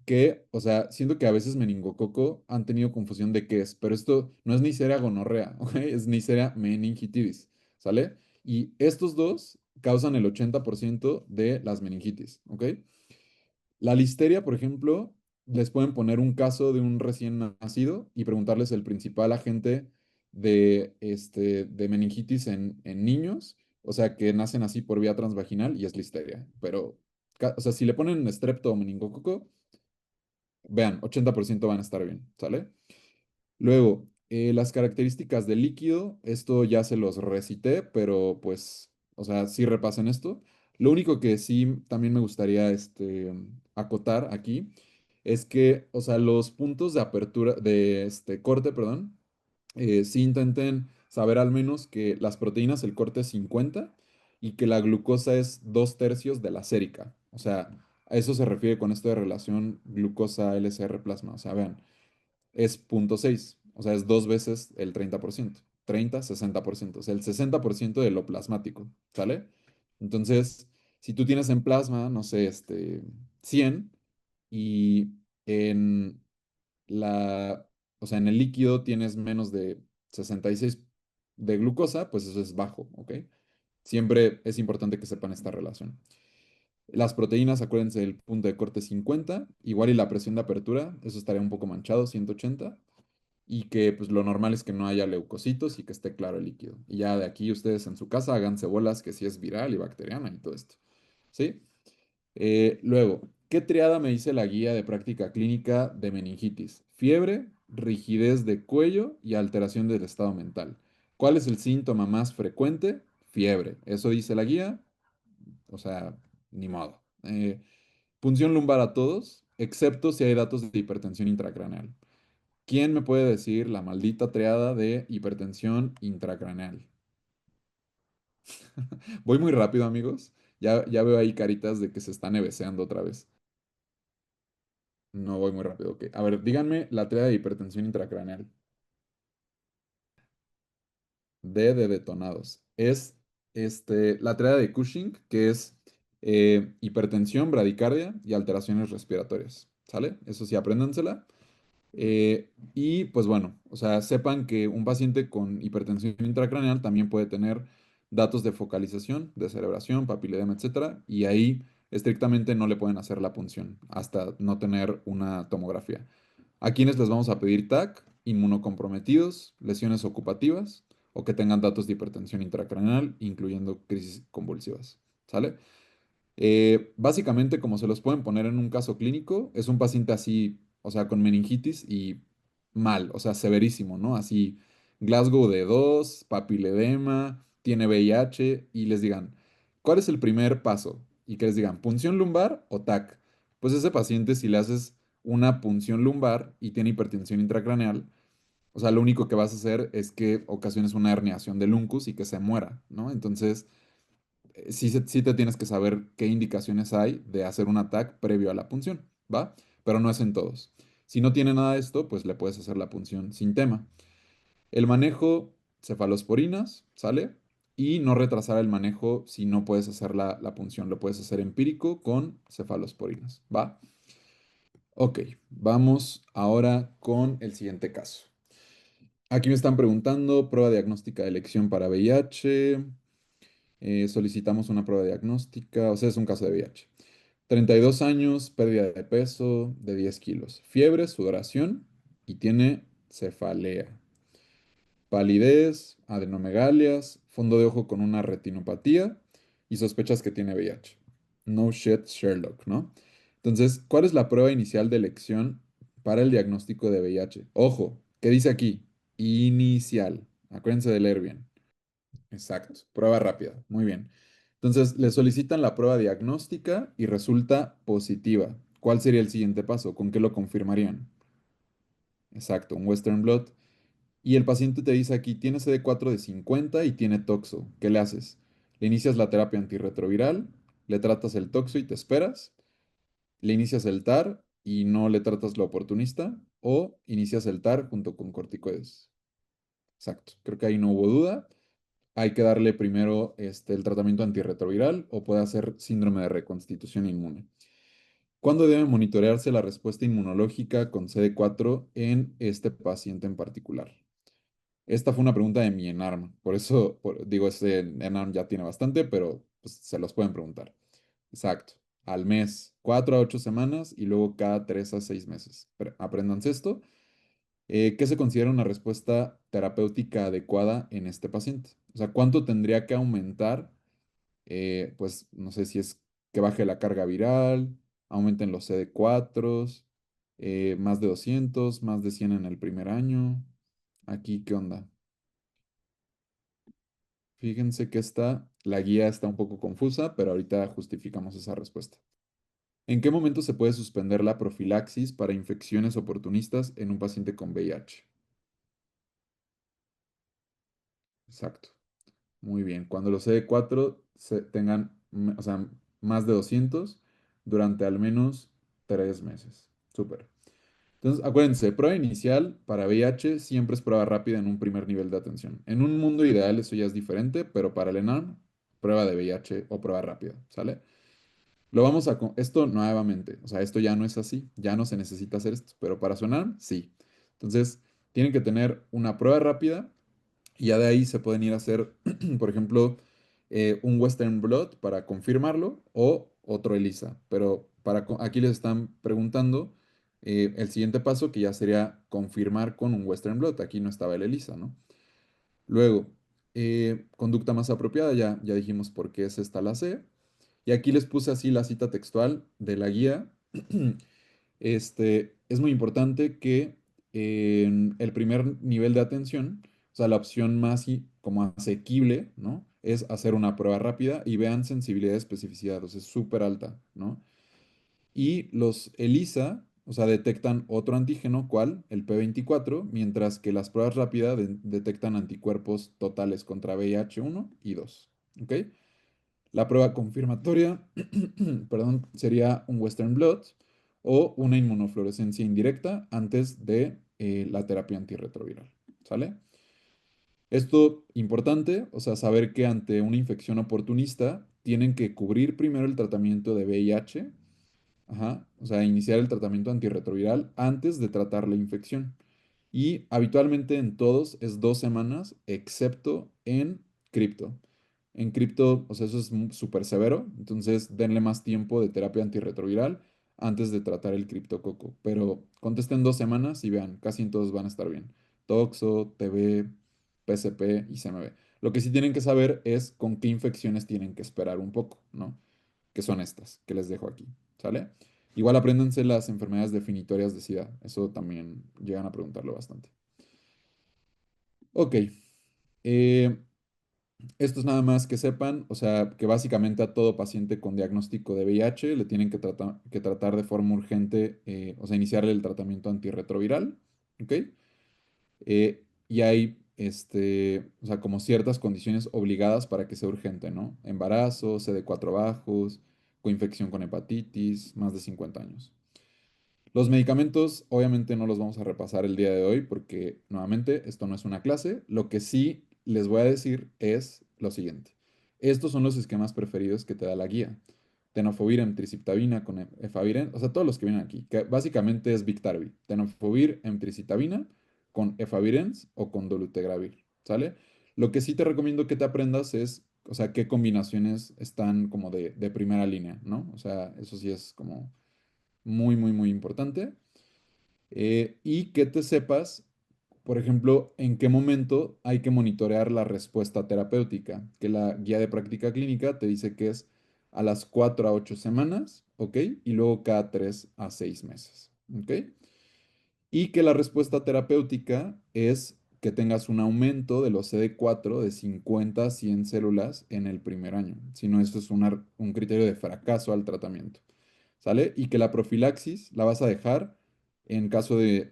que, o sea, siento que a veces meningococo han tenido confusión de qué es, pero esto no es Neisseria gonorrea, ¿ok? Es Neisseria meningitidis, ¿sale? Y estos dos causan el 80% de las meningitis, ¿ok? La listeria, por ejemplo, les pueden poner un caso de un recién nacido y preguntarles el principal agente de meningitis en niños, o sea, que nacen así por vía transvaginal y es listeria. Pero, o sea, si le ponen strepto o meningococo, vean, 80% van a estar bien, ¿sale? Luego, las características del líquido, esto ya se los recité, pero pues, o sea, sí repasen esto. Lo único que sí también me gustaría acotar aquí es que, o sea, los puntos de apertura, de este corte, perdón, sí intenten saber al menos que las proteínas, el corte es 50 y que la glucosa es 2/3 de la sérica. O sea, a eso se refiere con esto de relación glucosa-LCR plasma. O sea, vean es 0,6, o sea, es dos veces el 30%, 30, 60%, o sea, el 60% de lo plasmático, ¿sale? Entonces, si tú tienes en plasma, no sé, 100 y en la, o sea, en el líquido tienes menos de 66 de glucosa, pues eso es bajo, ¿ok? Siempre es importante que sepan esta relación. Las proteínas, acuérdense del punto de corte 50, igual y la presión de apertura, eso estaría un poco manchado, 180 y que pues lo normal es que no haya leucocitos y que esté claro el líquido. Y ya de aquí ustedes en su casa háganse bolas que si es viral y bacteriana y todo esto. ¿Sí? Luego, ¿qué triada me dice la guía de práctica clínica de meningitis? Fiebre, rigidez de cuello y alteración del estado mental. ¿Cuál es el síntoma más frecuente? Fiebre. Eso dice la guía, o sea, ni modo. Punción lumbar a todos, excepto si hay datos de hipertensión intracraneal. ¿Quién me puede decir la maldita triada de hipertensión intracraneal? Voy muy rápido, amigos. Ya veo ahí caritas de que se están neveceando otra vez. No voy muy rápido, ok. A ver, díganme la triada de hipertensión intracraneal. D de detonados. Es la triada de Cushing, que es hipertensión, bradicardia y alteraciones respiratorias. ¿Sale? Eso sí, apréndansela. Y pues bueno, o sea, sepan que un paciente con hipertensión intracraneal también puede tener datos de focalización, de cerebración, papiledema, etcétera, y ahí estrictamente no le pueden hacer la punción hasta no tener una tomografía. ¿A quienes les vamos a pedir TAC? Inmunocomprometidos, lesiones ocupativas o que tengan datos de hipertensión intracraneal, incluyendo crisis convulsivas. ¿Sale? Básicamente, como se los pueden poner en un caso clínico, es un paciente así, o sea, con meningitis y mal, o sea, severísimo, ¿no? Así, Glasgow de 2, papiledema, tiene VIH y les digan, ¿cuál es el primer paso? Y que les digan, ¿punción lumbar o TAC? Pues ese paciente, si le haces una punción lumbar y tiene hipertensión intracraneal, o sea, lo único que vas a hacer es que ocasiones una herniación del uncus y que se muera, ¿no? Entonces sí te tienes que saber qué indicaciones hay de hacer un ataque previo a la punción, ¿va? Pero no es en todos. Si no tiene nada de esto, pues le puedes hacer la punción sin tema. El manejo, cefalosporinas, ¿sale? Y no retrasar el manejo si no puedes hacer la punción. Lo puedes hacer empírico con cefalosporinas, ¿va? Ok, vamos ahora con el siguiente caso. Aquí me están preguntando prueba diagnóstica de elección para VIH. Solicitamos una prueba diagnóstica, o sea, es un caso de VIH. 32 años, pérdida de peso de 10 kilos, fiebre, sudoración y tiene cefalea, palidez, adenomegalias, fondo de ojo con una retinopatía y sospechas que tiene VIH. No shit, Sherlock, ¿no? Entonces, ¿cuál es la prueba inicial de elección para el diagnóstico de VIH? Ojo, ¿qué dice aquí? Inicial. Acuérdense de leer bien. Exacto, prueba rápida, muy bien. Entonces, le solicitan la prueba diagnóstica y resulta positiva. ¿Cuál sería el siguiente paso? ¿Con qué lo confirmarían? Exacto, un Western blot. Y el paciente te dice aquí, tiene CD4 de 50 y tiene toxo. ¿Qué le haces? Le inicias la terapia antirretroviral, le tratas el toxo y te esperas, le inicias el TAR y no le tratas la oportunista, o inicias el TAR junto con corticoides. Exacto, creo que ahí no hubo duda. Hay que darle primero el tratamiento antirretroviral o puede hacer síndrome de reconstitución inmune. ¿Cuándo debe monitorearse la respuesta inmunológica con CD4 en este paciente en particular? Esta fue una pregunta de mi ENARM, por eso digo, ese ENARM ya tiene bastante, pero pues, se los pueden preguntar. Exacto, al mes, 4 a 8 semanas y luego cada 3 a 6 meses. Apréndanse esto. ¿Qué se considera una respuesta terapéutica adecuada en este paciente? O sea, ¿cuánto tendría que aumentar? Pues no sé si es que baje la carga viral, aumenten los CD4, más de 200, más de 100 en el primer año. Aquí, ¿qué onda? Fíjense que la guía está un poco confusa, pero ahorita justificamos esa respuesta. ¿En qué momento se puede suspender la profilaxis para infecciones oportunistas en un paciente con VIH? Exacto. Muy bien. Cuando los CD4 tengan, o sea, más de 200 durante al menos 3 meses. Súper. Entonces, acuérdense, prueba inicial para VIH siempre es prueba rápida en un primer nivel de atención. En un mundo ideal eso ya es diferente, pero para el ENARM, prueba de VIH o prueba rápida, ¿sale? Esto nuevamente, o sea, esto ya no es así, ya no se necesita hacer esto, pero para su ENARM, sí. Entonces, tienen que tener una prueba rápida y ya de ahí se pueden ir a hacer, por ejemplo, un Western Blot para confirmarlo o otro ELISA. Pero aquí les están preguntando el siguiente paso que ya sería confirmar con un Western Blot. Aquí no estaba el ELISA, ¿no? Luego, conducta más apropiada, ya dijimos por qué es esta la C. Y aquí les puse así la cita textual de la guía. Es muy importante que en el primer nivel de atención, o sea, la opción más como asequible, ¿no? Es hacer una prueba rápida y vean sensibilidad y especificidad, o sea, es súper alta, ¿no? Y los ELISA, o sea, detectan otro antígeno, ¿cuál? El P24, mientras que las pruebas rápidas detectan anticuerpos totales contra VIH 1 y 2, ¿ok? La prueba confirmatoria, perdón, sería un Western Blot o una inmunofluorescencia indirecta antes de la terapia antirretroviral. ¿Sale? Esto importante, o sea, saber que ante una infección oportunista tienen que cubrir primero el tratamiento de VIH, ajá, o sea, iniciar el tratamiento antirretroviral antes de tratar la infección. Y habitualmente en todos es 2 semanas, excepto en cripto. En cripto, o sea, eso es súper severo, entonces denle más tiempo de terapia antirretroviral antes de tratar el criptococo. Pero contesten 2 semanas y vean, casi en todos van a estar bien. Toxo, TB, PCP y CMV. Lo que sí tienen que saber es con qué infecciones tienen que esperar un poco, ¿no? Que son estas que les dejo aquí, ¿sale? Igual apréndanse las enfermedades definitorias de SIDA. Eso también llegan a preguntarlo bastante. Ok. eh, Esto es nada más que sepan, o sea, que básicamente a todo paciente con diagnóstico de VIH le tienen que tratar de forma urgente, o sea, iniciarle el tratamiento antirretroviral, ¿ok? Y hay, o sea, como ciertas condiciones obligadas para que sea urgente, ¿no? Embarazo, CD4 bajos, coinfección con hepatitis, más de 50 años. Los medicamentos, obviamente no los vamos a repasar el día de hoy porque, nuevamente, esto no es una clase. Lo que sí les voy a decir es lo siguiente. Estos son los esquemas preferidos que te da la guía. Tenofovir, emtricitabina con efavirenz, o sea, todos los que vienen aquí, que básicamente es Biktarvy. Tenofovir, emtricitabina con efavirenz o con dolutegravir, ¿sale? Lo que sí te recomiendo que te aprendas es, o sea, qué combinaciones están como de primera línea, ¿no? O sea, eso sí es como muy, muy, muy importante. Y que te sepas, por ejemplo, en qué momento hay que monitorear la respuesta terapéutica, que la guía de práctica clínica te dice que es a las 4 a 8 semanas, ¿ok? Y luego cada 3 a 6 meses, ¿ok? Y que la respuesta terapéutica es que tengas un aumento de los CD4 de 50 a 100 células en el primer año. Si no, eso es un criterio de fracaso al tratamiento. ¿Sale? Y que la profilaxis la vas a dejar en caso de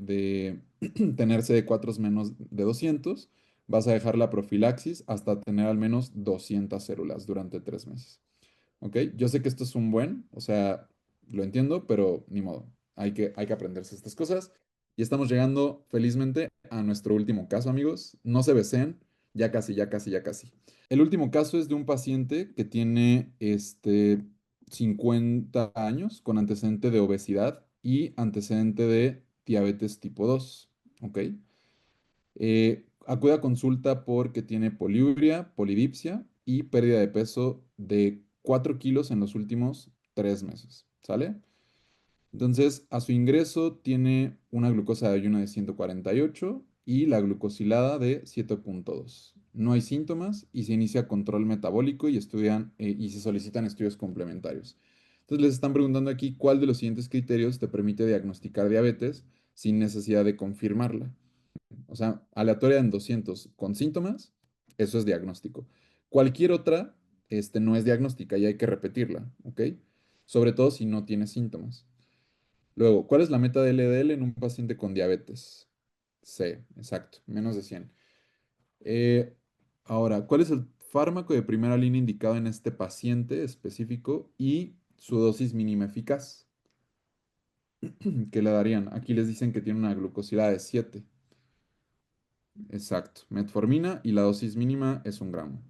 tener CD4 menos de 200, vas a dejar la profilaxis hasta tener al menos 200 células durante 3 meses. ¿Ok? Yo sé que esto es un o sea, lo entiendo, pero ni modo. Hay que aprenderse estas cosas. Y estamos llegando felizmente a nuestro último caso, amigos. No se besen, ya casi, ya casi, ya casi. El último caso es de un paciente que tiene 50 años con antecedente de obesidad y antecedente de diabetes tipo 2. ¿Ok? Acude a consulta porque tiene poliuria, polidipsia y pérdida de peso de 4 kilos en los últimos 3 meses. ¿Sale? Entonces, a su ingreso tiene una glucosa de ayuno de 148 y la glucosilada de 7,2. No hay síntomas y se inicia control metabólico y se solicitan estudios complementarios. Entonces, les están preguntando aquí cuál de los siguientes criterios te permite diagnosticar diabetes sin necesidad de confirmarla. O sea, aleatoria en 200 con síntomas, eso es diagnóstico. Cualquier otra, no es diagnóstica y hay que repetirla, ¿ok? Sobre todo si no tiene síntomas. Luego, ¿cuál es la meta de LDL en un paciente con diabetes? C, exacto, menos de 100. Eh, Ahora, ¿cuál es el fármaco de primera línea indicado en este paciente específico y su dosis mínima eficaz? ¿Qué le darían? Aquí les dicen que tiene una glucosilada de 7. Exacto, metformina y la dosis mínima es 1 gramo.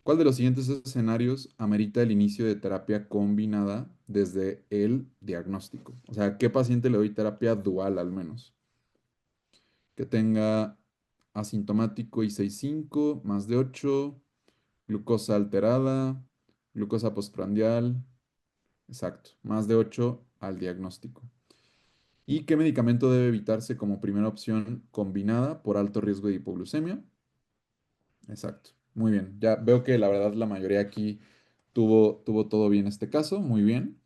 ¿Cuál de los siguientes escenarios amerita el inicio de terapia combinada desde el diagnóstico? O sea, ¿qué paciente le doy terapia dual al menos? Que tenga asintomático I6.5, más de 8, glucosa alterada, glucosa postprandial, exacto, más de 8 al diagnóstico. ¿Y qué medicamento debe evitarse como primera opción combinada por alto riesgo de hipoglucemia? Exacto, muy bien. Ya veo que la verdad la mayoría aquí tuvo todo bien este caso, muy bien.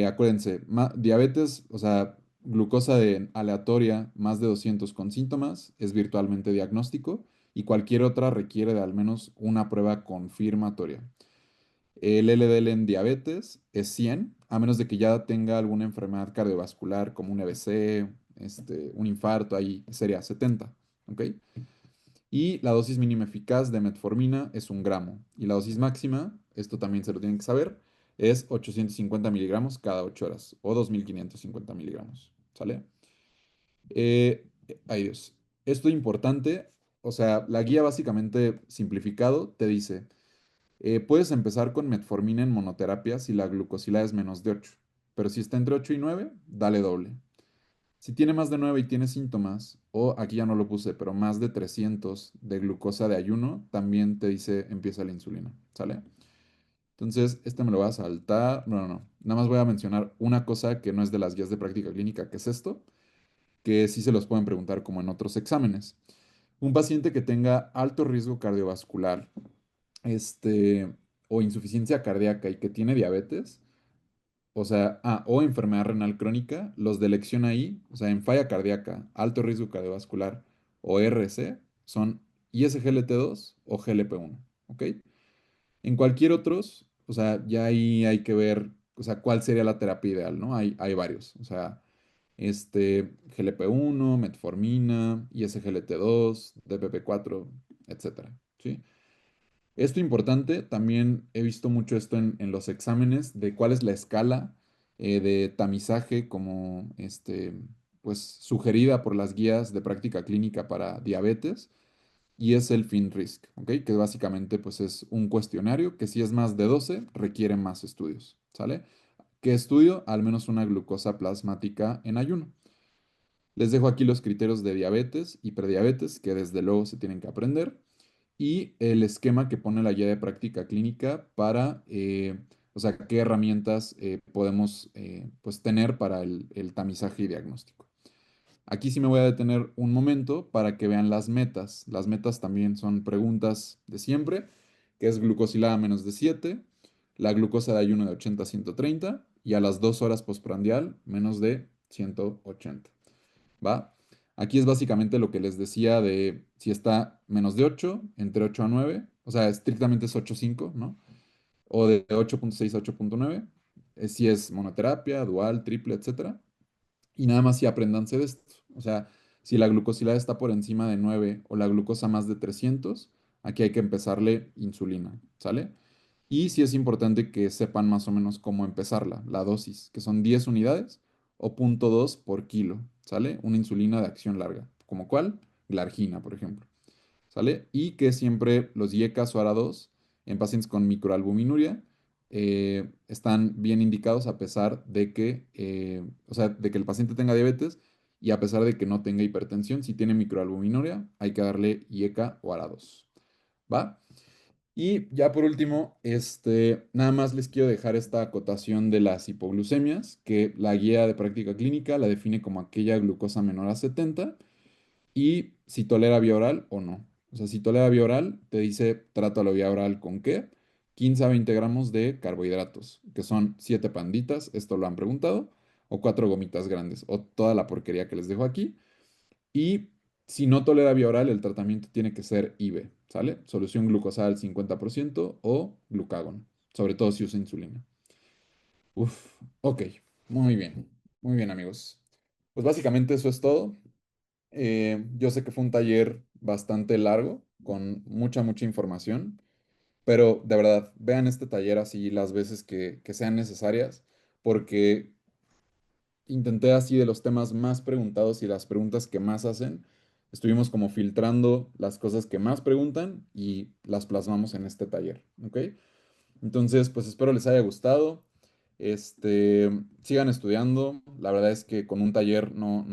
Acuérdense, diabetes, o sea, glucosa aleatoria más de 200 con síntomas es virtualmente diagnóstico y cualquier otra requiere de al menos una prueba confirmatoria. El LDL en diabetes es 100, a menos de que ya tenga alguna enfermedad cardiovascular como un EBC, un infarto, ahí sería 70, ¿ok? Y la dosis mínima eficaz de metformina es 1 gramo. Y la dosis máxima, esto también se lo tienen que saber, es 850 miligramos cada 8 horas o 2550 miligramos. ¿Sale? Ay Dios. Esto es importante, o sea, la guía básicamente simplificado te dice, puedes empezar con metformina en monoterapia si la glucosilada es menos de 8, pero si está entre 8 y 9, dale doble. Si tiene más de 9 y tiene síntomas, o aquí ya no lo puse, pero más de 300 de glucosa de ayuno, también te dice empieza la insulina, ¿sale? Entonces, me lo voy a saltar. No, no, no. Nada más voy a mencionar una cosa que no es de las guías de práctica clínica, que es esto, que sí se los pueden preguntar como en otros exámenes. Un paciente que tenga alto riesgo cardiovascular, este, o insuficiencia cardíaca y que tiene diabetes, o sea, o enfermedad renal crónica, los de elección ahí, o sea, en falla cardíaca, alto riesgo cardiovascular o RC, son ISGLT2 o GLP-1, ¿ok? En cualquier otros, o sea, ya ahí hay que ver, o sea, cuál sería la terapia ideal, ¿no? Hay varios, o sea, GLP-1, metformina, ISGLT2, DPP-4, etcétera, ¿sí? Esto importante, también he visto mucho esto en los exámenes de cuál es la escala de tamizaje como pues sugerida por las guías de práctica clínica para diabetes y es el FINRISC, ¿ok? Que básicamente pues es un cuestionario que si es más de 12 requiere más estudios, ¿sale? ¿Qué estudio? Al menos una glucosa plasmática en ayuno. Les dejo aquí los criterios de diabetes y prediabetes que desde luego se tienen que aprender y el esquema que pone la guía de práctica clínica para, o sea, qué herramientas podemos pues tener para el tamizaje y diagnóstico. Aquí sí me voy a detener un momento para que vean las metas. Las metas también son preguntas de siempre, que es glucosilada menos de 7, la glucosa de ayuno de 80 a 130 y a las 2 horas postprandial menos de 180. ¿Va? Aquí es básicamente lo que les decía de si está menos de 8 entre 8 a 9, o sea, estrictamente es 8,5, ¿no? O de 8,6 a 8,9, si es monoterapia, dual, triple, etcétera. Y nada más si aprendanse de esto. O sea, si la glucosilada está por encima de 9 o la glucosa más de 300, aquí hay que empezarle insulina, ¿sale? Y sí es importante que sepan más o menos cómo empezarla, la dosis, que son 10 unidades o 0,2 por kilo, ¿sale? Una insulina de acción larga. ¿Como cuál? Glargina, por ejemplo, ¿sale? Y que siempre los IECAS o ARA2 en pacientes con microalbuminuria están bien indicados a pesar de que, o sea, de que el paciente tenga diabetes y a pesar de que no tenga hipertensión. Si tiene microalbuminuria, hay que darle IECA o ARA2, ¿va? Y ya por último, nada más les quiero dejar esta acotación de las hipoglucemias, que la guía de práctica clínica la define como aquella glucosa menor a 70 y si tolera vía oral o no. O sea, si tolera vía oral, te dice trátalo vía oral con qué? 15 a 20 gramos de carbohidratos, que son 7 panditas, esto lo han preguntado, o 4 gomitas grandes, o toda la porquería que les dejo aquí. Y Si no tolera vía oral, el tratamiento tiene que ser IV, ¿sale? Solución glucosal 50% o glucagón, sobre todo si usa insulina. Uf, ok, muy bien amigos. Pues básicamente eso es todo. Yo sé que fue un taller bastante largo, con mucha información, pero de verdad, vean este taller así las veces que sean necesarias, porque intenté así de los temas más preguntados y las preguntas que más hacen, estuvimos como filtrando las cosas que más preguntan y las plasmamos en este taller, ¿ok? Entonces, pues espero les haya gustado. Sigan estudiando. La verdad es que con un taller no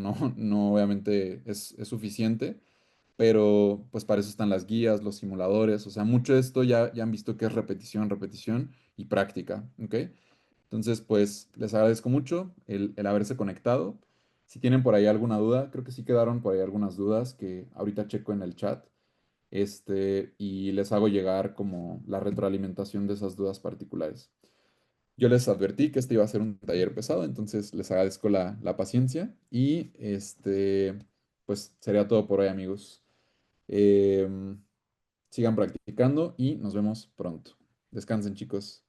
obviamente es suficiente, pero pues para eso están las guías, los simuladores, o sea, mucho de esto ya han visto que es repetición, repetición y práctica, ¿ok? Entonces, pues les agradezco mucho el haberse conectado. Si tienen por ahí alguna duda, creo que sí quedaron por ahí algunas dudas que ahorita checo en el chat, y les hago llegar como la retroalimentación de esas dudas particulares. Yo les advertí que este iba a ser un taller pesado, entonces les agradezco la paciencia y pues sería todo por hoy, amigos. Em, Sigan practicando y nos vemos pronto. Descansen, chicos.